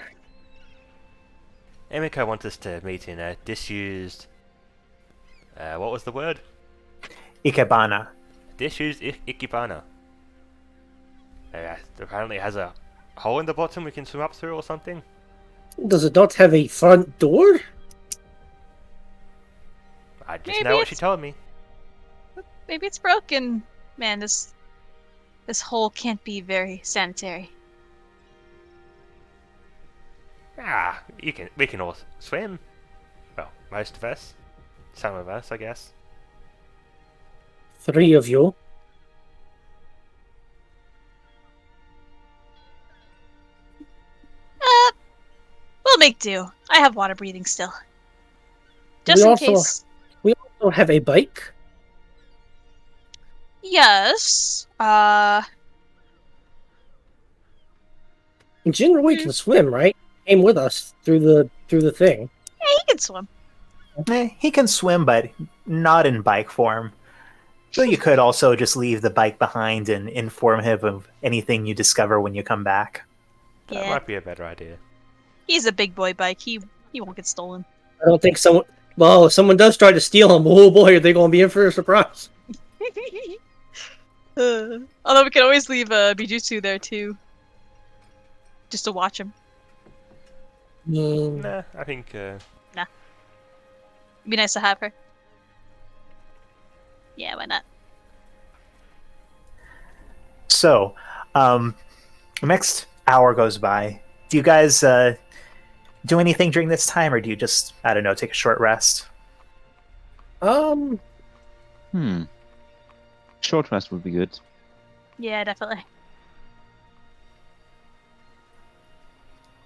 Emiko wants us to meet in a disused... what was the word? Ikebana. Disused Ikebana. Apparently it has a hole in the bottom we can swim up through or something. Does it not have a front door? I just Maybe know what she told me. Maybe it's broken. Man, this hole can't be very sanitary. We can all swim. Well, most of us. Some of us, I guess. 3 of you. We'll make do. I have water breathing still. Just in case. We also have a bike. Yes. Jinrui can swim, right? Came with us through the thing. He can swim. He can swim, but not in bike form. Though you could also just leave the bike behind and inform him of anything you discover when you come back. That Yeah. might be a better idea. He's a big boy bike. He won't get stolen. I don't think someone. Well, if someone does try to steal him, oh boy, are they going to be in for a surprise? Although we can always leave Bijutsu there too. Just to watch him. Nah, I think. It'd be nice to have her. Yeah, why not? So, next hour goes by. Do you guys do anything during this time, or do you just, I don't know, take a short rest? Short rest would be good. Yeah, definitely.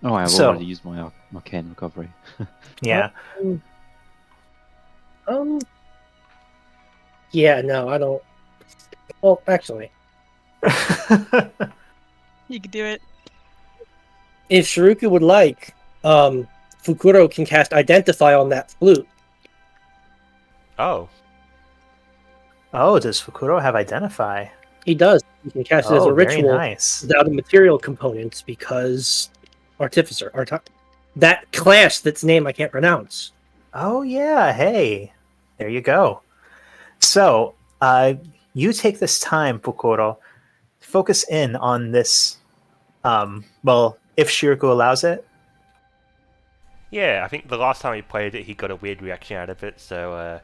Oh, I have So- already used my arcane recovery. Yeah. Yeah, no, I don't. Well, actually, You can do it. if Shiruku would like, Fukuro can cast Identify on that flute. Oh, Oh, does Fukuro have Identify? He does. He can cast it as a Oh, very ritual nice. without a material component because Artificer, that class that's name I can't pronounce. Oh, yeah. Hey, there you go. So, you take this time, Fukuro, focus in on this. Well, if Shiroko allows it. yeah. I think the last time he played it, he got a weird reaction out of it. So,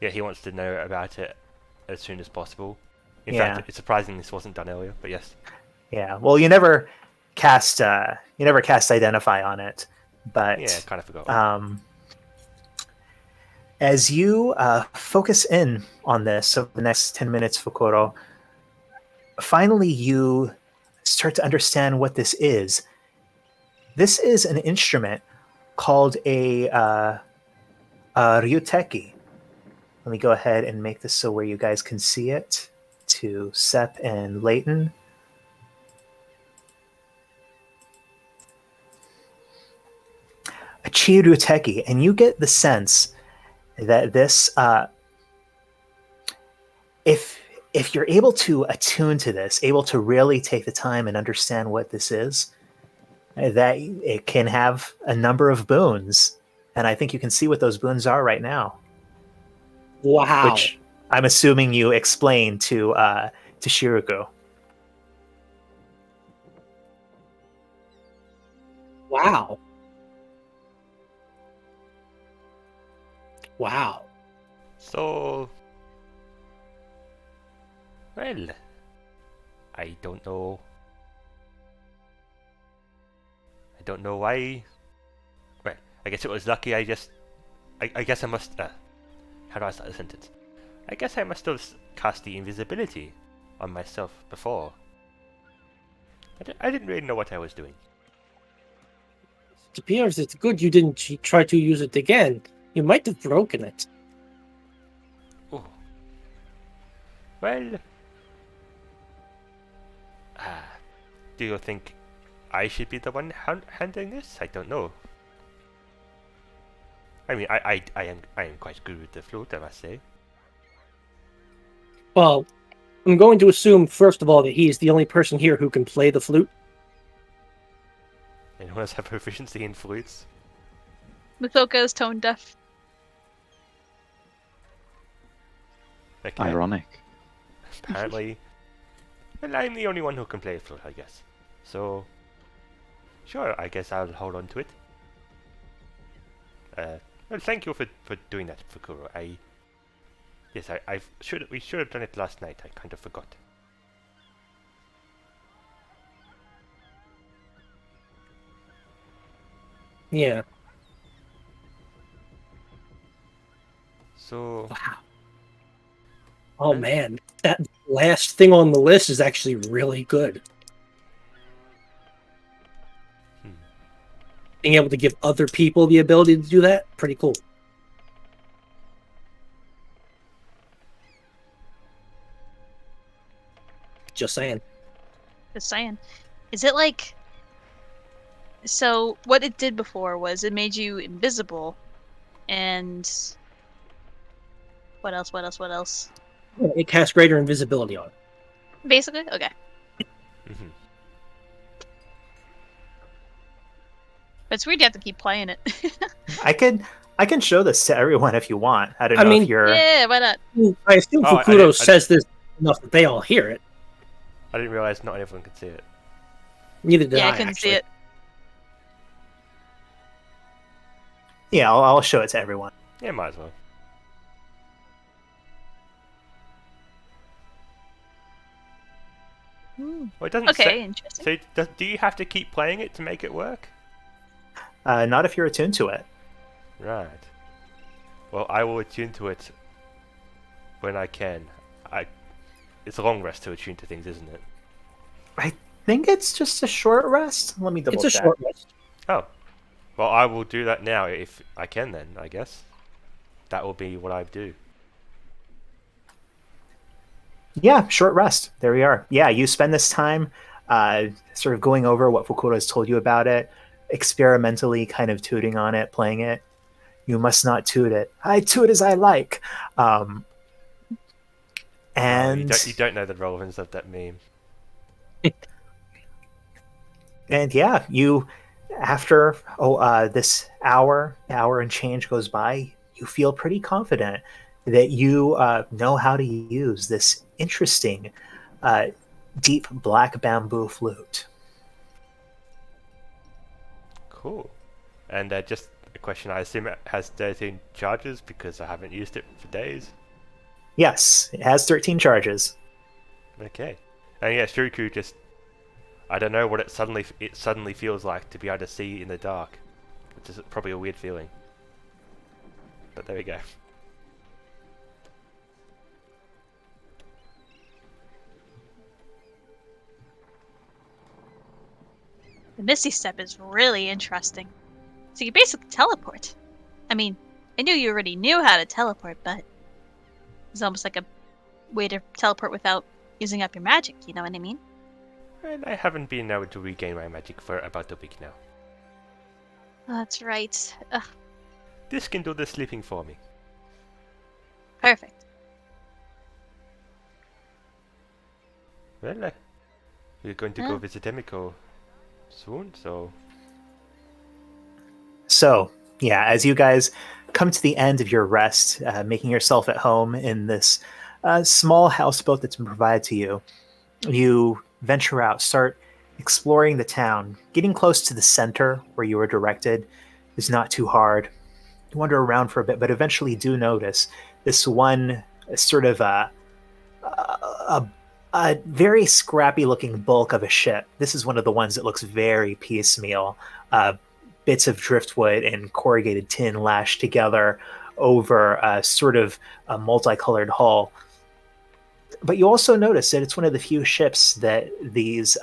yeah, he wants to know about it as soon as possible. In Yeah. fact, it's surprising this wasn't done earlier. But yes. Yeah. Well, you never cast Identify on it, but Yeah, kind of forgot. as you focus in on this over the next 10 minutes, Fukuro, finally you start to understand what this is. This is an instrument called a ryuteki. Let me go ahead and make this so where you guys can see it to Sep and Leighton. A Chiryuteki, and you get the sense that this, if you're able to attune to this, able to really take the time and understand what this is, that it can have a number of boons, and I think you can see what those boons are right now. Wow. Which I'm assuming you explained to Shiruko. Wow. Wow. So, well, I don't know. I don't know why. Well, I guess it was lucky. I guess I must. How do I start the sentence? I guess I must have cast the invisibility on myself before. I didn't really know what I was doing. It appears it's good you didn't try to use it again. You might have broken it. Oh. Well. Do you think I should be the one handling this? I don't know. I mean, I am quite good with the flute, I must say. Well, I'm going to assume, first of all, that he's the only person here who can play the flute. Anyone else have proficiency in flutes? Masoka is tone deaf. Okay. Ironic. Apparently, well, I'm the only one who can play a flute, I guess. So, sure, I guess I'll hold on to it. Well, thank you for doing that, Fukuro. We should have done it last night. I kind of forgot. Yeah. So, Wow. Oh man, that last thing on the list is actually really good. Being able to give other people the ability to do that, pretty cool. Just saying. Just saying. Is it like... So, what it did before was it made you invisible, and... What else? It casts greater invisibility on it. Basically? Okay. Mhm. But it's weird you have to keep playing it. I can show this to everyone if you want. I don't I know mean- if you're. Yeah, why not? I assume Oh, I Fukudo didn't- says this enough that they all hear it. I didn't realize not everyone could see it. Neither did Yeah, I I couldn't actually. see it. Yeah, I'll show it to everyone. Yeah, might as well. Hmm. Well, it doesn't Okay, say. interesting. So, do you have to keep playing it to make it work? Not if you're attuned to it. Right. Well, I will attune to it when I can. It's a long rest to attune to things, isn't it? I think it's just a short rest. Let me double It's a check. short rest. Oh. Well, I will do that now if I can then, I guess. That will be what I do. Yeah, short rest. There we are. Yeah, you spend this time sort of going over what Fukuda has told you about it, experimentally kind of tooting on it, playing it. You must not toot it. I toot as I like. And you don't know the relevance of that meme. and yeah, you after this hour and change goes by, you feel pretty confident that you know how to use this interesting deep black bamboo flute. Cool. And just a question, I assume it has 13 charges because I haven't used it for days. Yes, it has 13 charges. Okay. And yeah, Shuruku just... I don't know what it suddenly feels like to be able to see in the dark. Which is probably a weird feeling. But there we go. The Misty Step is really interesting. So you basically teleport. I mean, I knew you already knew how to teleport, but it's almost like a way to teleport without using up your magic, you know what I mean? And I haven't been able to regain my magic for about a week now. Oh, that's right. Ugh, This can do the sleeping for me. perfect. Well, we're going to Yeah. go visit Emiko soon, so... So, yeah, as you guys come to the end of your rest, making yourself at home in this small houseboat that's been provided to you, you venture out, start exploring the town. Getting close to the center where you were directed is not too hard. You wander around for a bit, but eventually do notice this one sort of a very scrappy looking bulk of a ship. This is one of the ones that looks very piecemeal. Bits of driftwood and corrugated tin lashed together over sort of a multicolored hull. But you also notice that it's one of the few ships that these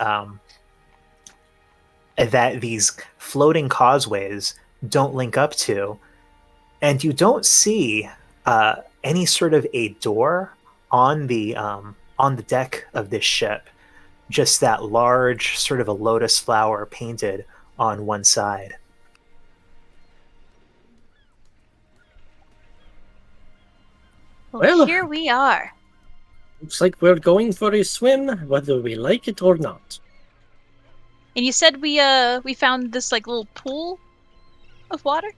floating causeways don't link up to, and you don't see any sort of a door on the deck of this ship. Just that large sort of a lotus flower painted on one side. Well, Well- here we are. Looks like we're going for a swim, whether we like it or not. And you said we found this like little pool of water?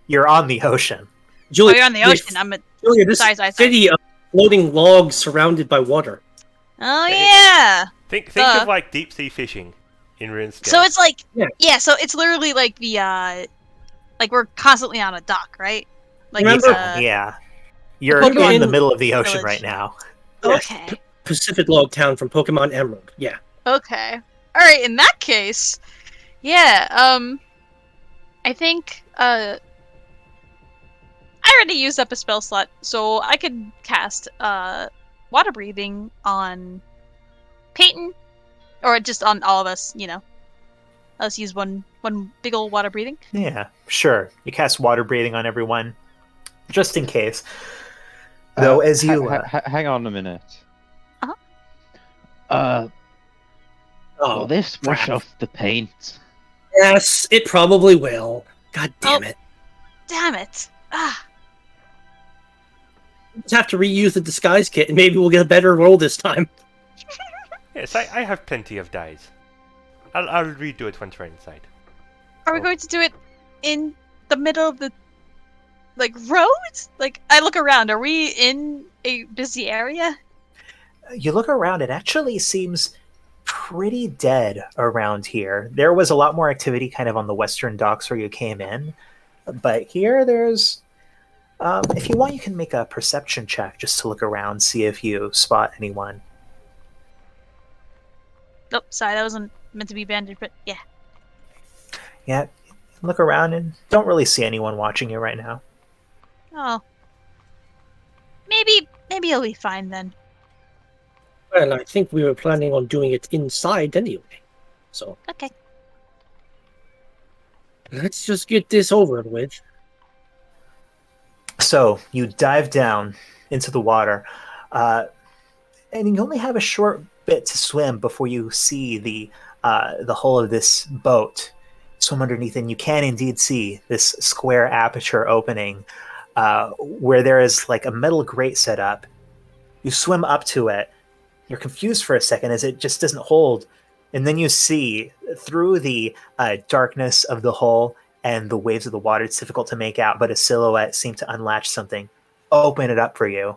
You're on the ocean. Julia, Oh, you're on the ocean. I'm a... Julia, this Sorry. city of floating logs surrounded by water. Oh yeah. Think Duh. of like deep sea fishing in RuneScape. So it's like Yeah. so it's literally like the like we're constantly on a dock, right? Like Remember- it's, Yeah. You're Pokemon in the middle of the ocean Village. right now. okay. Pacific Log Town from Pokemon Emerald. Yeah. Okay. All right, in that case, yeah, I think I already used up a spell slot, so I could cast water breathing on Peyton or just on all of us, you know. Let's use one big old water breathing. Yeah, sure. You cast water breathing on everyone, just in case. Though, as you... hang on a minute. Will Oh, this wash crap. off the paint? Yes, it probably will. God damn it. Damn it! Ah, Just have to reuse the disguise kit and maybe we'll get a better roll this time. Yes, I have plenty of dyes. I'll redo it once we're inside. are we Oh. going to do it in the middle of the road? Like, I look around. Are we in a busy area? You look around, it actually seems pretty dead around here. There was a lot more activity kind of on the western docks where you came in, but here there's. If you want, you can make a perception check just to look around, see if you spot anyone. Oh, sorry, that wasn't meant to be banded, but yeah. Yeah, look around and don't really see anyone watching you right now. Oh, maybe it'll be fine then. Well, I think we were planning on doing it inside anyway. So Okay. let's just get this over with. So you dive down into the water, and you only have a short bit to swim before you see the hull of this boat. Swim underneath, and you can indeed see this square aperture opening, where there is like a metal grate set up. You swim up to it. You're confused for a second as it just doesn't hold, and then you see through the darkness of the hull and the waves of the water. It's difficult to make out, but a silhouette seemed to unlatch something, open it up for you,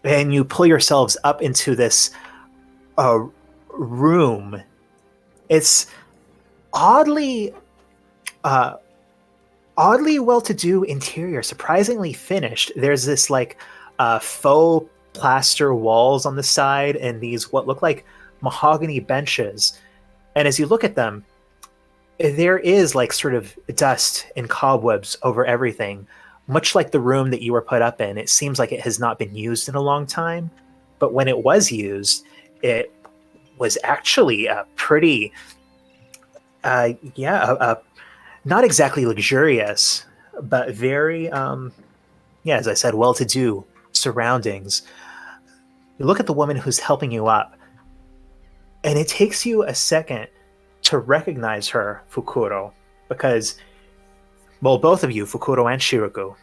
and you pull yourselves up into this room. It's oddly oddly well-to-do interior, surprisingly finished. There's this like faux plaster walls on the side and these what look like mahogany benches, and as you look at them, there is like sort of dust and cobwebs over everything, much like the room that you were put up in. It seems like it has not been used in a long time, but when it was used, it was actually a pretty not exactly luxurious, but very as I said, well-to-do surroundings. You look at the woman who's helping you up, and it takes you a second to recognize her, Fukuro, because, well, both of you, Fukuro and Shiroku,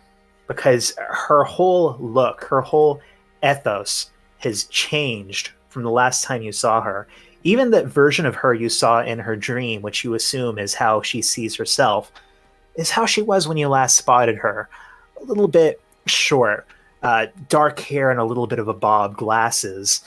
because her whole look, her whole ethos has changed from the last time you saw her. Even that version of her you saw in her dream, which you assume is how she sees herself, is how she was when you last spotted her. A little bit short, dark hair and a little bit of a bob, glasses.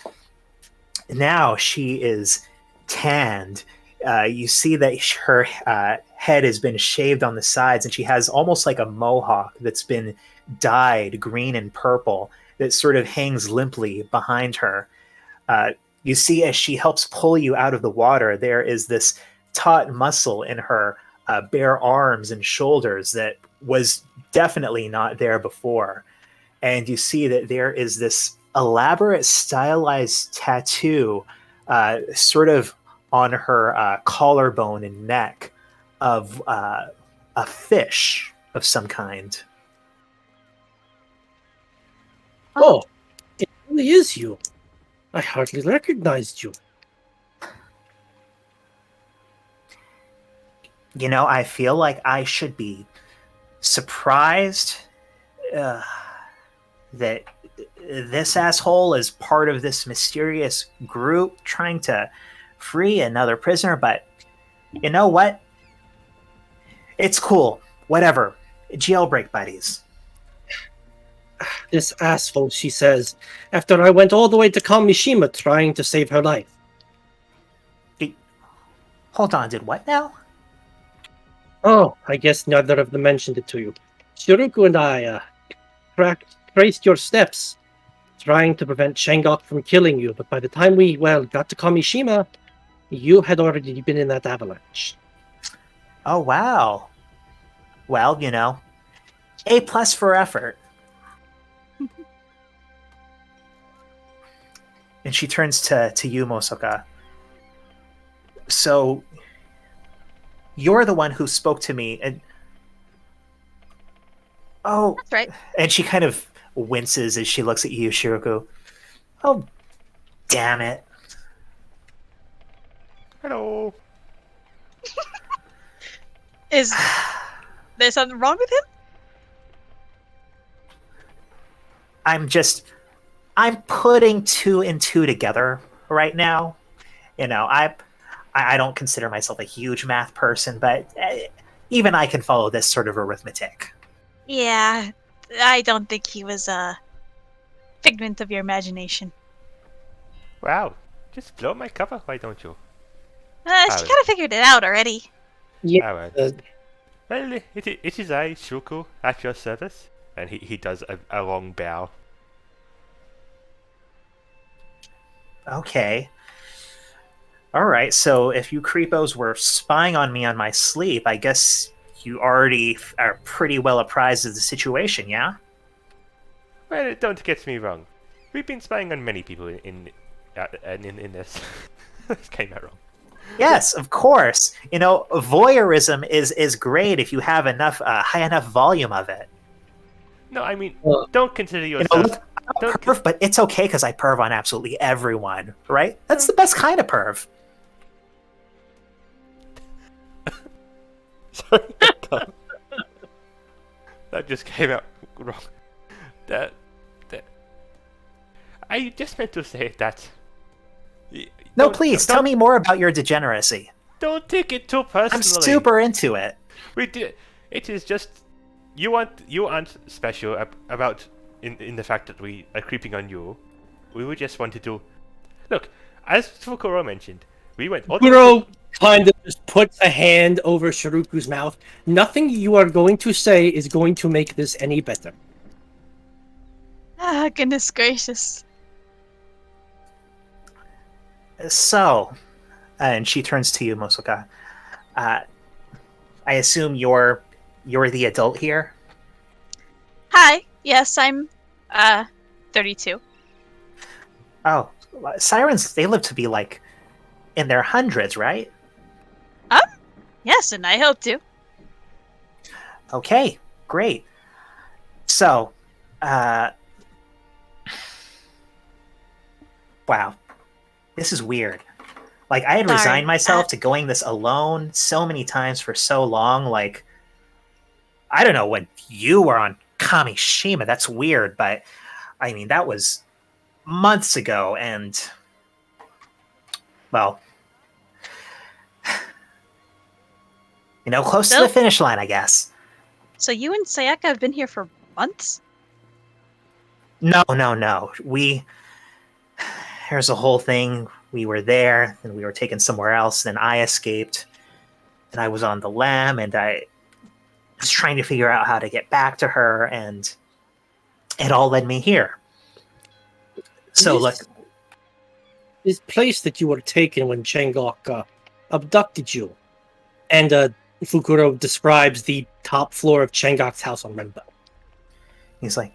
Now she is tanned. You see that her head has been shaved on the sides, and she has almost like a mohawk that's been dyed green and purple that sort of hangs limply behind her. You see as she helps pull you out of the water, there is this taut muscle in her bare arms and shoulders that was definitely not there before. And you see that there is this elaborate stylized tattoo sort of on her collarbone and neck of a fish of some kind. Oh, it really is you. I hardly recognized you. You know, I feel like I should be surprised that this asshole is part of this mysterious group trying to free another prisoner, but you know what? It's cool. Whatever. Jailbreak buddies. This asshole, she says, after I went all the way to Kamishima trying to save her life. Hold on, did what now? Oh, I guess neither of them mentioned it to you. Shiruku and I traced your steps, trying to prevent Shengok from killing you, but by the time we, got to Kamishima, you had already been in that avalanche. Oh, wow. Well, you know, A+ for effort. And she turns to you, Mosoka. So, you're the one who spoke to me, and oh, That's right. and she kind of winces as she looks at you, Shiroku. Oh, damn it. Hello. Is there something wrong with him? I'm putting two and two together right now. You know, I don't consider myself a huge math person, but even I can follow this sort of arithmetic. Yeah, I don't think he was a figment of your imagination. Wow. Just blow my cover, why don't you? She kind of figured it out already. Yeah. Alright. Well, it is I, Shuku, at your service. And he does a long bow. Okay. All right, so if you creepos were spying on me on my sleep, I guess you already are pretty well apprised of the situation, yeah? Well, don't get me wrong. We've been spying on many people in this. This came out wrong. Yes, of course. You know, voyeurism is great if you have enough high enough volume of it. No, I mean, Well, don't consider You know, yourself. look, I'm a perv, but it's okay because I perv on absolutely everyone, right? That's No. the best kind of perv. Sorry, that just came out wrong. That I just meant to say that. No, please tell me more about your degeneracy. Don't take it too personally. I'm super into it. It is just you aren't special about in the fact that we are creeping on you. We would just wanted to look, as Fukuro mentioned. We went all the way Kuro kind of just puts a hand over Shiruku's mouth. Nothing you are going to say is going to make this any better. Ah, goodness gracious. So, and she turns to you, Mosoka. I assume you're the adult here. Hi. Yes, I'm 32. Oh, sirens, they live to be like in their hundreds, right? Yes, and I hope to. Okay, great. So, wow, this is weird. Like, I had Sorry, resigned myself to going this alone so many times for so long. Like, I don't know when you were on Kamishima. That's weird, but I mean, that was months ago, and well, you know, close to the Nope. finish line, I guess. So you and Sayaka have been here for months? No. There's a whole thing. We were there, and we were taken somewhere else. Then I escaped, and I was on the lam, and I was trying to figure out how to get back to her, and it all led me here. So, look, This place that you were taken when Chengok abducted you. And Fukuro describes the top floor of Chengok's house on Renbo. he's like,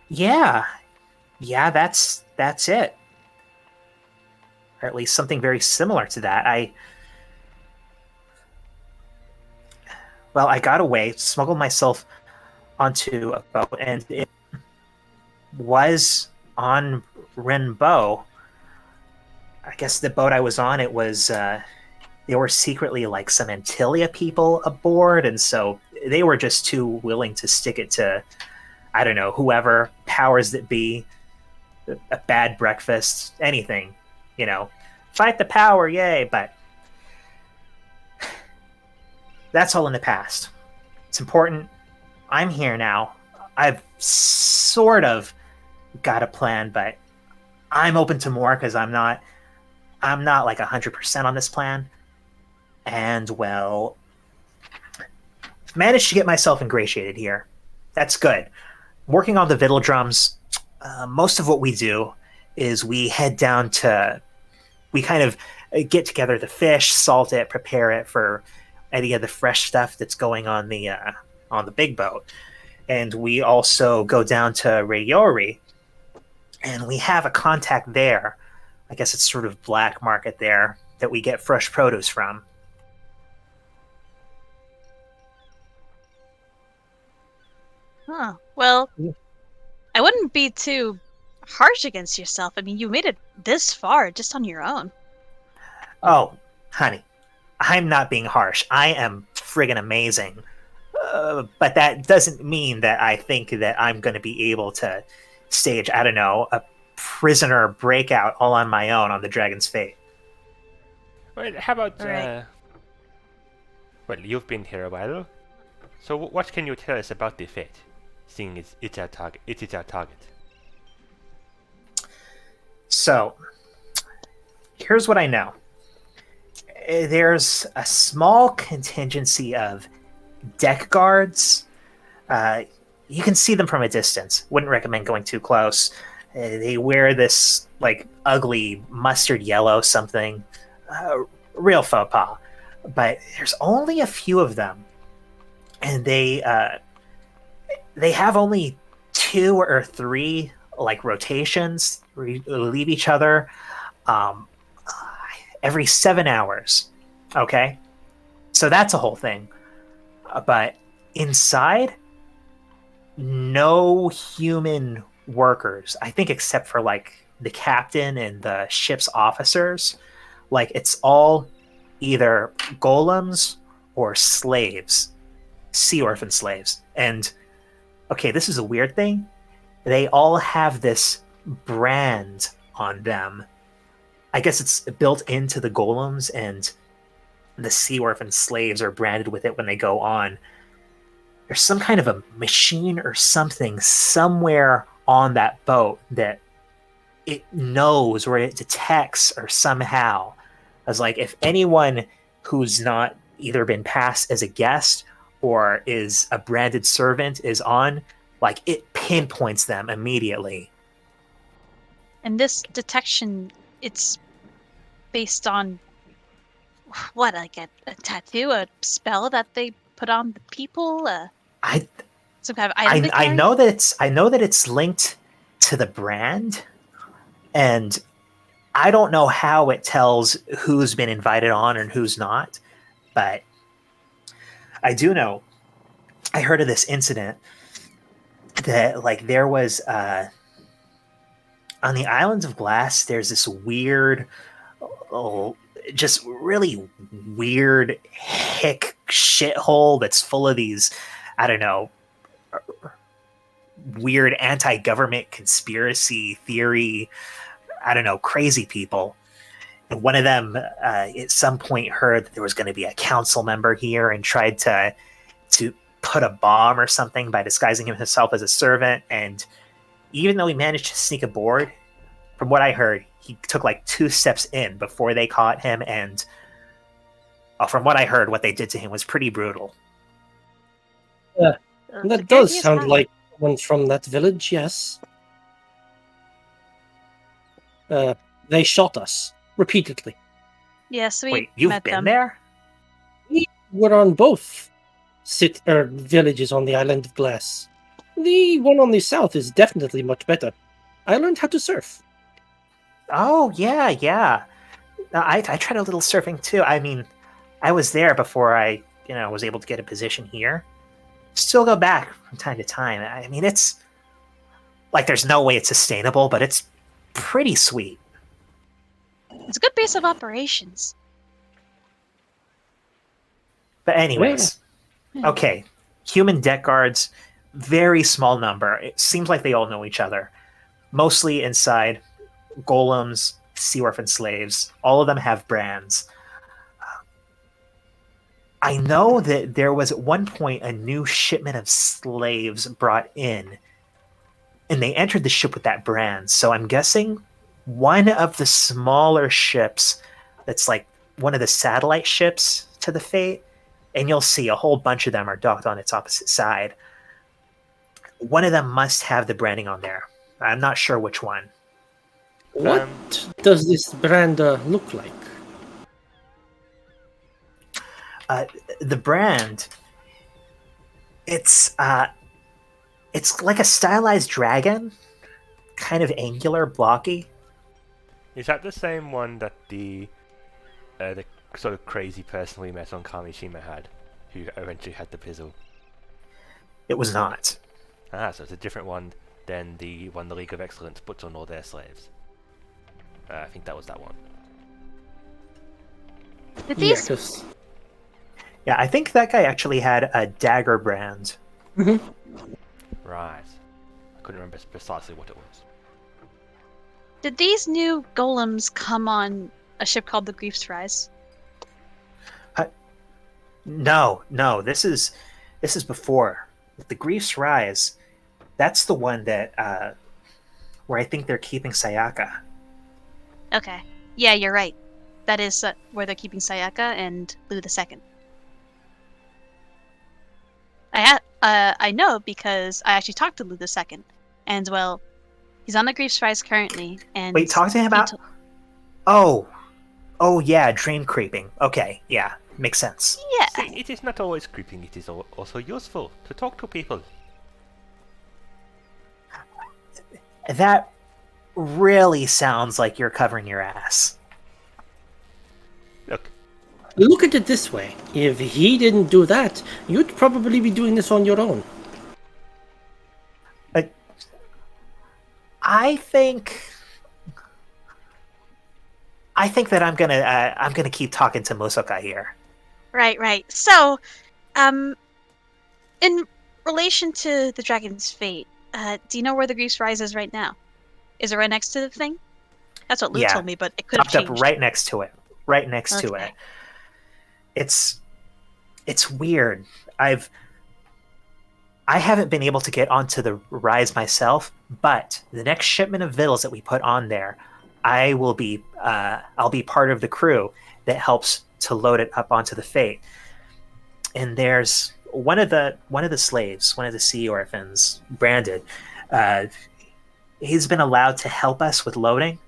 yeah, that's it. Or at least something very similar to that. I got away, smuggled myself onto a boat, and it was on Renbo. I guess the boat I was on, it was there were secretly like some Antilia people aboard, and so they were just too willing to stick it to, I don't know, whoever powers that be, a bad breakfast, anything, you know, fight the power, yay! But that's all in the past. It's important. I'm here now. I've sort of got a plan, but I'm open to more because I'm not like 100% on this plan. And well, managed to get myself ingratiated here. That's good. Working on the Vittle drums, most of what we do is we head down to, we kind of get together the fish, salt it, prepare it for any of the fresh stuff that's going on the big boat. And we also go down to Rayori, and we have a contact there. I guess it's sort of black market there that we get fresh produce from. Huh. Well, Yeah. I wouldn't be too harsh against yourself. I mean, you made it this far just on your own. Oh, Honey, I'm not being harsh. I am friggin' amazing. But that doesn't mean that I think that I'm going to be able to stage, I don't know, a prisoner breakout all on my own on the Dragon's Fate. Well, how about Right. well, you've been here a while, so what can you tell us about the fate? Seeing it's our target. It is our target. So, here's what I know. There's a small contingency of deck guards. You can see them from a distance. Wouldn't recommend going too close. They wear this like ugly mustard yellow something, real faux pas. But there's only a few of them, and they have only 2 or 3 like rotations where you leave each other um, every 7 hours. Okay, so that's a whole thing. But inside, no human workers. I think except for like the captain and the ship's officers. Like it's all either golems or slaves, sea orphan slaves. And okay, this is a weird thing. They all have this brand on them. I guess it's built into the golems, and the sea orphan slaves are branded with it when they go on. There's some kind of a machine or something somewhere on that boat that it knows or it detects or somehow as like if anyone who's not either been passed as a guest or is a branded servant is on, like it pinpoints them immediately. And this detection, it's based on what, like a tattoo, a spell that they put on the people, I some kind of item they I carry? know that it's linked to the brand, and I don't know how it tells who's been invited on and who's not, but I do know I heard of this incident that like there was on the islands of Glass. There's this weird, oh, just really weird hick shithole that's full of these, I don't know, weird anti-government conspiracy theory, I don't know, crazy people. And one of them at some point heard that there was going to be a council member here and tried to put a bomb or something by disguising himself as a servant. And even though he managed to sneak aboard, from what I heard, he took like 2 steps in before they caught him. And from what I heard, what they did to him was pretty brutal. That does sound like someone from that village, yes. They shot us repeatedly. Yes, we Wait, you've met been them. there? We were on both villages on the island of Glass. The one on the south is definitely much better. I learned how to surf. Oh, yeah, yeah. I tried a little surfing too. I mean, I was there before I, was able to get a position here. Still go back from time to time. I mean, it's like there's no way it's sustainable, but it's pretty sweet. It's a good base of operations. But anyways, Yeah. okay, human deck guards, very small number. It seems like they all know each other. Mostly inside, golems, sea orphan slaves. All of them have brands. I know that there was at one point a new shipment of slaves brought in, and they entered the ship with that brand. So I'm guessing one of the smaller ships that's like one of the satellite ships to the Fate, and you'll see a whole bunch of them are docked on its opposite side. One of them must have the branding on there. I'm not sure which one. What does this brand look like? The brand, it's like a stylized dragon, kind of angular, blocky. Is that the same one that the sort of crazy person we met on Kamishima had, who eventually had the pizzle? It was not. Ah, so it's a different one than the one the League of Excellence puts on all their slaves. I think that was that one. Did Yeah, these? because Yeah, I think that guy actually had a dagger brand. Right. I couldn't remember precisely what it was. Did these new golems come on a ship called the Grief's Rise? No, this is before the Grief's Rise. That's the one that where I think they're keeping Sayaka. Okay. Yeah, you're right. That is where they're keeping Sayaka and Lou II. I know because I actually talked to Lou II, and well, he's on the Grief's Rise currently. And Wait, talk to him about. Oh yeah, dream creeping. Okay, yeah, makes sense. Yeah. See, it is not always creeping, it is also useful to talk to people. That really sounds like you're covering your ass. Look, look at it this way: if he didn't do that, you'd probably be doing this on your own. I think that I'm gonna keep talking to Musoka here. Right. So, in relation to the Dragon's Fate, do you know where the Grief's Rise is right now? Is it right next to the thing? That's what Lou Yeah, told me, but it could have Popped up changed. right next to it. Right next to Okay. it. It's weird. I haven't been able to get onto the Rise myself, but the next shipment of vittles that we put on there, I'll be part of the crew that helps to load it up onto the Fate. And there's one of the slaves, one of the sea orphans, Brandon. He's been allowed to help us with loading.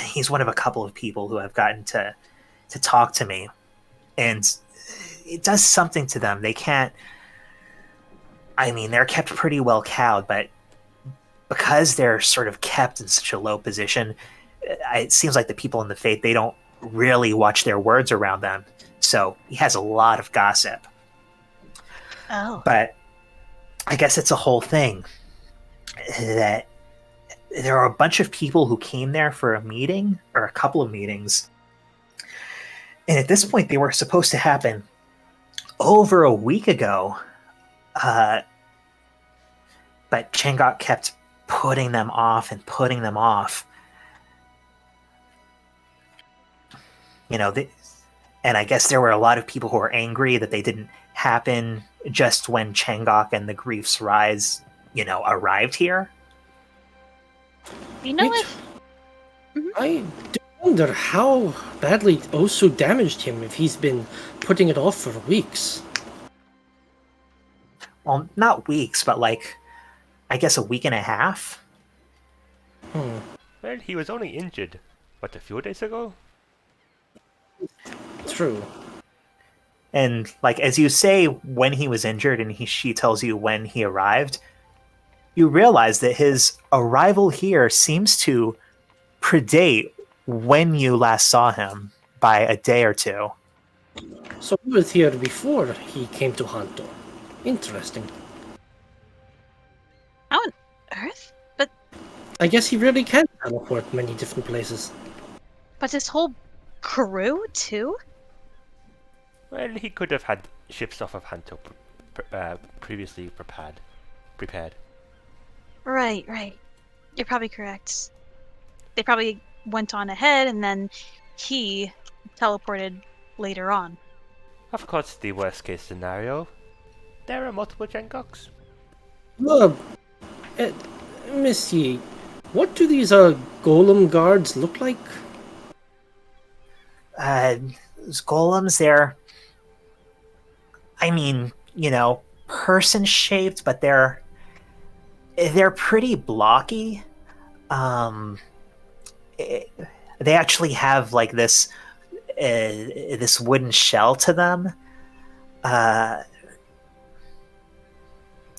He's one of a couple of people who have gotten to talk to me, and it does something to them. They can't. I mean, they're kept pretty well cowed, but because they're sort of kept in such a low position, it seems like the people in the Fate, they don't really watch their words around them. So he has a lot of gossip. Oh. But I guess it's a whole thing that there are a bunch of people who came there for a meeting or a couple of meetings. And at this point, they were supposed to happen over a week ago. But Changok kept putting them off and putting them off. You know, and I guess there were a lot of people who were angry that they didn't happen just when Changok and the Grief's Rise, arrived here. You know Which- if I do wonder how badly Osu damaged him if he's been putting it off for weeks. Well, not weeks, but I guess a week and a half. well, he was only injured, a few days ago? True. And as you say, when he was injured, and she tells you when he arrived, you realize that his arrival here seems to predate when you last saw him by a day or two. So he was here before he came to Hanto. Interesting. how on earth? But I guess he really can teleport many different places. his whole crew too? Well, he could have had ships off of Hanto previously prepared. Right. You're probably correct. They probably went on ahead, and then he teleported later on. Of course, the worst case scenario. There are multiple Jengoks. Missy, what do these golem guards look like? Those golems, they're, person shaped, but they're pretty blocky. They actually have this wooden shell to them.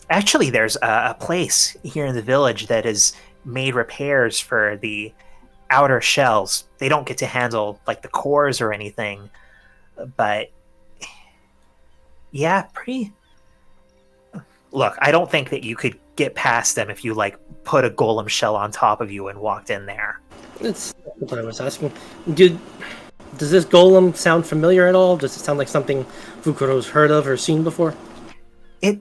Actually, there's a place here in the village that has made repairs for the outer shells. They don't get to handle the cores or anything, but yeah, pretty. Look, I don't think that you could get past them if you put a golem shell on top of you and walked in there. That's what I was asking. Did Does this golem sound familiar at all? Does it sound like something Fukuro's heard of or seen before? It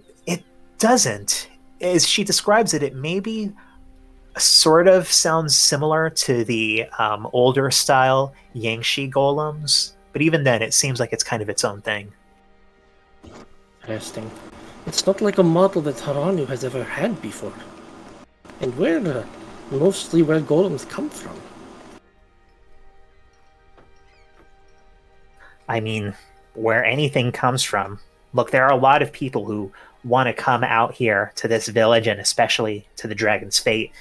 doesn't. As she describes it, it maybe sort of sounds similar to the older style Yangshi golems, but even then, it seems like it's kind of its own thing. Interesting. It's not like a model that Haranu has ever had before. And mostly where golems come from. I mean, where anything comes from. Look, there are a lot of people who want to come out here to this village and especially to the Dragon's Fate.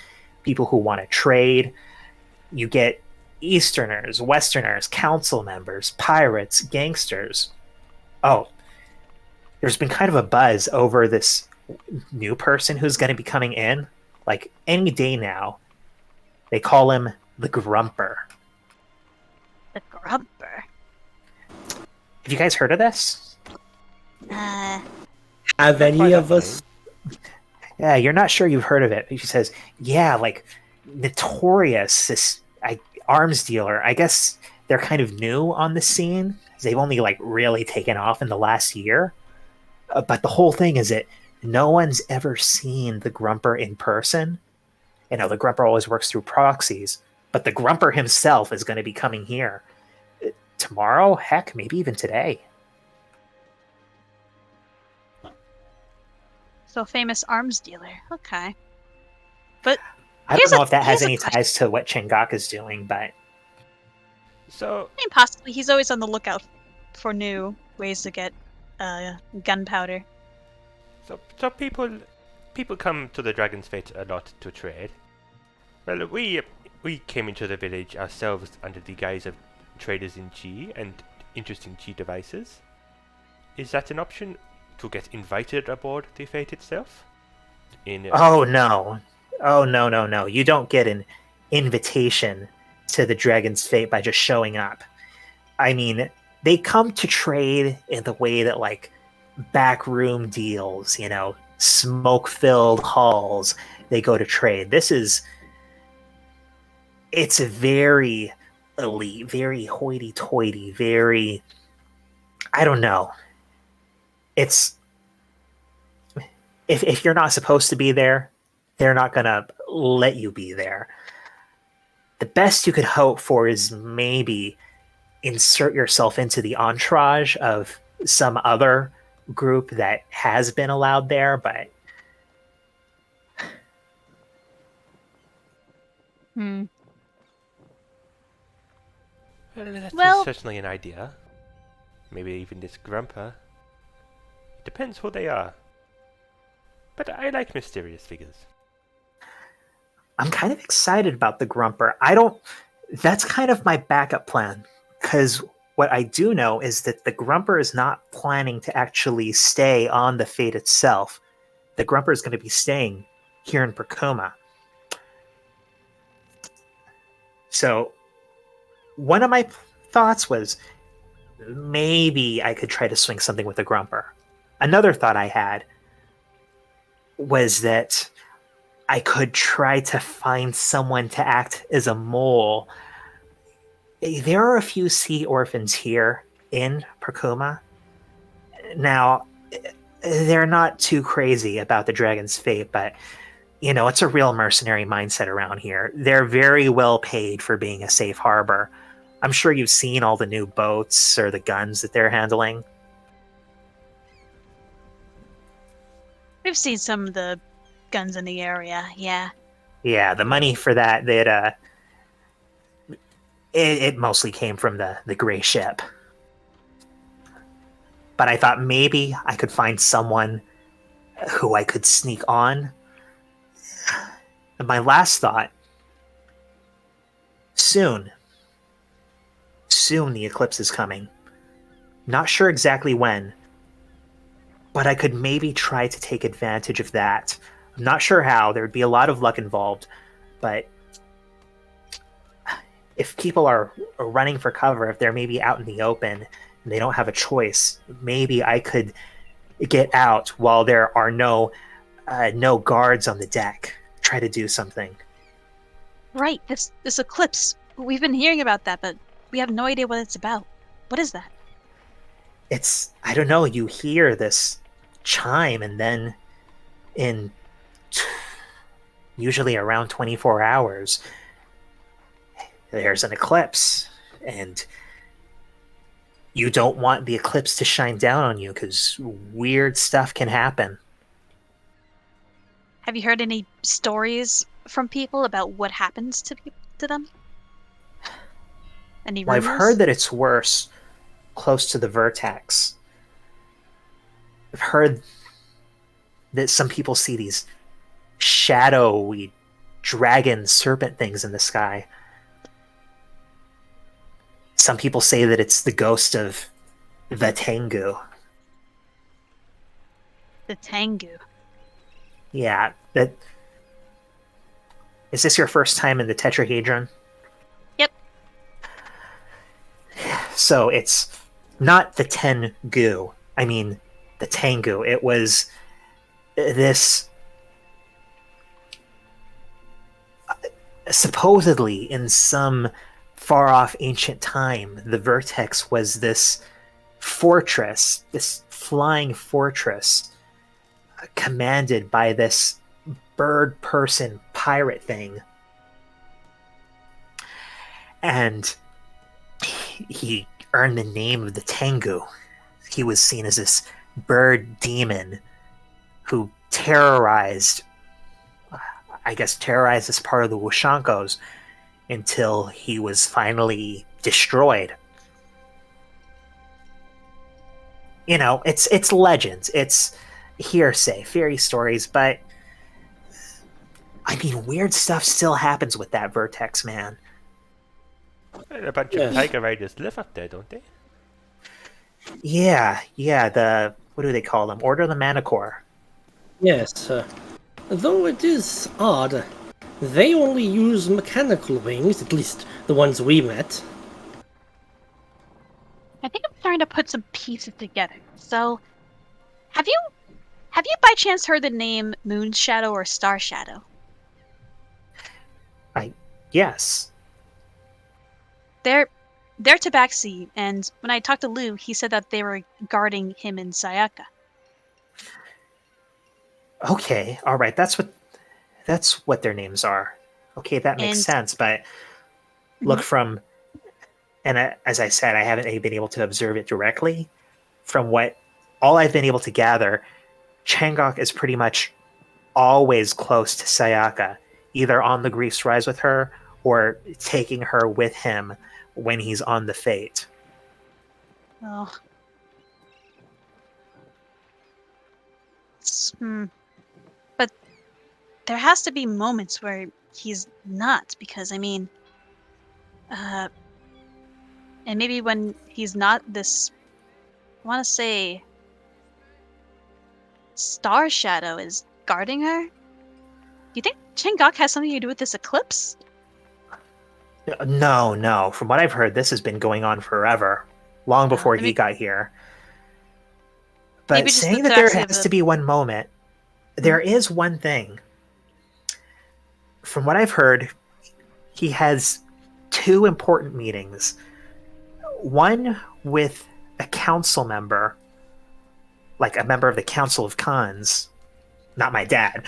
People who want to trade. You get Easterners, Westerners, council members, pirates, gangsters. Oh, there's been kind of a buzz over this new person who's going to be coming in. Like any day now. They call him the Grumper. The Grumper. Have you guys heard of this? Have any of us? Yeah, you're not sure you've heard of it. She says, yeah, like notorious, this arms dealer. I guess they're kind of new on the scene. They've only like really taken off in the last year. But the whole thing is that no one's ever seen the Grumper in person. You know, the Grumper always works through proxies, but the Grumper himself is going to be coming here tomorrow, heck, maybe even today. So famous arms dealer. Okay. But I don't know if that has any ties to what Chingaka's doing, but So, I mean, possibly. He's always on the lookout for new ways to get gunpowder. so people come to the Dragon's Fate a lot to trade. Well, we came into the village ourselves under the guise of traders in G and interesting G devices. Is that an option to get invited aboard the Fate itself? Oh no, no! You don't get an invitation to the Dragon's Fate by just showing up. I mean, they come to trade in the way that like backroom deals, you know, smoke-filled halls. They go to trade. It's a very elite, very hoity-toity, very, I don't know. It's if you're not supposed to be there, they're not gonna let you be there. The best you could hope for is maybe insert yourself into the entourage of some other group that has been allowed there, but Well, that's certainly an idea. Maybe even this Grumper. Depends who they are. But I like mysterious figures. I'm kind of excited about the Grumper. That's kind of my backup plan. Because what I do know is that the Grumper is not planning to actually stay on the Fate itself. The Grumper is going to be staying here in Perkuma. So, one of my thoughts was maybe I could try to swing something with the Grumper. Another thought I had was that I could try to find someone to act as a mole. There are a few sea orphans here in Perkuma. Now, they're not too crazy about the Dragon's Fate, but, you know, it's a real mercenary mindset around here. They're very well paid for being a safe harbor. I'm sure you've seen all the new boats or the guns that they're handling. We've seen some of the guns in the area, yeah. Yeah, the money for that, it mostly came from the gray ship. But I thought maybe I could find someone who I could sneak on. And my last thought, soon the eclipse is coming. Not sure exactly when, but I could maybe try to take advantage of that. I'm not sure how. There would be a lot of luck involved, but if people are running for cover, if they're maybe out in the open and they don't have a choice, maybe I could get out while there are no guards on the deck. Try to do something. Right, this eclipse. We've been hearing about that, but we have no idea what it's about. What is that? It's, I don't know, you hear this chime, and then in usually around 24 hours, there's an eclipse, and you don't want the eclipse to shine down on you because weird stuff can happen. Have you heard any stories from people about what happens to them? Any Well, I've rumors? heard that it's worse close to the vertex. I've heard that some people see these shadowy dragon serpent things in the sky. Some people say that it's the ghost of the Tengu. The Tengu. Yeah, that. Is this your first time in the tetrahedron? Yep. So it's not the Tengu. I mean, the Tengu. It was this. Supposedly, in some far off ancient time, the Vertex was this fortress, this flying fortress, commanded by this bird person pirate thing. And he earned the name of the Tengu. He was seen as this bird demon who terrorized this part of the Wushankos until he was finally destroyed. You know, it's legends, it's hearsay, fairy stories, but I mean, weird stuff still happens with that Vertex, man. Well, a bunch Yes. of tiger riders live up there, don't they? Yeah, the, what do they call them? Order of the Manicore. Yes, though it is odd, they only use mechanical wings, at least the ones we met. I think I'm starting to put some pieces together. So, have you by chance heard the name Moon Shadow or Star Shadow? Yes. They're Tabaxi, and when I talked to Lou, he said that they were guarding him in Sayaka. Okay, all right. That's what their names are. Okay, that makes And- sense. But look, from, and as I said, I haven't been able to observe it directly. From what all I've been able to gather, Changok is pretty much always close to Sayaka, either on the Grief's Rise with her or taking her with him when he's on the Fate. Oh. But there has to be moments where he's not, because I mean, and maybe when he's not this, I want to say, Star Shadow is guarding her. Do you think Changok has something to do with this eclipse? No. From what I've heard, this has been going on forever, long before he got here. But maybe just saying the that there Tabaxi of has the- to be one moment, there is one thing. From what I've heard, he has two important meetings. One with a council member, like a member of the Council of Khans, not my dad,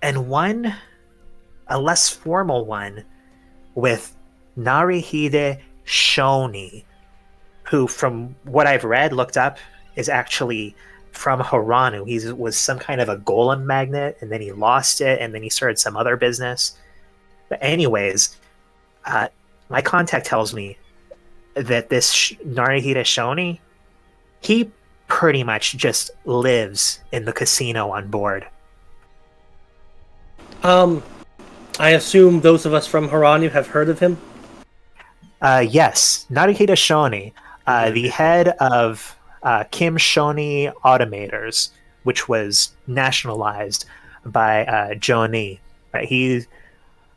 and one, a less formal one, with Narihide Shoni, who, from what I've read, looked up, is actually from Haranu. He was some kind of a golem magnet, and then he lost it, and then he started some other business. But anyways, my contact tells me that this Narihide Shoni, he pretty much just lives in the casino on board. I assume those of us from Haranu have heard of him? Yes, Narihide Shoni, the head of Kim Shoni Automators, which was nationalized by Joni. Right?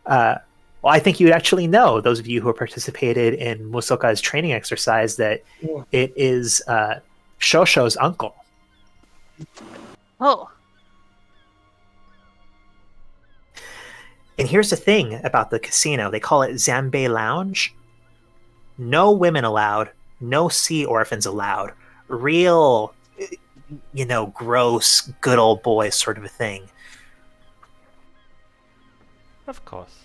Well, I think you actually know, those of you who have participated in Musoka's training exercise, that it is Shosho's uncle. Oh. And here's the thing about the casino. They call it Zambe Lounge. No women allowed, no sea orphans allowed. Real, gross, good old boy sort of a thing. Of course.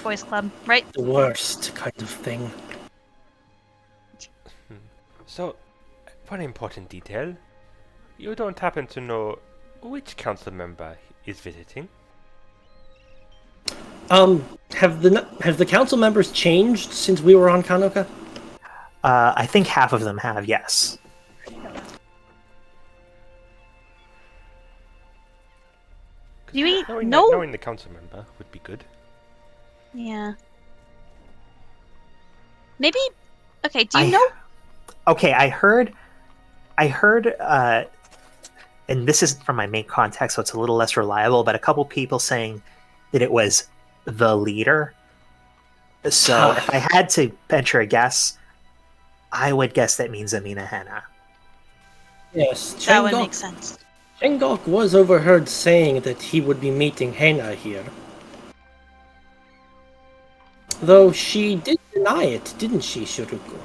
Boys Club, right? The worst kind of thing. So, one important detail. You don't happen to know which council member is visiting? Have the council members changed since we were on Kanoka? I think half of them have, yes. Do we Knowing, know? knowing the council member would be good. Yeah. Maybe. Okay. Do you know? Okay, I heard, and this is from my main contact, so it's a little less reliable, but a couple people saying that it was the leader. So if I had to venture a guess, I would guess that means Amina Henna. Yes, That would make sense. Chengok was overheard saying that he would be meeting Hena here. Though she did deny it, didn't she, Shiruko?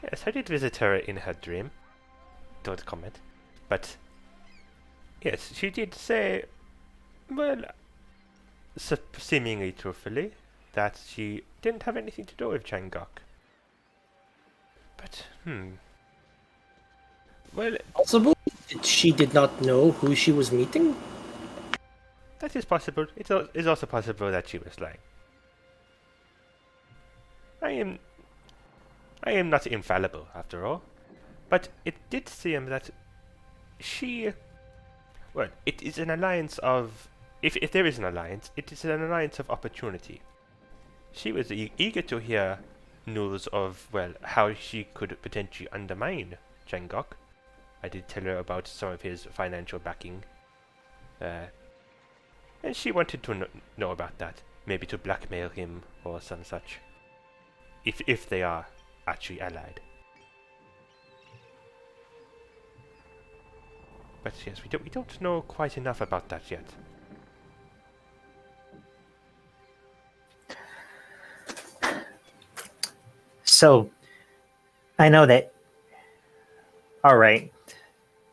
Yes, I did visit her in her dream. Don't comment. But, yes, she did say, well, seemingly truthfully, that she didn't have anything to do with Changok. But, well, Possible? She did not know who she was meeting? that is possible. It is also possible that she was lying. I am not infallible, after all. But it did seem that she... Well, it is an alliance of... If there is an alliance, it is an alliance of opportunity. She was eager to hear news of, well, how she could potentially undermine Changok. I did tell her about some of his financial backing. And she wanted to know about that. Maybe to blackmail him or some such. If they are actually allied. But yes, we don't know quite enough about that yet. So, I know that... Alright.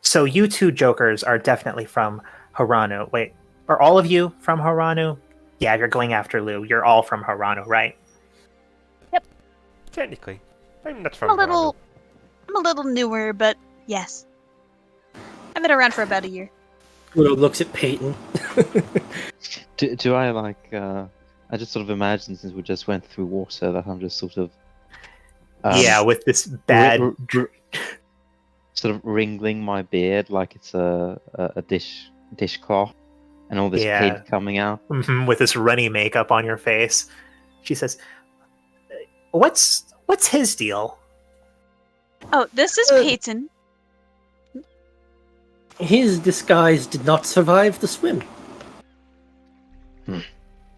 So you two jokers are definitely from Haranu. Wait, are all of you from Haranu? Yeah, you're going after Lou. You're all from Haranu, right? Technically, I'm not from I'm a little newer, but yes. I've been around for about a year. Udo looks at Peyton. Do I I just sort of imagine, since we just went through water, that I'm just sort of Yeah, with this bad... sort of wringing my beard like it's a dishcloth, and all this paint coming out. With this runny makeup on your face. She says, What's his deal? Oh, this is Peyton. His disguise did not survive the swim.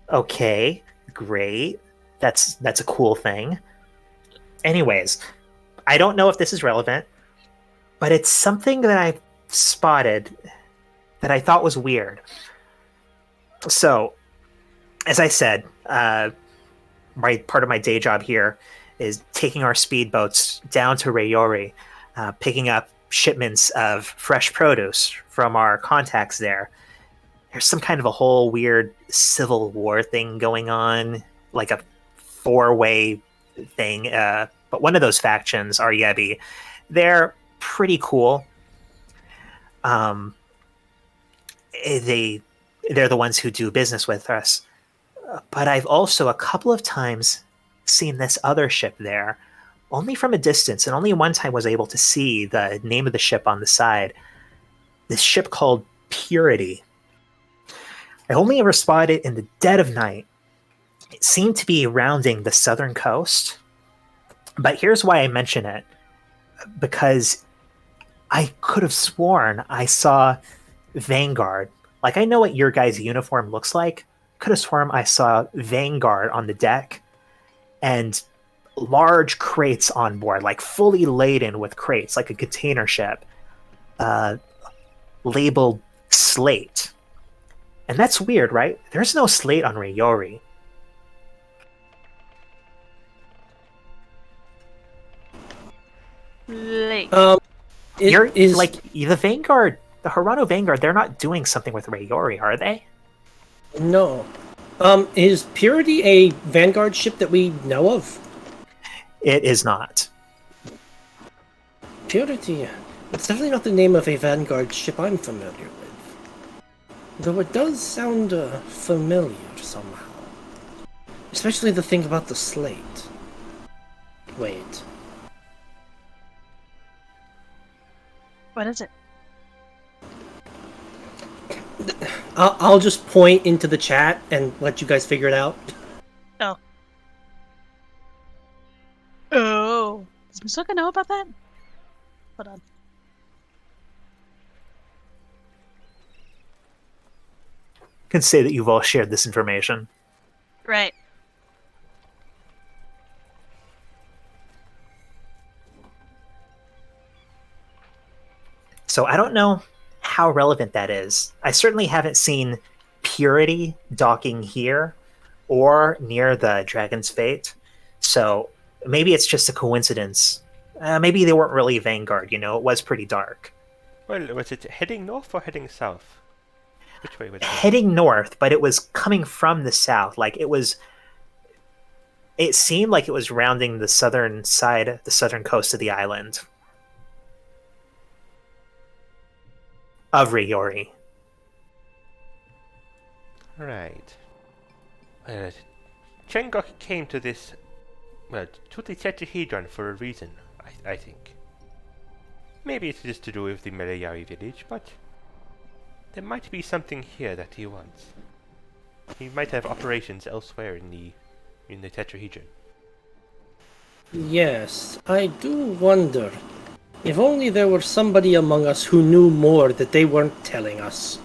Okay, great. That's a cool thing. Anyways, I don't know if this is relevant, but it's something that I spotted that I thought was weird. So, as I said, part of my day job here is taking our speedboats down to Rayori, picking up shipments of fresh produce from our contacts there. There's some kind of a whole weird civil war thing going on, like a four-way thing. But one of those factions are Yebi. They're pretty cool. They're the ones who do business with us. But I've also a couple of times seen this other ship there, only from a distance, and only one time was able to see the name of the ship on the side. This ship called Purity. I only ever spotted it in the dead of night. It seemed to be rounding the southern coast. But here's why I mention it. Because I could have sworn I saw Vanguard. Like, I know what your guys' uniform looks like. Could have sworn I saw Vanguard on the deck and large crates on board, like fully laden with crates, like a container ship, labeled Slate. And that's weird, right? There's no slate on Rayori. Late. You're Is like the Vanguard, the Hirano Vanguard. They're not doing something with Rayori, are they? no. Is Purity a Vanguard ship that we know of? It is not. Purity. It's definitely not the name of a Vanguard ship I'm familiar with. Though it does sound familiar somehow. Especially the thing about the slate. Wait. What is it? I'll just point into the chat and let you guys figure it out. Oh. Oh. Does Misoka know about that? Hold on. Can say that you've all shared this information. Right. So I don't know how relevant that is. I certainly haven't seen Purity docking here or near the Dragon's Fate. So maybe it's just a coincidence. Maybe they weren't really Vanguard, it was pretty dark. Well, was it heading north or heading south? Which way was it? Heading north, but it was coming from the south. It seemed like it was rounding the southern side, the southern coast of the island. Of Rayori. Right. Chengok came to this, to the tetrahedron for a reason, I think. Maybe it is to do with the Melayari village, but there might be something here that he wants. He might have operations elsewhere in the tetrahedron. Yes, I do wonder. If only there were somebody among us who knew more that they weren't telling us.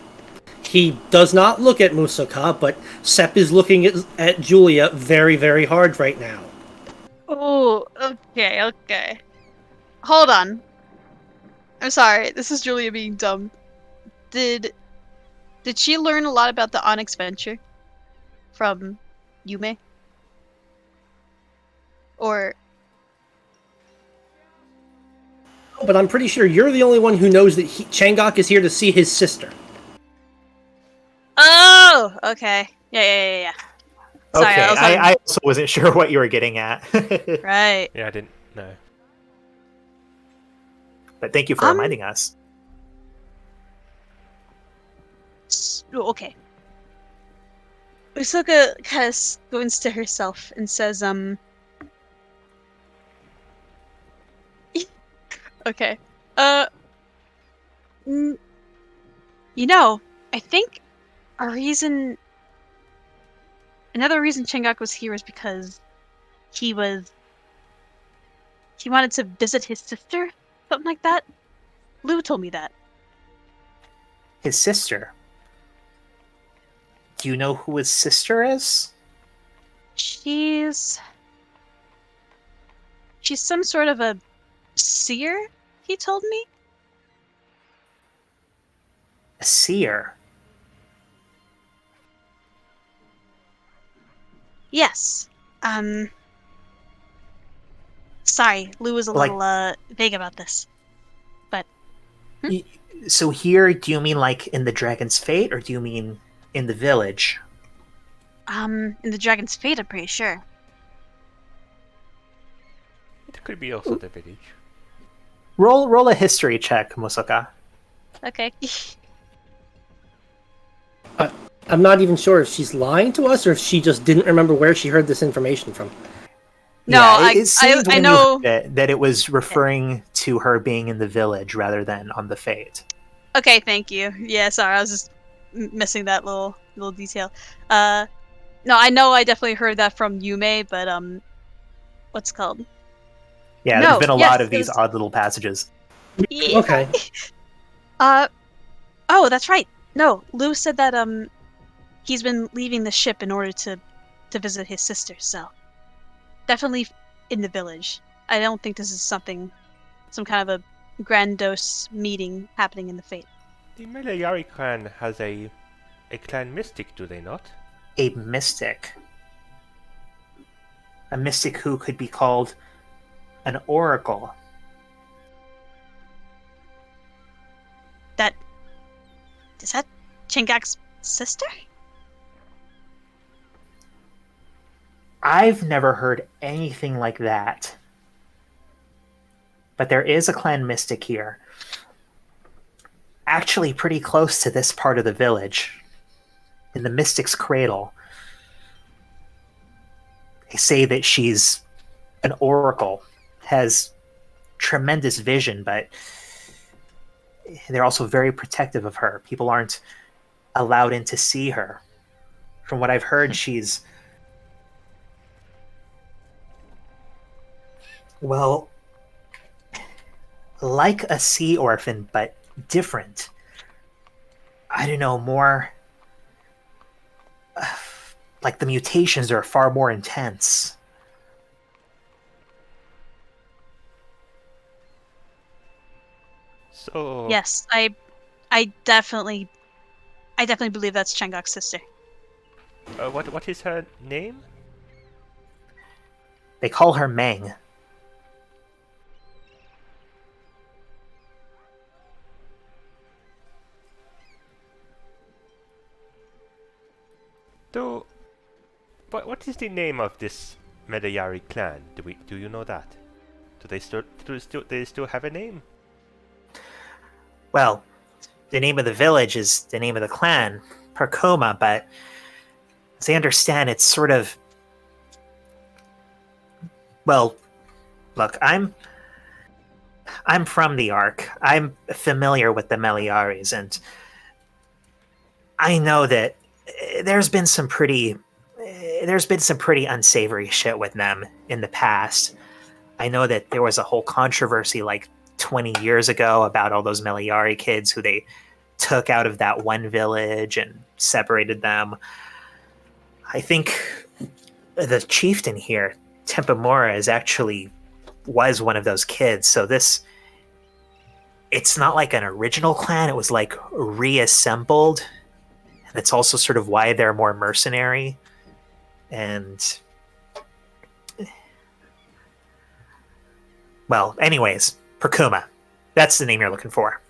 He does not look at Musaka, but Sep is looking at Julia very, very hard right now. Oh, okay. Hold on. I'm sorry, this is Julia being dumb. Did she learn a lot about the Onyx Venture from Yume? Or But I'm pretty sure you're the only one who knows that Changok is here to see his sister. oh, okay, yeah. Sorry, Okay, I was I also wasn't sure what you were getting at. right. Yeah, I didn't know. But thank you for reminding us. Okay. Usoka kind of goes to herself and says, okay. I think another reason Chengak was here was because he wanted to visit his sister, something like that. Lou told me that. His sister. Do you know who his sister is? She's some sort of a seer, he told me. A seer. Yes. Sorry, Lou was a little vague about this. But So here, do you mean like in the Dragon's Fate, or do you mean in the village? in the Dragon's Fate, I'm pretty sure. It could be also the village. Roll a history check, Musoka. Okay. I'm not even sure if she's lying to us or if she just didn't remember where she heard this information from. No, yeah, it seemed I when know you heard it, that it was referring to her being in the village rather than on the Fate. Okay, thank you. Yeah, sorry, I was just missing that little detail. No, I know I definitely heard that from Yume, but what's it called? Yeah, No, there's been a yes, lot of it these was- odd little passages. Yeah. Okay. Oh, that's right. No, Lou said that he's been leaving the ship in order to visit his sister, so definitely in the village. I don't think this is some kind of a grandiose meeting happening in the Fate. The Melayari clan has a a clan mystic, do they not? A mystic. A mystic who could be called an oracle. Is that Chingak's sister? I've never heard anything like that. But there is a clan mystic here. Actually, pretty close to this part of the village. In the Mystic's Cradle. They say that she's an oracle, has tremendous vision, but they're also very protective of her. People aren't allowed in to see her. From what I've heard, she's... well, like a sea orphan, but different. I don't know, more... like the mutations are far more intense. So Yes, I definitely believe that's Changok's sister. what is her name? They call her Meng. Do what is the name of this Medayari clan? Do you know that? Do they still have a name? Well, the name of the village is the name of the clan, Percoma, but as I understand, it's sort of... well, look, I'm from the Ark. I'm familiar with the Meliaris, and I know that there's been some pretty unsavory shit with them in the past. I know that there was a whole controversy like 20 years ago about all those Meliari kids who they took out of that one village and separated them. I think the chieftain here, Tempamora, was one of those kids. So it's not like an original clan. It was like reassembled. And it's also sort of why they're more mercenary. And well, anyways, Percuma. That's the name you're looking for.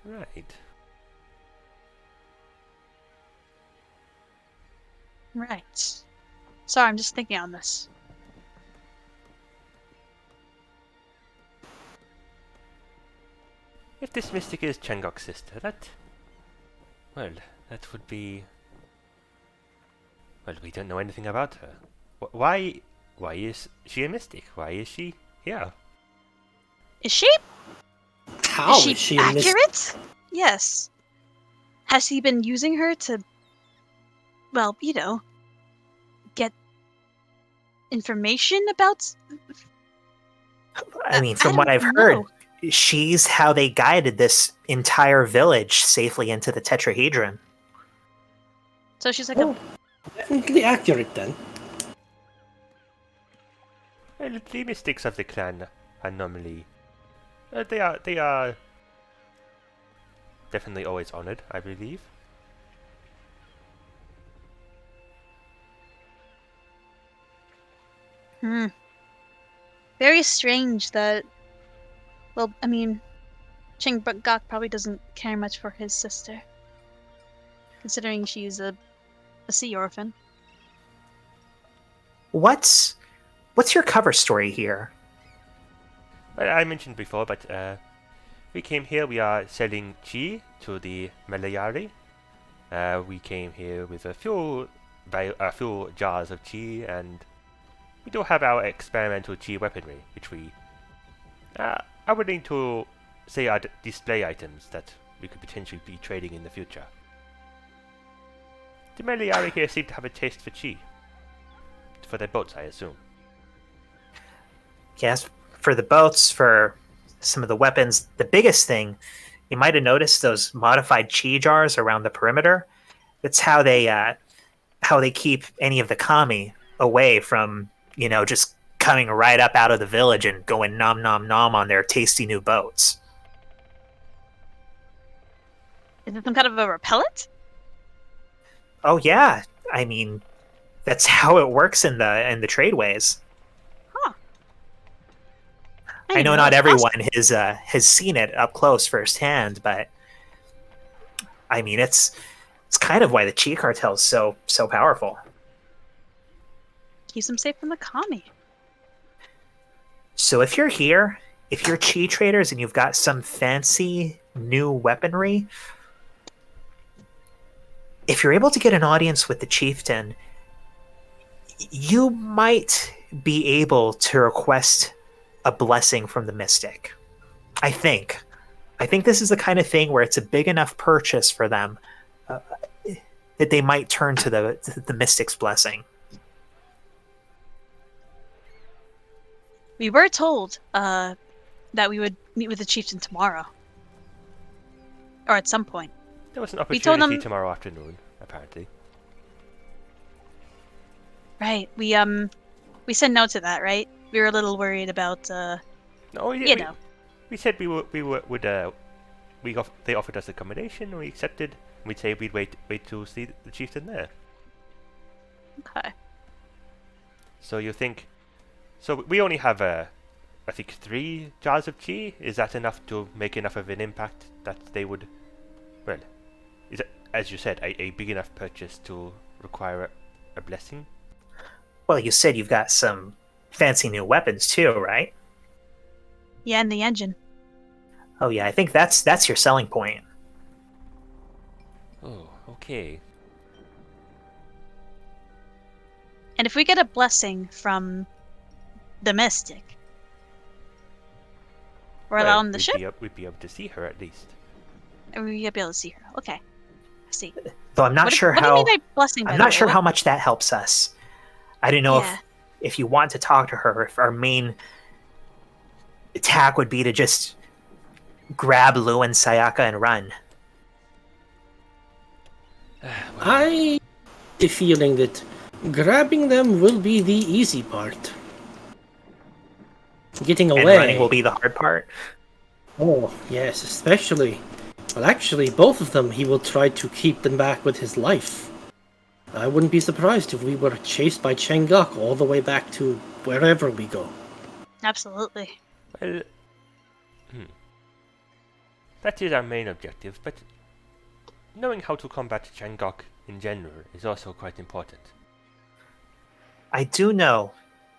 Right. Right. Sorry, I'm just thinking on this. If this mystic is Changok's sister, that would be... well, we don't know anything about her. Why is she a mystic? Why is she here? Is she? How is she a mystic? accurate? Yes. Has he been using her to, well, get information about... I mean, I from what don't I've heard, know. she's how they guided this entire village safely into the tetrahedron. So she's like Oh, definitely accurate then. Well, the mystics of the clan are normally... they are definitely always honored, I believe. Very strange that... well, I mean, Gok probably doesn't care much for his sister, considering she's a sea orphan. What's your cover story here? Well, I mentioned before, but we came here, we are selling chi to the Malayari. We came here with a few jars of chi, and we do have our experimental chi weaponry, which we are willing to say are display items that we could potentially be trading in the future. The Malayari here seem to have a taste for chi. For their boats, I assume. Yes, for the boats, for some of the weapons. The biggest thing, you might have noticed those modified chi jars around the perimeter. That's how they keep any of the kami away from, just coming right up out of the village and going nom nom nom on their tasty new boats. Is it some kind of a repellent? Oh yeah, I mean, that's how it works in the tradeways. Huh. I didn't know even not it was everyone has seen it up close firsthand, but I mean, it's kind of why the Chi cartel's so powerful. Keeps them safe from the commie. So if you're here, if you're Chi traders and you've got some fancy new weaponry, if you're able to get an audience with the chieftain, you might be able to request a blessing from the mystic. I think. I think this is the kind of thing where it's a big enough purchase for them that they might turn to the mystic's blessing. We were told that we would meet with the chieftain tomorrow. Or at some point. There was an We told opportunity them- tomorrow afternoon, apparently. Right. We said no to that, right? We were a little worried about No, you know. we said they offered us accommodation, and we accepted. We'd say we'd wait to see the chieftain there. Okay. So you think? So we only have I think 3 jars of chi. Is that enough to make enough of an impact that they would? Well, is it, as you said, a big enough purchase to require a blessing? Well, you said you've got some fancy new weapons too, right? Yeah, and the engine. Oh yeah, I think that's your selling point. Oh, okay. And if we get a blessing from the mystic, we're allowed on the ship, We'd be able to see her at least. and we'd be able to see her. Okay. I see. Though I'm not What sure do you how mean by blessing, by I'm the not way? sure What- how much that helps us. I don't know Yeah. if you want to talk to her, if our main attack would be to just grab Lu and Sayaka and run. I have the feeling that grabbing them will be the easy part. Getting And away. running will be the hard part. Oh, yes, especially. Well, actually, both of them, he will try to keep them back with his life. I wouldn't be surprised if we were chased by Chengok all the way back to wherever we go. Absolutely. Well, that is our main objective, but knowing how to combat Changok in general is also quite important. I do know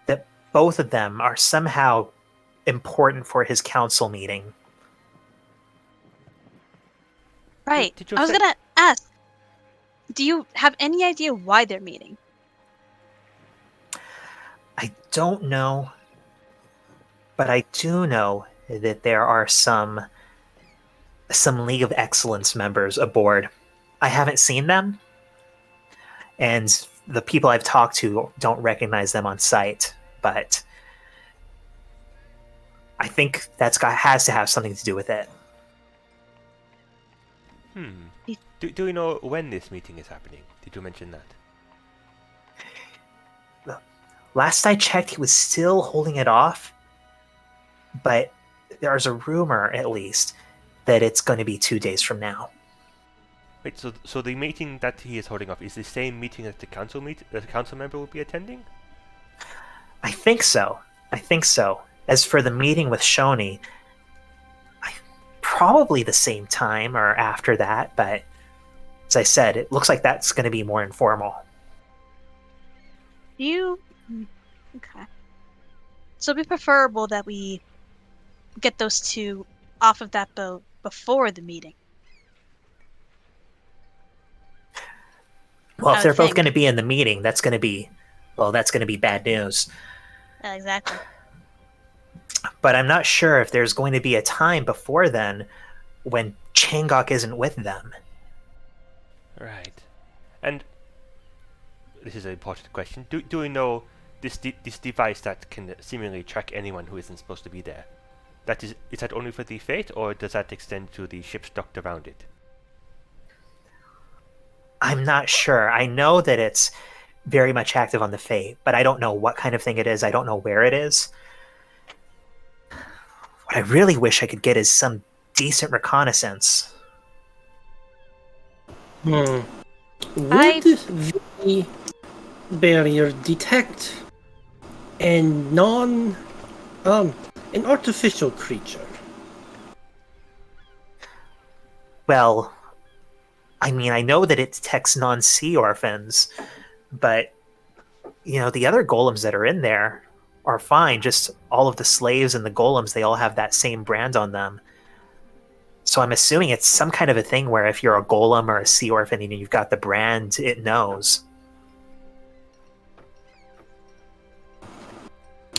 that both of them are somehow important for his council meeting. Right. Did you I was say- gonna ask, do you have any idea why they're meeting? I don't know, but I do know that there are some League of Excellence members aboard. I haven't seen them, and the people I've talked to don't recognize them on sight, but I think has to have something to do with it. Do you know when this meeting is happening? Did you mention that? Last I checked, he was still holding it off, but there's a rumor, at least, that it's going to be 2 days from now. Wait, so the meeting that he is holding off is the same meeting that the council member will be attending? I think so. As for the meeting with Shoni, probably the same time or after that, but as I said, it looks like that's going to be more informal. Okay. So it'd be preferable that we get those two off of that boat before the meeting. Well, I if they're would both think. going to be in the meeting, that's going to be bad news. Exactly. But I'm not sure if there's going to be a time before then when Changok isn't with them. Right. And this is an important question. Do we know this device that can seemingly track anyone who isn't supposed to be there? Is that only for the Fate, or does that extend to the ships docked around it? I'm not sure. I know that it's very much active on the Fate, but I don't know what kind of thing it is. I don't know where it is. What I really wish I could get is some decent reconnaissance. Would I- the barrier detect an non an artificial creature? Well, I mean, I know that it detects non-sea orphans, but the other golems that are in there are fine. Just all of the slaves and the golems, they all have that same brand on them. So I'm assuming it's some kind of a thing where if you're a golem or a sea orphan and you've got the brand, it knows.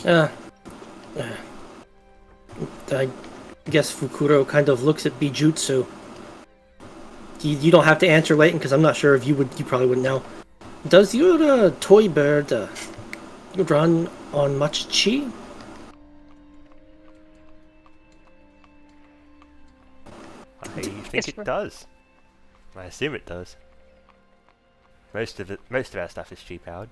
Uh, I guess Fukuro kind of looks at Bijutsu. You don't have to answer, Leighton, because I'm not sure if you probably wouldn't know. Does your toy bird run on much chi? I think Yes, it does. I assume it does. Most of our stuff is cheap powered.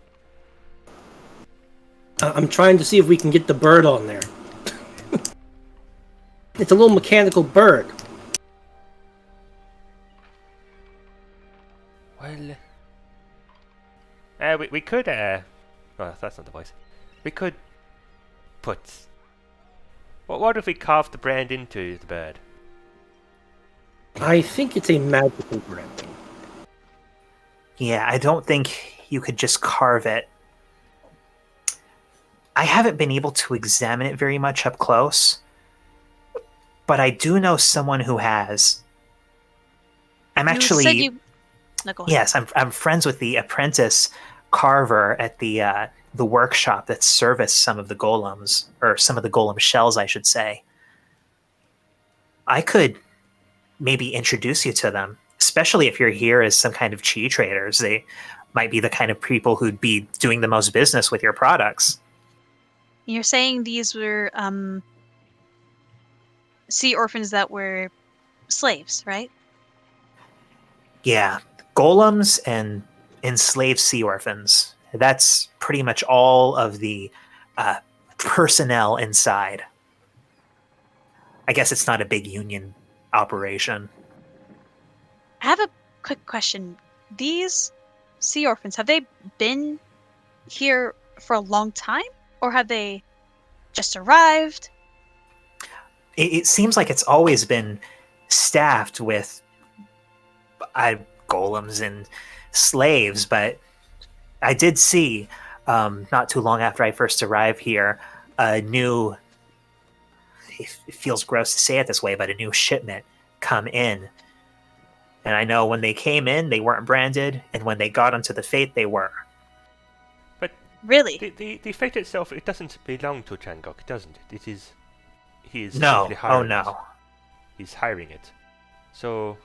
I'm trying to see if we can get the bird on there. It's a little mechanical bird. Well, we could oh, that's not the voice. We could put. What if we carved the brand into the bird? I think it's a magical branding. Yeah, I don't think you could just carve it. I haven't been able to examine it very much up close, but I do know someone who has. I'm You actually said you. No, go ahead. yes, I'm friends with the apprentice carver at the workshop that serviced some of the golems, or some of the golem shells, I should say. I could maybe introduce you to them, especially if you're here as some kind of chi traders. They might be the kind of people who'd be doing the most business with your products. You're saying these were sea orphans that were slaves, right? Yeah, golems and enslaved sea orphans. That's pretty much all of the personnel inside. I guess it's not a big union operation. I have a quick question. These sea orphans, have they been here for a long time? Or have they just arrived? It seems like it's always been staffed with golems and slaves, but I did see, not too long after I first arrived here, a new, it feels gross to say it this way, but a new shipment come in. And I know when they came in, they weren't branded, and when they got onto the Fate, they were. But Really? the fate itself, it doesn't belong to Changok, doesn't it? It is. He is No, simply oh hiring it. no. He's hiring it. So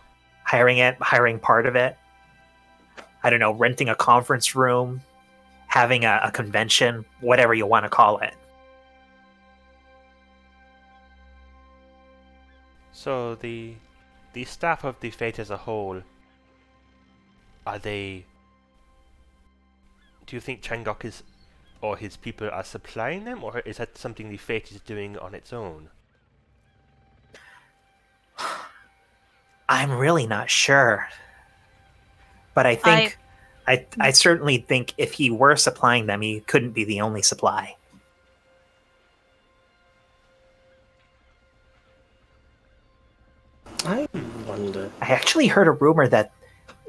Hiring part of it. I don't know, renting a conference room, having a convention, whatever you want to call it. So the staff of the Fate as a whole, are they? Do you think Changok is, or his people are supplying them, or is that something the Fate is doing on its own? I'm really not sure. But I think I certainly think if he were supplying them, he couldn't be the only supply. I wonder. I actually heard a rumor that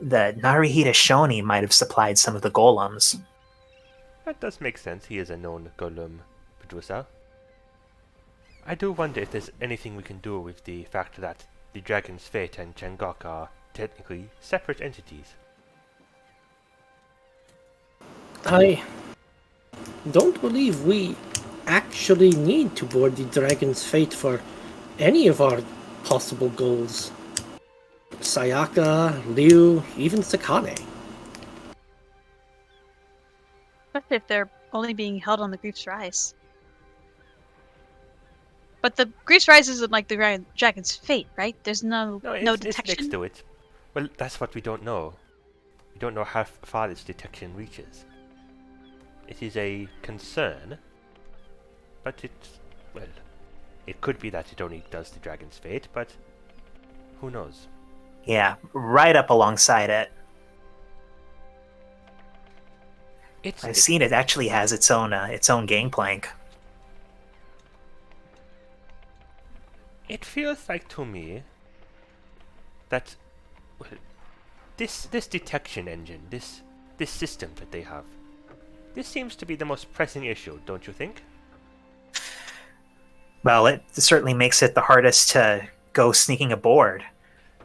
the Narihita Shoni might have supplied some of the golems. That does make sense. He is a known golem producer. I do wonder if there's anything we can do with the fact that the Dragon's Fate and Changok are technically separate entities. I don't believe we actually need to board the Dragon's Fate for any of our possible goals. Sayaka, Liu, even Sakane. Especially if they're only being held on the Grief's Rise. But the Grief's Rise isn't like the Dragon's Fate, right? There's no It's detection. next to it. Well, that's what we don't know. We don't know how far its detection reaches. It is a concern, but it could be that it only does the Dragon's Fate, but who knows? Yeah, right up alongside it. I've seen it actually has its own gangplank. It feels like to me that well, this detection engine, this system that they have, this seems to be the most pressing issue, don't you think? Well, it certainly makes it the hardest to go sneaking aboard.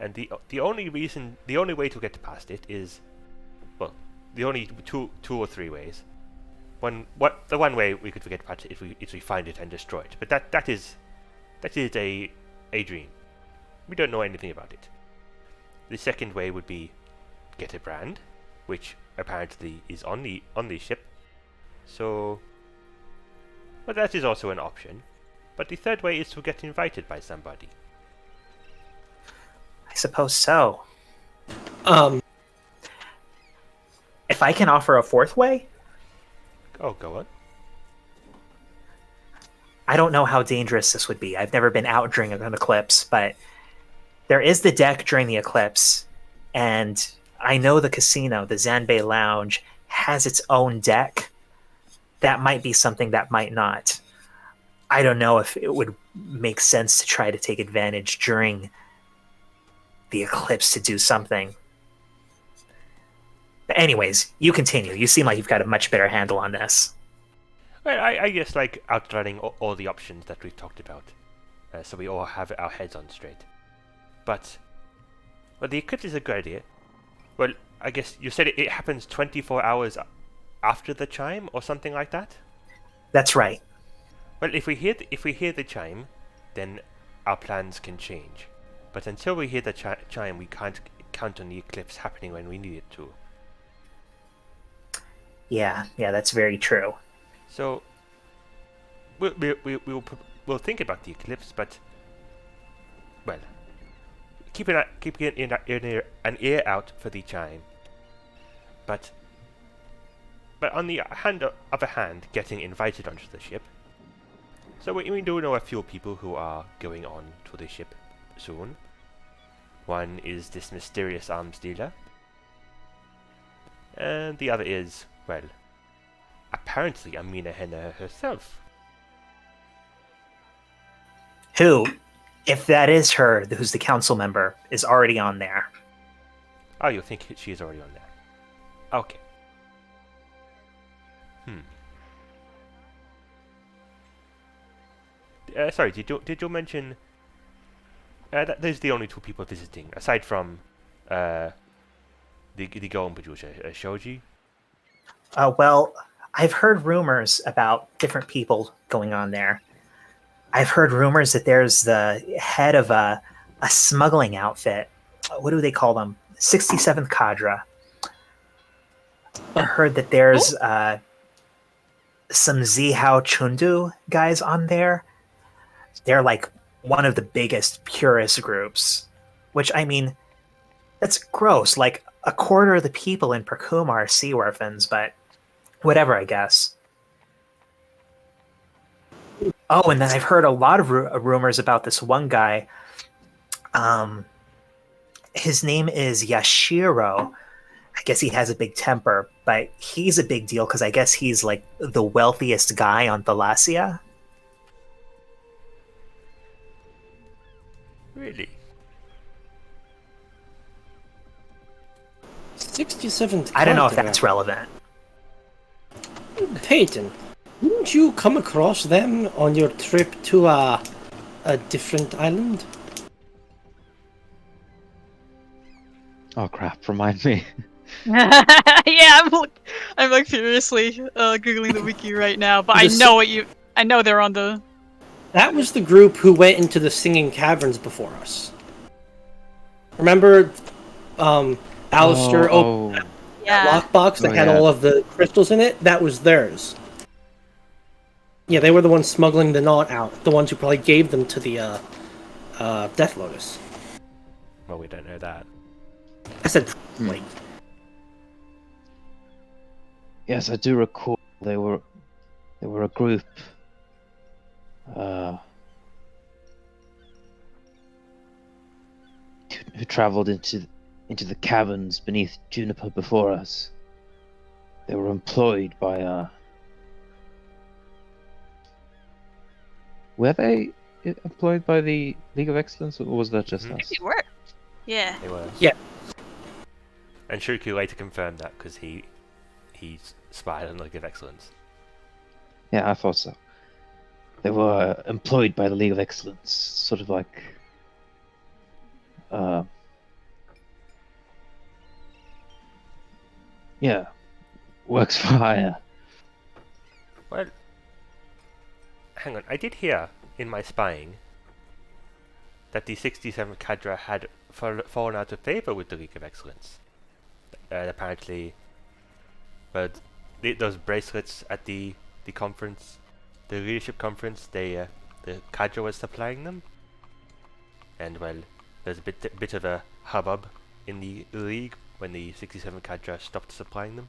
And the only way to get past it is, well, the only two or three ways. The one way we could get past it if we find it and destroy it, but that is a dream. We don't know anything about it. The second way would be get a brand, which apparently is on the ship. So, well, that is also an option. But the third way is to get invited by somebody. I suppose so. Um, If I can offer a fourth way, Oh, go on. I don't know how dangerous this would be. I've never been out during an eclipse, but there is the deck during the eclipse, and I know the casino, the Zanbei Lounge, has its own deck. That might be something that might not. I don't know if it would make sense to try to take advantage during the eclipse to do something. But anyways, you continue. You seem like you've got a much better handle on this. Well, I guess like outrunning all the options that we've talked about, so we all have our heads on straight. But, well, the eclipse is a good idea. Well, I guess you said it happens 24 hours after the chime or something like that. That's right. Well, if we hear the chime, then our plans can change. But until we hear the chime, we can't count on the eclipse happening when we need it to. Yeah, that's very true. So we'll think about the eclipse, but well, keep an ear out for the chime. But on the other hand, getting invited onto the ship. So we do know a few people who are going on to the ship soon. One is this mysterious arms dealer. And the other is, well, apparently Amina Henna herself. Who, if that is her, who's the council member, is already on there. Oh, you think she's already on there? Okay. Sorry, did you mention that there's the only two people visiting, aside from the Golem producer, Shoji? Well, I've heard rumors about different people going on there. I've heard rumors that there's the head of a smuggling outfit. What do they call them? 67th Cadre. I heard that there's some Zihao Chundu guys on there. They're like one of the biggest purist groups, which, I mean, that's gross. Like, a quarter of the people in Perkuma are sea orphans, but whatever, I guess. Oh, and then I've heard a lot of rumors about this one guy. His name is Yashiro. I guess he has a big temper, but he's a big deal because I guess he's like the wealthiest guy on Thalassia. Really? 67th. I don't know if that's relevant. Peyton, didn't you come across them on your trip to a different island? Oh crap! Remind me. Yeah, I'm like furiously googling the wiki right now, but I know they're on the. That was the group who went into the Singing Caverns before us. Remember, Alistair opened that Yeah. lockbox that had all of the crystals in it? That was theirs. Yeah, they were the ones smuggling the knot out. The ones who probably gave them to the Death Lotus. Well, we don't know that. I said probably. Yes, I do recall they were a group. who traveled into the caverns beneath Juniper before us. They were employed by Were they employed by the League of Excellence, or was that just us? Maybe work. Yeah. They were. Yeah. And Shuku later confirmed that because he spied on the League of Excellence. Yeah, I thought so. They were employed by the League of Excellence, sort of like yeah, works for hire. Well, hang on. I did hear in my spying that the 67th cadre had fallen out of favor with the League of Excellence. Apparently, but those bracelets at the conference, the leadership conference, the cadre was supplying them, and well, there's a bit of a hubbub in the league when the 67th cadre stopped supplying them.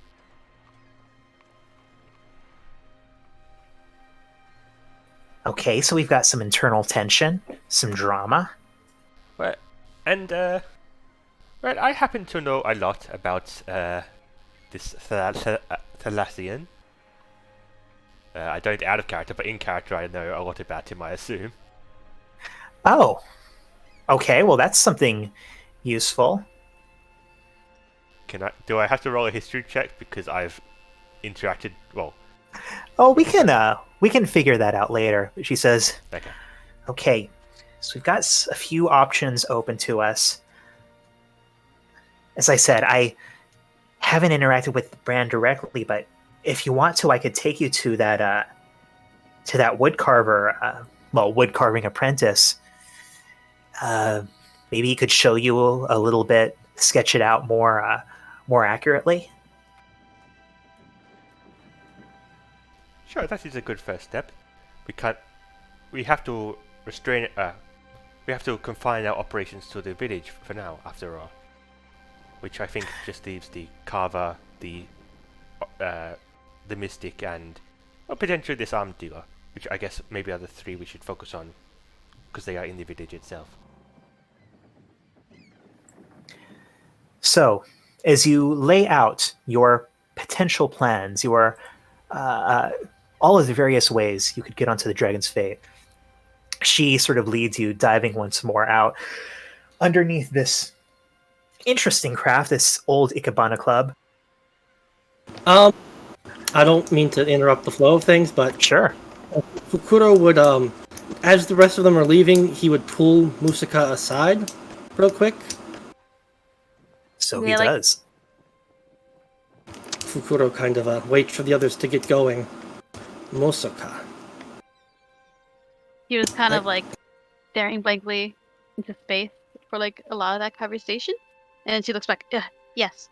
Okay, so we've got some internal tension, some drama. Well, and well, I happen to know a lot about this Thalassian. I don't out of character, but in character I know a lot about him, I assume. Oh, okay, well that's something useful. Do I have to roll a history check because I've interacted? Well, Oh, we can figure that out later. She says, okay. okay, so we've got a few options open to us. As I said, I haven't interacted with the brand directly, but if you want to, I could take you to that wood carving apprentice. Maybe he could show you a little bit, sketch it out more accurately. Sure, that is a good first step. We have to restrain. We have to confine our operations to the village for now. After all, which I think just leaves the carver, the mystic, and potentially this armed dealer. Which I guess maybe are the three we should focus on, because they are in the village itself. So, as you lay out your potential plans, your all of the various ways you could get onto the Dragon's Fate, she sort of leads you, diving once more out underneath this interesting craft, this old Ikebana club. I don't mean to interrupt the flow of things, but Sure. Fukuro would, as the rest of them are leaving, he would pull Musaka aside real quick. So Yeah, he like- does. Fukuro kind of waits for the others to get going. Musaka. He was kind of like staring blankly into space for like a lot of that conversation, and then she looks back. Yes.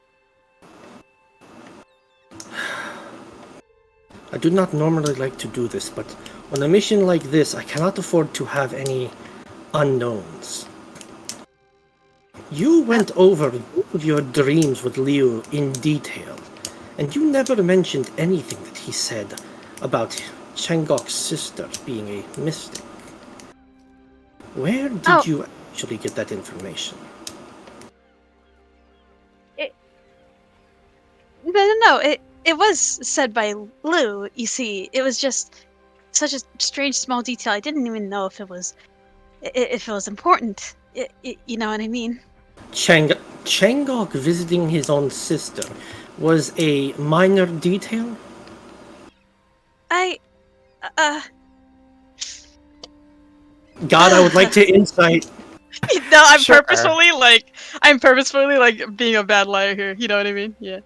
I do not normally like to do this, but on a mission like this, I cannot afford to have any unknowns. You went over your dreams with Liu in detail, and you never mentioned anything that he said about Chengok's sister being a mystic. Where did you actually get that information? No. It was said by Lou. You see, it was just such a strange small detail. I didn't even know if it was important. You know what I mean? Chengok visiting his own sister was a minor detail? God, I would like to insight. No, I'm Sure. purposefully like being a bad liar here. You know what I mean? Yeah.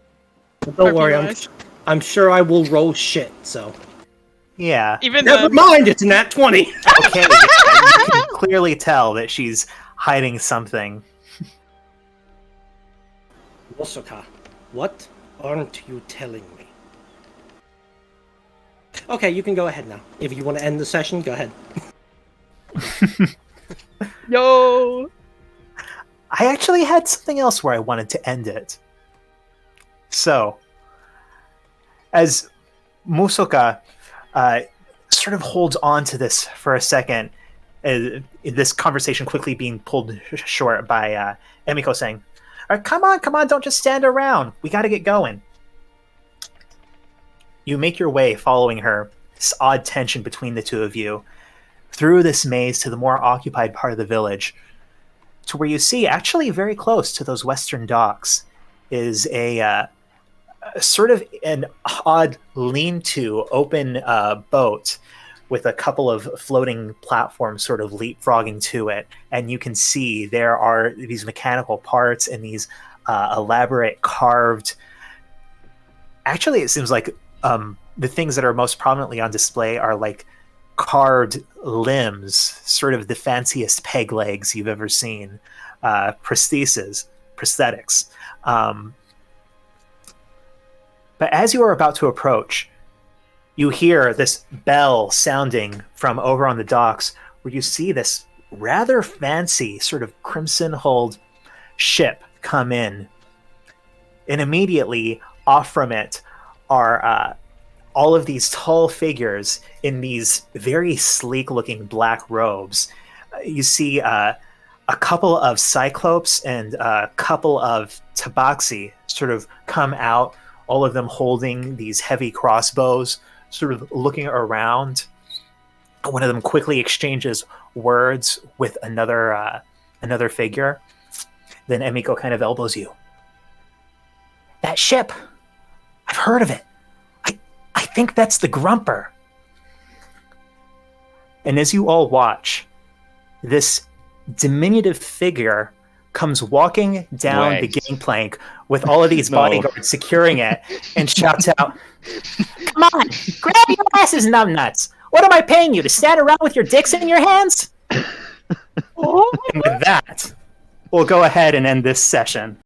Don't worry, RP-wise. I'm sure I will roll shit, so. Yeah. Even Never then, mind, it's nat 20! Okay. Yeah, you can clearly tell that she's hiding something. Osaka, what aren't you telling me? Okay, you can go ahead now. If you want to end the session, go ahead. yo. I actually had something else where I wanted to end it. So, as Musoka sort of holds on to this for a second, This conversation quickly being pulled short by Emiko saying, "All right, come on, don't just stand around. We got to get going." You make your way following her, this odd tension between the two of you, through this maze to the more occupied part of the village, to where you see, actually very close to those western docks, is a sort of an odd lean-to open boat with a couple of floating platforms sort of leapfrogging to it. And you can see there are these mechanical parts and these elaborate carved... Actually, it seems like the things that are most prominently on display are like carved limbs, sort of the fanciest peg legs you've ever seen, prosthetics. But as you are about to approach, you hear this bell sounding from over on the docks, where you see this rather fancy sort of crimson-hulled ship come in. And immediately off from it are all of these tall figures in these very sleek-looking black robes. You see a couple of Cyclopes and a couple of Tabaxi sort of come out, all of them holding these heavy crossbows, sort of looking around. One of them quickly exchanges words with another figure. Then Emiko kind of elbows you. "That ship! I've heard of it. I think that's the Grumper." And as you all watch, this diminutive figure comes walking down the gangplank with all of these bodyguards securing it and shouts out, "Come on, grab your asses, numbnuts! What am I paying you, to stand around with your dicks in your hands?" And with that, we'll go ahead and end this session.